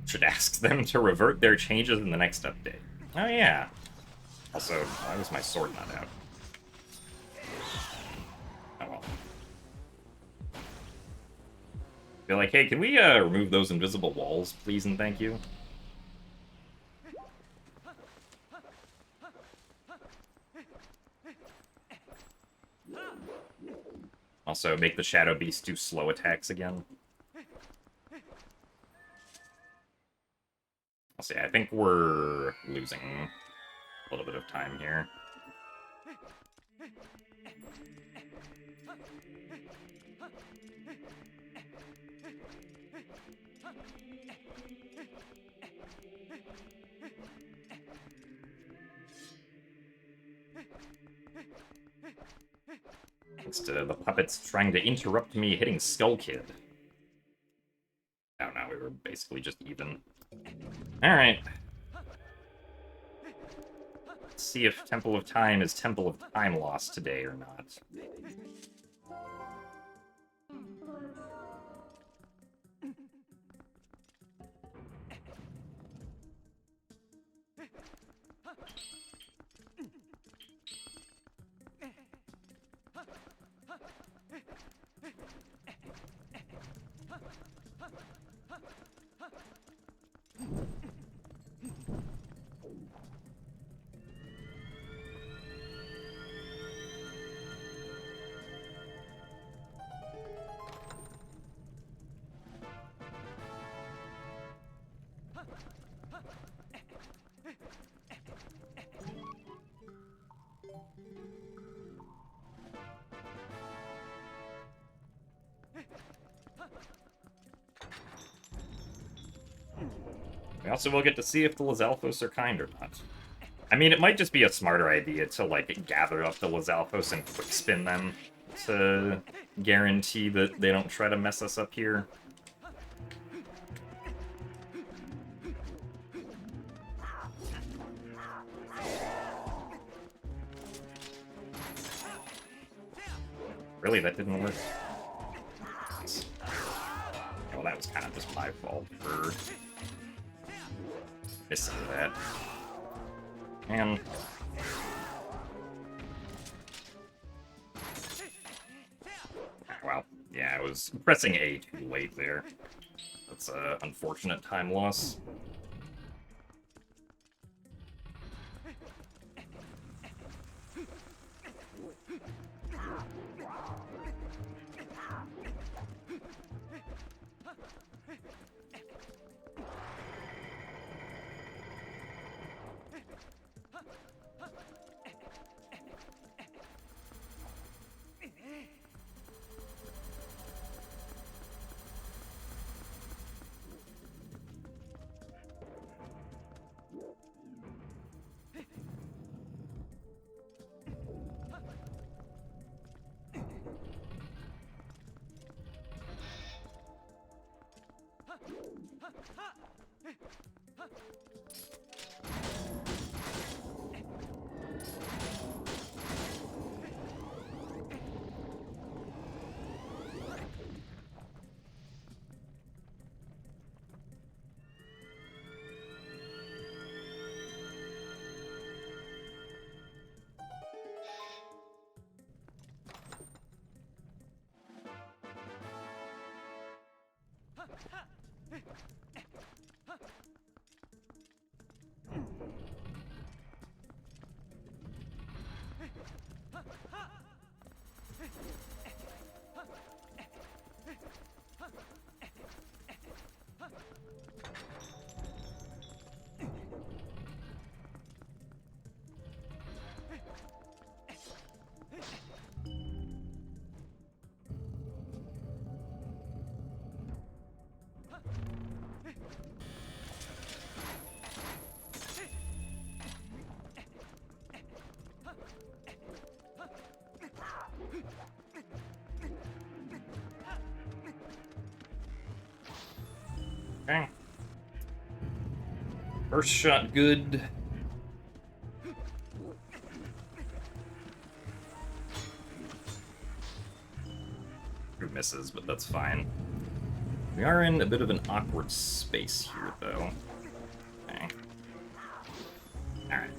Should ask them to revert their changes in the next update. Oh, yeah. Also, why was my sword not out? Oh, well. Be like, hey, can we remove those invisible walls, please and thank you? Also, make the Shadow Beast do slow attacks again. I'll see, I think we're losing a little bit of time here. Instead of the puppets trying to interrupt me hitting Skull Kid. Oh no, we were basically just even. Alright. Let's see if Temple of Time is Temple of Time Loss today or not. We also will get to see if the Lizalfos are kind or not. I mean, it might just be a smarter idea to, like, gather up the Lizalfos and quick spin them to guarantee that they don't try to mess us up here. Really, that didn't work. Well, that was kind of just my fault for I see that. And well, yeah, I was pressing A too late there. That's an unfortunate time loss. Okay. First shot good. Two misses, but that's fine. We are in a bit of an awkward space here, though. Okay. Alright.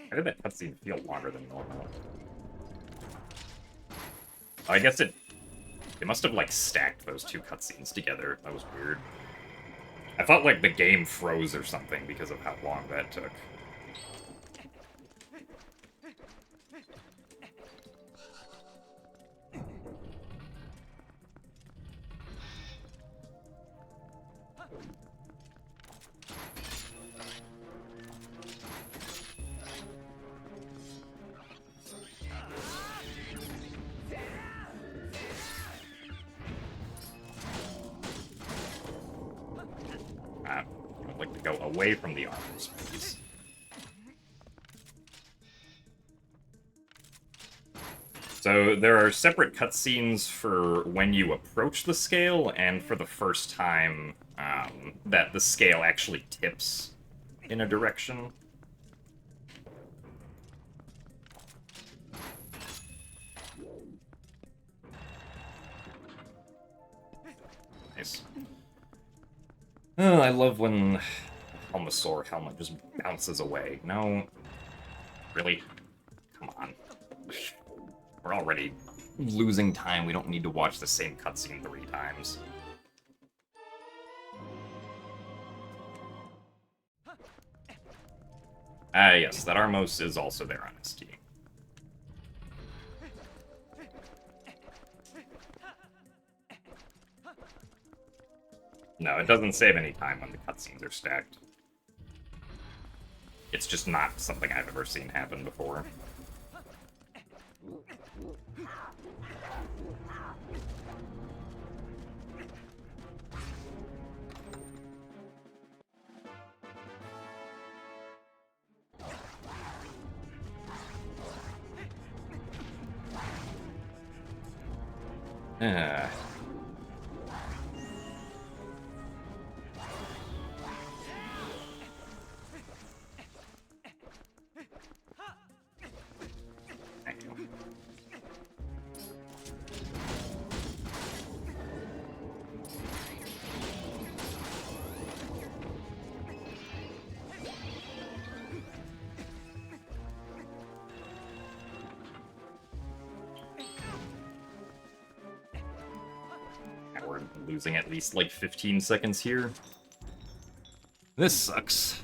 How did that cutscene feel longer than normal? Oh, I guess it must have, like, stacked those two cutscenes together. That was weird. I thought, like, the game froze or something because of how long that took. I'd like to go away from the arms, please. So there are separate cutscenes for when you approach the scale and for the first time that the scale actually tips in a direction. Nice. Oh, I love when Helmasaur helmet just bounces away. No. Really? Come on. We're already losing time. We don't need to watch the same cutscene 3 times. Yes, that Armos is also there on SD. No, it doesn't save any time when the cutscenes are stacked. It's just not something I've ever seen happen before. Uh, Thank you. We're losing at least like 15 seconds here. This sucks.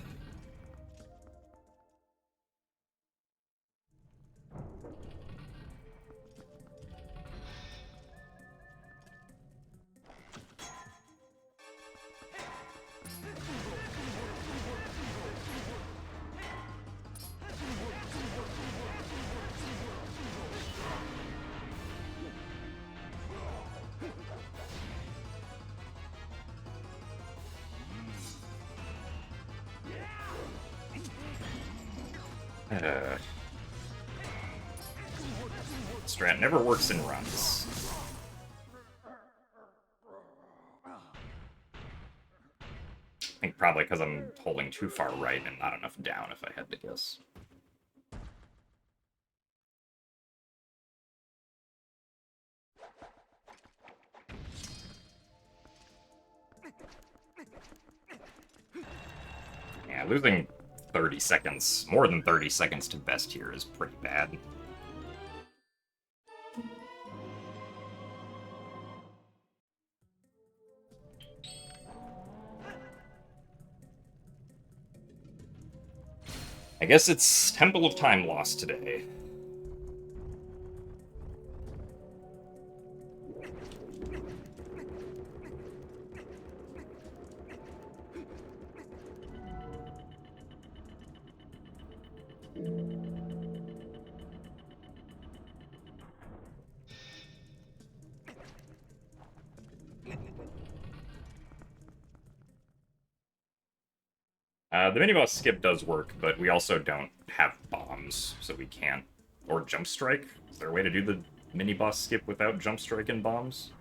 Strat never works in runs. I think probably because I'm holding too far right and not enough down, if I had to guess. Yeah, losing 30 seconds, more than 30 seconds to best here is pretty bad. I guess it's Temple of Time Lost today. The mini-boss skip does work, but we also don't have bombs, so we can't... Or jump strike? Is there a way to do the mini-boss skip without jump strike and bombs?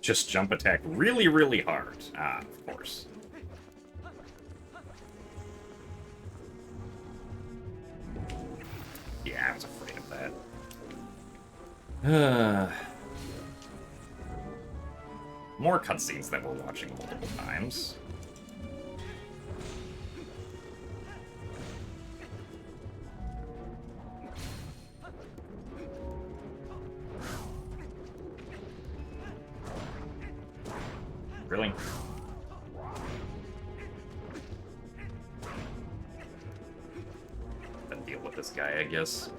Just jump attack really, really hard. Ah, of course. Yeah, I was afraid of that. More cutscenes that we're watching multiple times. Really? Then deal with this guy, I guess.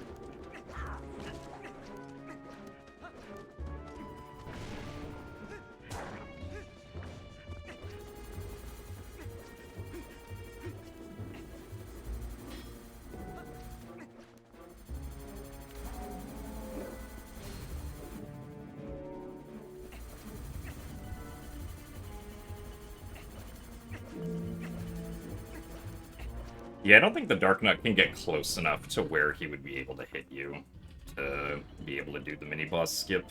Yeah, I don't think the Dark Nut can get close enough to where he would be able to hit you to be able to do the mini-boss skip.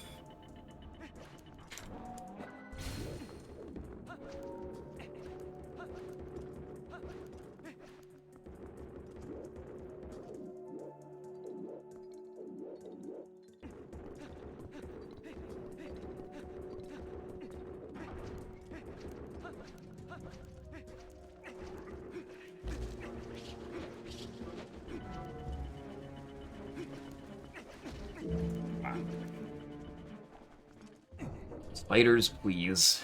Spiders, please.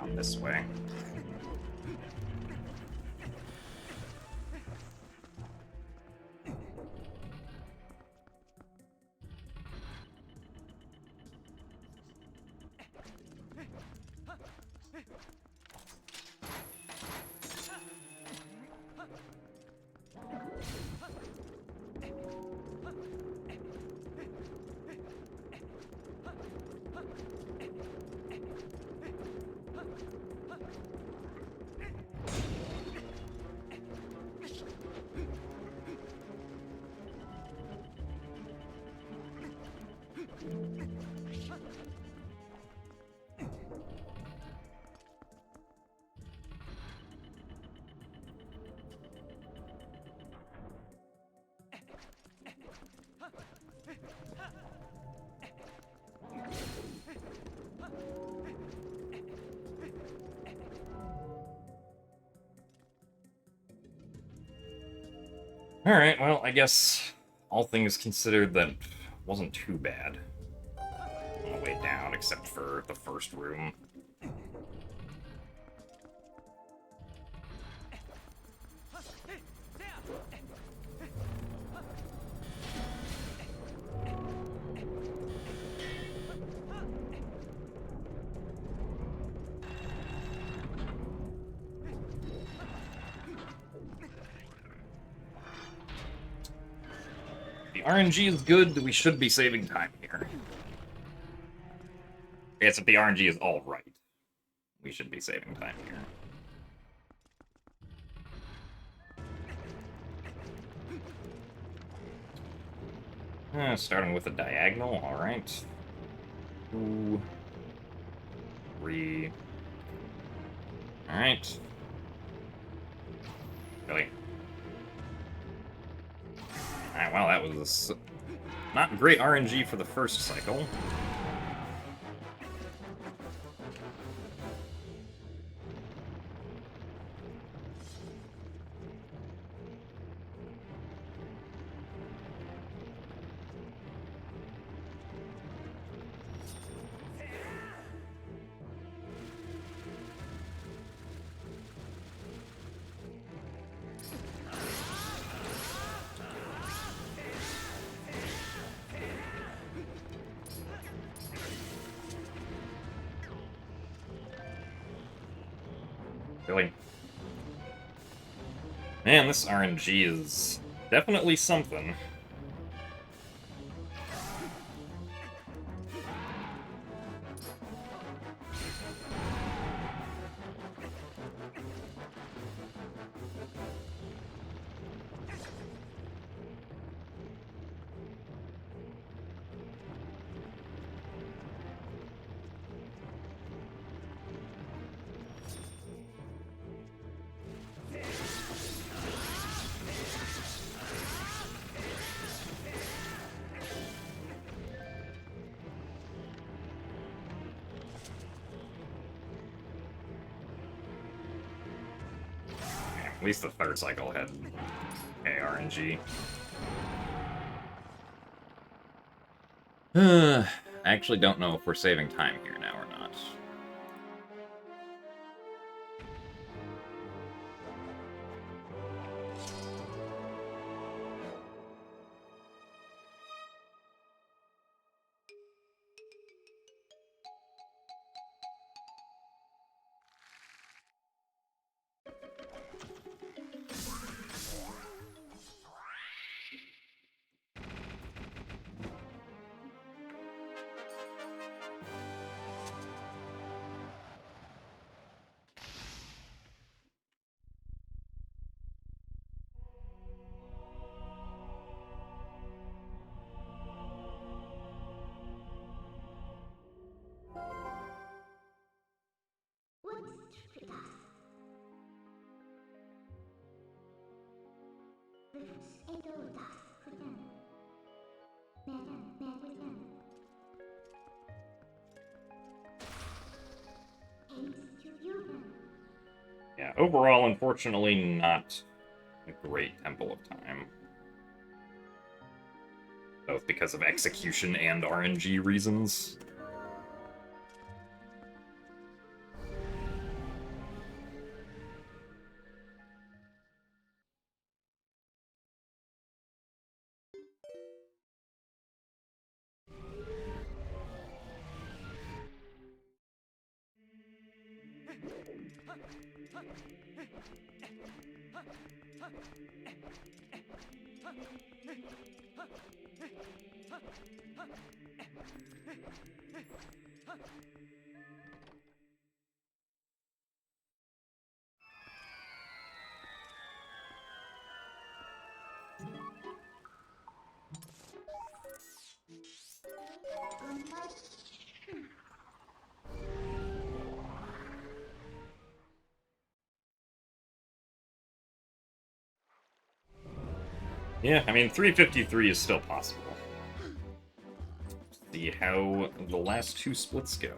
on this way. Alright, well, I guess all things considered, that wasn't too bad on the way down, except for the first room. The RNG is good, we should be saving time here. I guess if the RNG is all right, we should be saving time here. Starting with a diagonal, alright. 2, 3. Alright. Really? Alright, well, that was not great RNG for the first cycle. Really? Man, this RNG is definitely something. At least the third cycle had RNG. I actually don't know if we're saving time here now or not. Yeah, overall, unfortunately, not a great Temple of Time. Both because of execution and RNG reasons. Yeah, I mean, 353 is still possible. See how the last two splits go.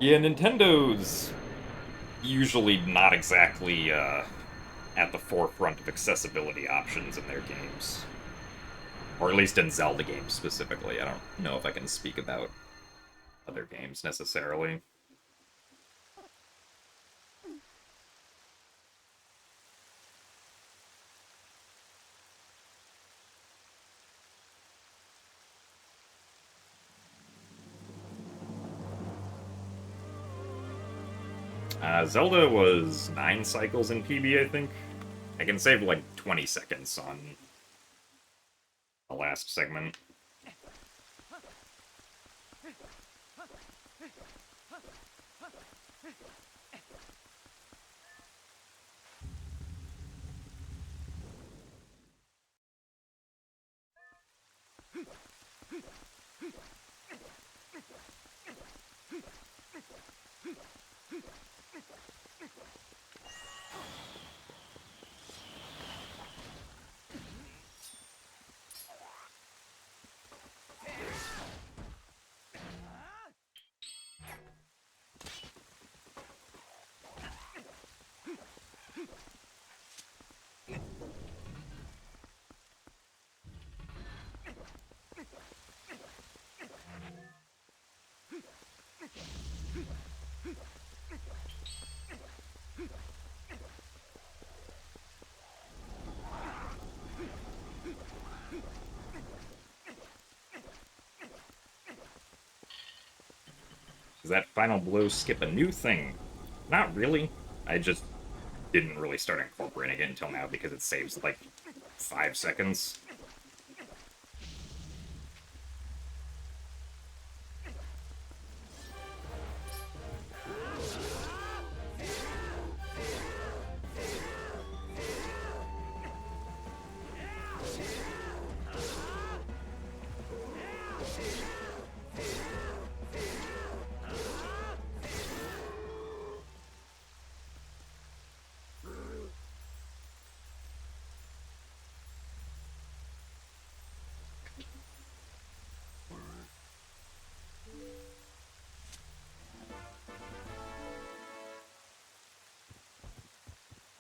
Yeah, Nintendo's usually not exactly at the forefront of accessibility options in their games. Or at least in Zelda games specifically. I don't know if I can speak about other games necessarily. Zelda was 9 cycles in PB, I think. I can save like 20 seconds on the last segment. Does that final blow skip a new thing? Not really. I just didn't really start incorporating it until now because it saves like 5 seconds.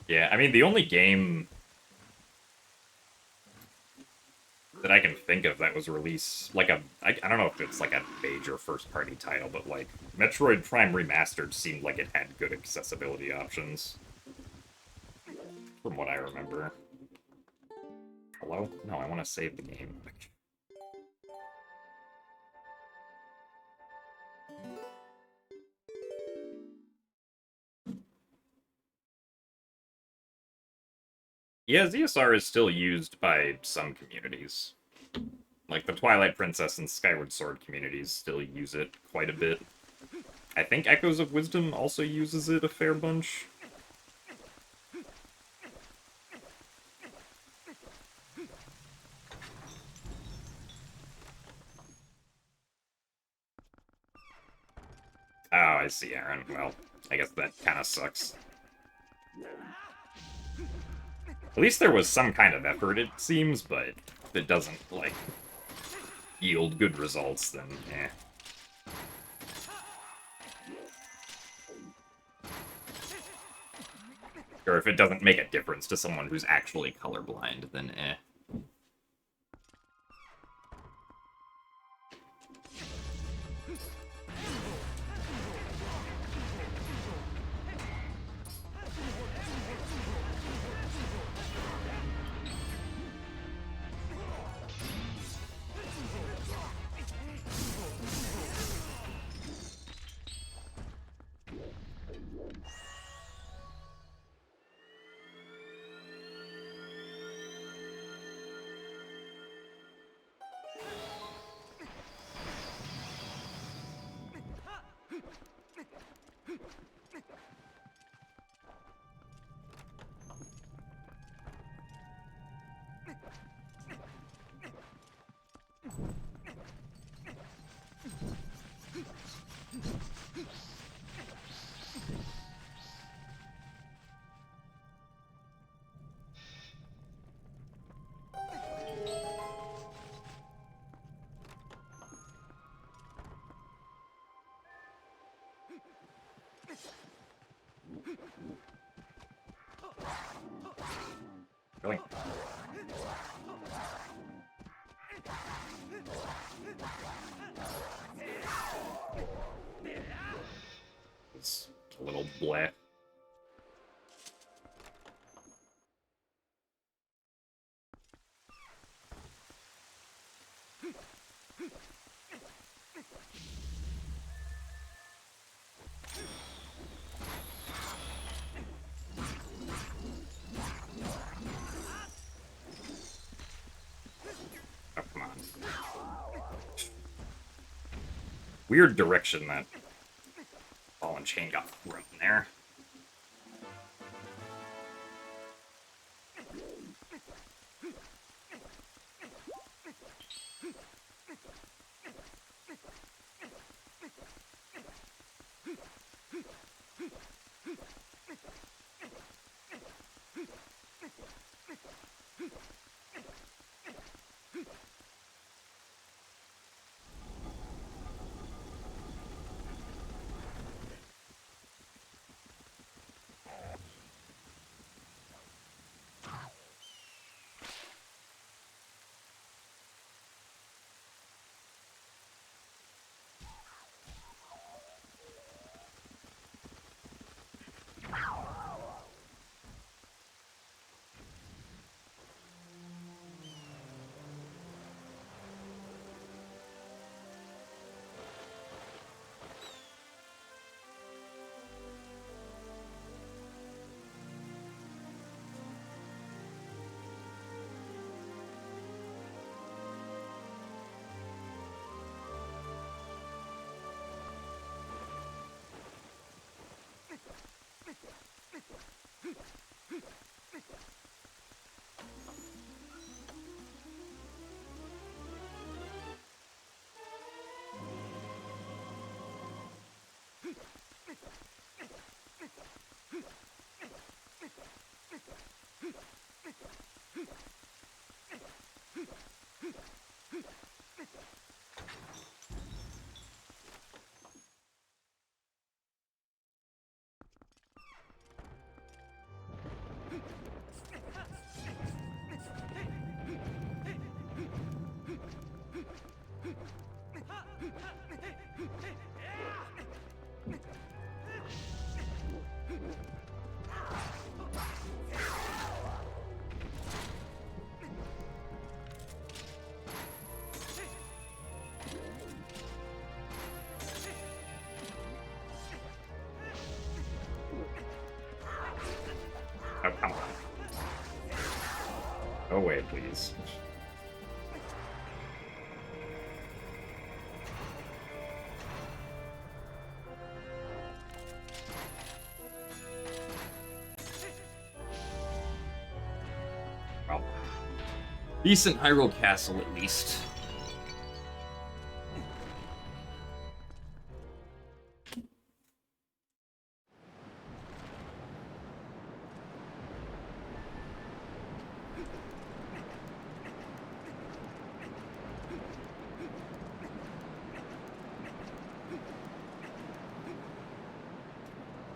Yeah, I mean, the only game think of that was released like I don't know if it's like a major first party title, but like Metroid Prime Remastered seemed like it had good accessibility options. From what I remember. Hello? No, I want to save the game. Yeah, ZSR is still used by some communities. Like the Twilight Princess and Skyward Sword communities still use it quite a bit. I think Echoes of Wisdom also uses it a fair bunch. Oh, I see, Aaron. Well, I guess that kind of sucks. At least there was some kind of effort, it seems, but if it doesn't, like, yield good results, then eh. Or if it doesn't make a difference to someone who's actually colorblind, then eh. Really? It's a little bleh. Oh, come on. Weird direction that ball and chain got thrown there. Oh, come on. Go away, please. Well, decent Hyrule Castle, at least.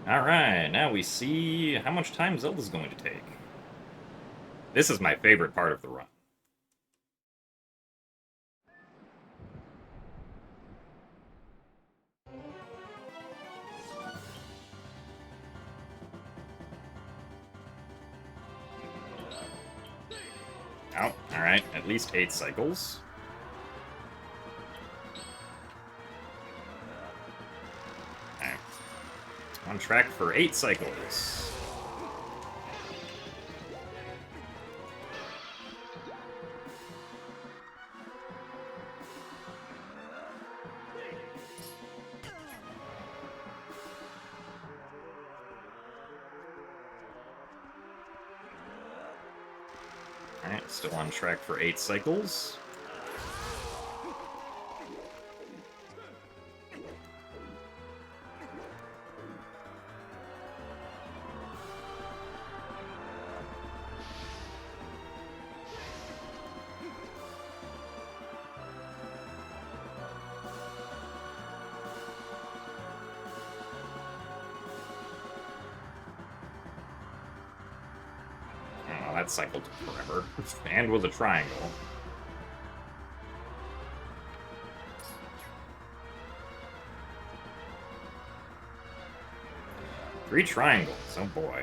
Alright, now we see how much time Zelda's going to take. This is my favorite part of the run. Oh, alright, at least 8 cycles. Okay. On track for 8 cycles. Alright, still on track for 8 cycles. That cycle took forever. And was a triangle. Three triangles, oh boy.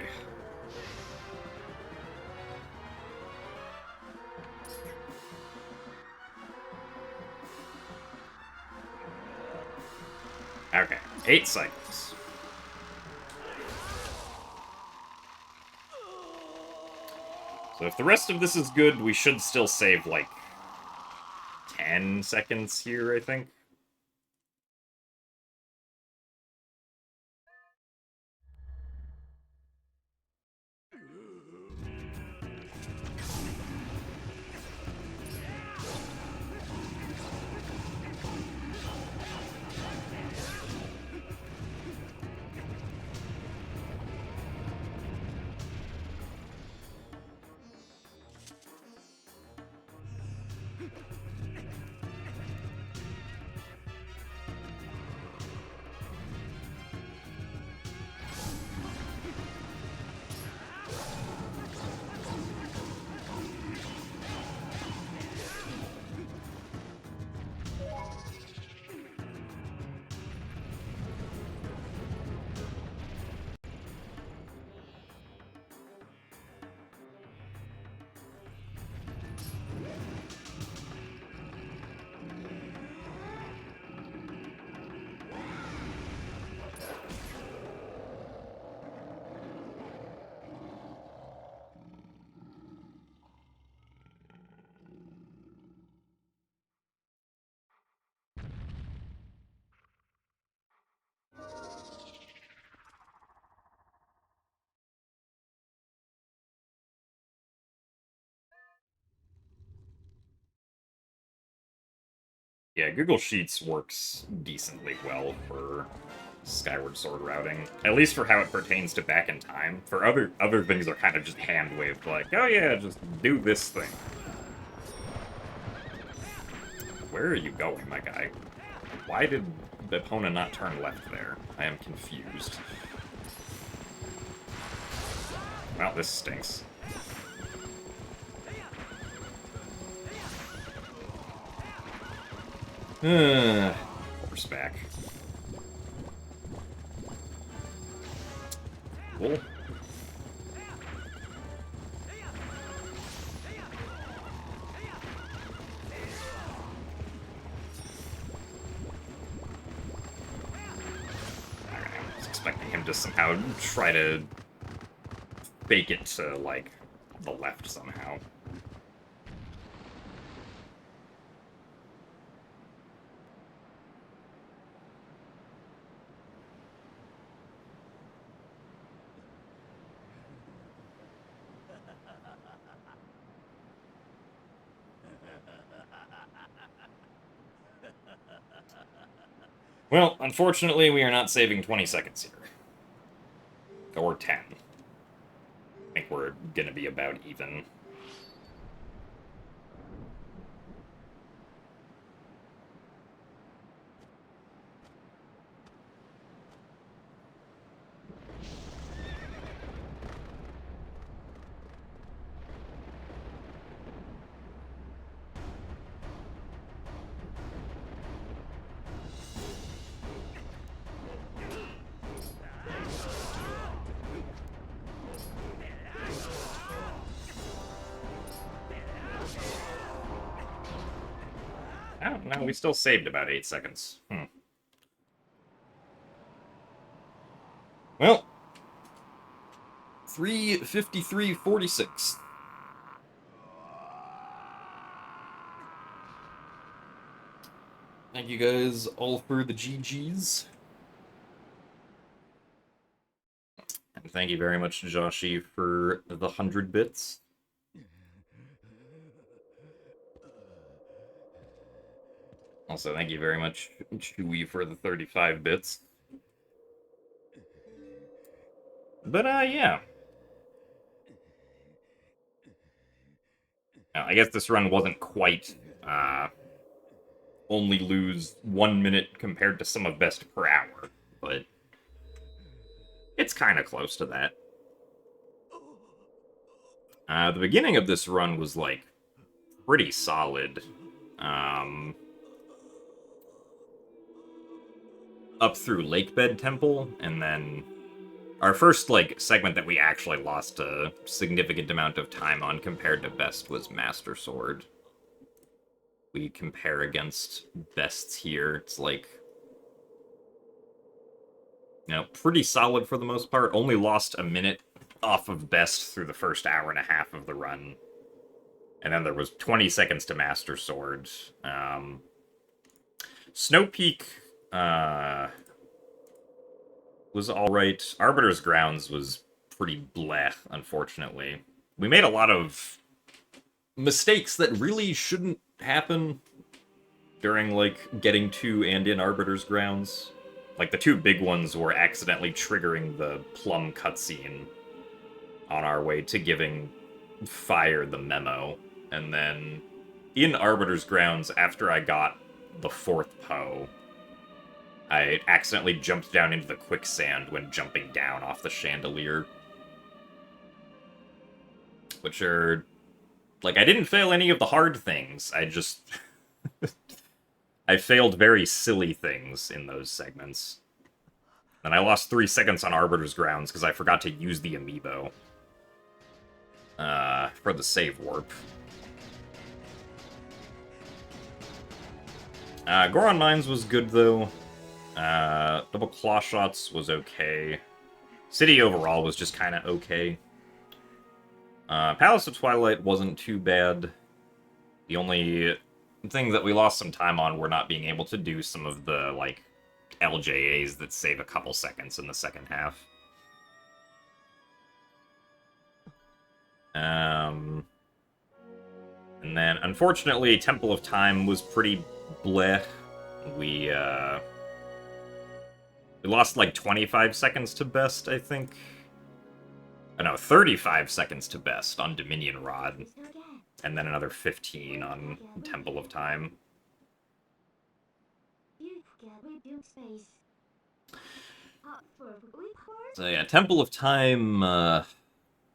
Okay, 8 cycles. So if the rest of this is good, we should still save, like, 10 seconds here, I think. Yeah, Google Sheets works decently well for Skyward Sword routing, at least for how it pertains to back in time. For other things are kind of just hand-waved, like, oh yeah, just do this thing. Where are you going, my guy? Why did the opponent not turn left there? I am confused. Well, this stinks. Horseback. Cool. I was expecting him to somehow try to fake it to, like, the left somehow. Well, unfortunately, we are not saving 20 seconds here. Or 10. I think we're gonna be about even. Oh, no, we still saved about 8 seconds. Well, 3:53:46. Thank you guys all for the GGs. And thank you very much, Joshi, for the 100 bits. Also, thank you very much, Chewy, for the 35 bits. But, yeah. Now, I guess this run wasn't quite, only lose 1 minute compared to some of best per hour, but it's kind of close to that. The beginning of this run was, like, pretty solid. Up through Lakebed Temple, and then our first, like, segment that we actually lost a significant amount of time on compared to best was Master Sword. We compare against bests here, it's like, you know, pretty solid for the most part. Only lost a minute off of best through the first hour and a half of the run. And then there was 20 seconds to Master Sword. Snowpeak was alright. Arbiter's Grounds was pretty bleh, unfortunately. We made a lot of mistakes that really shouldn't happen during, like, getting to and in Arbiter's Grounds. Like, the two big ones were accidentally triggering the Plum cutscene on our way to giving Fire the memo. And then in Arbiter's Grounds, after I got the 4th Poe, I accidentally jumped down into the quicksand when jumping down off the chandelier. Which are... like, I didn't fail any of the hard things, I just... I failed very silly things in those segments. And I lost 3 seconds on Arbiter's Grounds because I forgot to use the amiibo. For the save warp. Goron Mines was good, though. Double Claw Shots was okay. City overall was just kind of okay. Palace of Twilight wasn't too bad. The only thing that we lost some time on were not being able to do some of the, like, LJAs that save a couple seconds in the second half. And then, unfortunately, Temple of Time was pretty bleh. We lost, like, 25 seconds to best, I think. Oh, no, 35 seconds to best on Dominion Rod. And then another 15 on Temple of Time. So yeah, Temple of Time,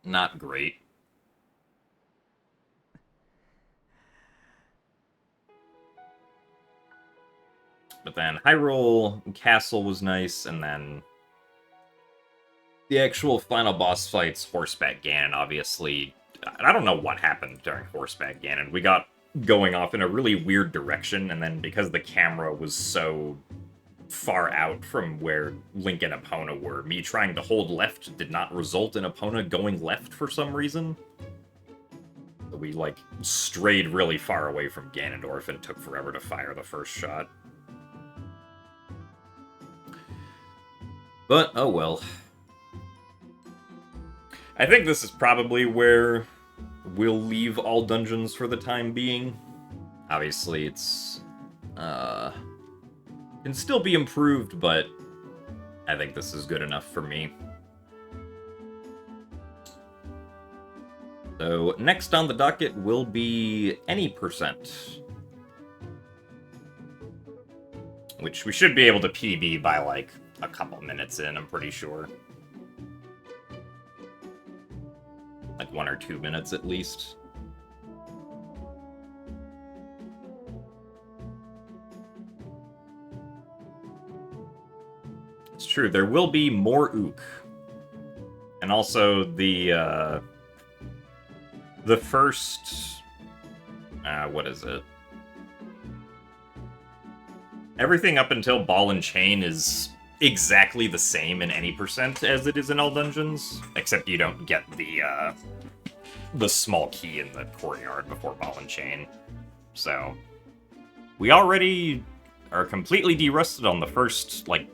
not great. But then Hyrule Castle was nice, and then the actual final boss fights, Horseback Ganon, obviously. I don't know what happened during Horseback Ganon. We got going off in a really weird direction, and then because the camera was so far out from where Link and Epona were. Me trying to hold left did not result in Epona going left for some reason. So we, like, strayed really far away from Ganondorf and took forever to fire the first shot. But, oh well. I think this is probably where we'll leave all dungeons for the time being. Obviously, it's, can still be improved, but I think this is good enough for me. So, next on the docket will be any percent. Which we should be able to PB by, like, a couple minutes in, I'm pretty sure. Like 1 or 2 minutes at least. It's true, there will be more Ook. And also the first... what is it? Everything up until Ball and Chain is exactly the same in any percent as it is in all dungeons, except you don't get the small key in the courtyard before Ball and Chain. So, we already are completely de-rusted on the first, like,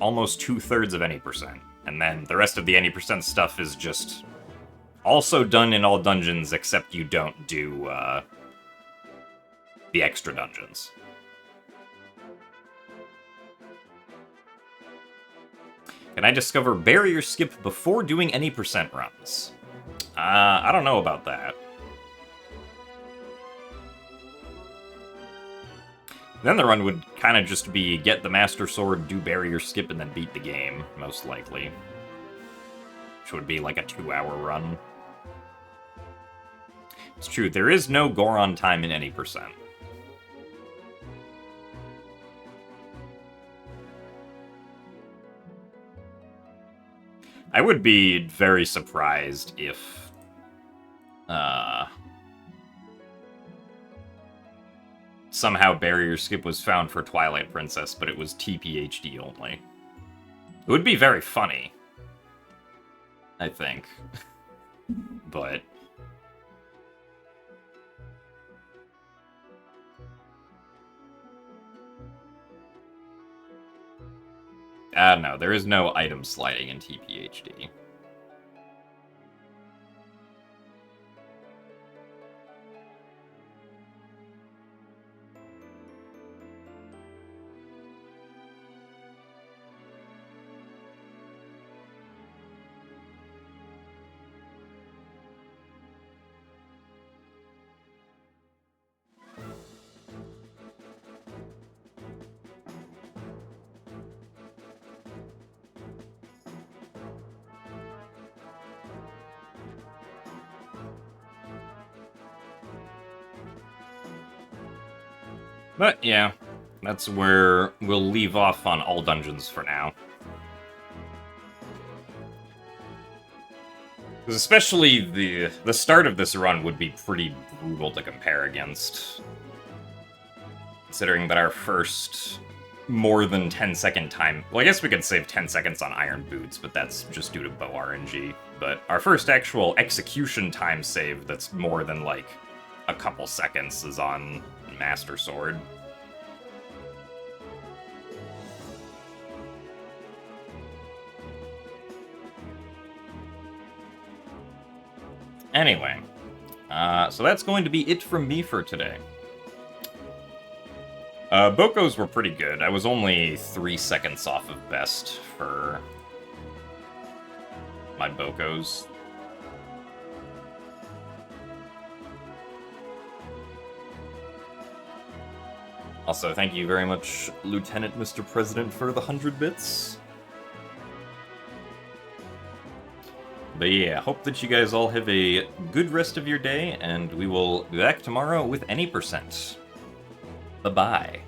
almost 2/3 of any percent. And then the rest of the any percent stuff is just also done in all dungeons, except you don't do the extra dungeons. Can I discover barrier skip before doing any percent runs? I don't know about that. Then the run would kind of just be get the Master Sword, do barrier skip, and then beat the game, most likely. Which would be like a 2-hour run. It's true, there is no Goron time in any percent. I would be very surprised if somehow barrier skip was found for Twilight Princess, but it was TPHD only. It would be very funny, I think. But no, there is no item sliding in TPHD. But yeah, that's where we'll leave off on all dungeons for now. Because especially the start of this run would be pretty brutal to compare against. Considering that our first more than 10-second time... Well, I guess we could save 10 seconds on Iron Boots, but that's just due to bow RNG. But our first actual execution time save that's more than, like, a couple seconds is on Master Sword. Anyway, so that's going to be it from me for today. Bokos were pretty good. I was only 3 seconds off of best for my Bokos. Also, thank you very much, Lieutenant Mr. President, for the 100 bits. But yeah, hope that you guys all have a good rest of your day, and we will be back tomorrow with any percent. Bye-bye.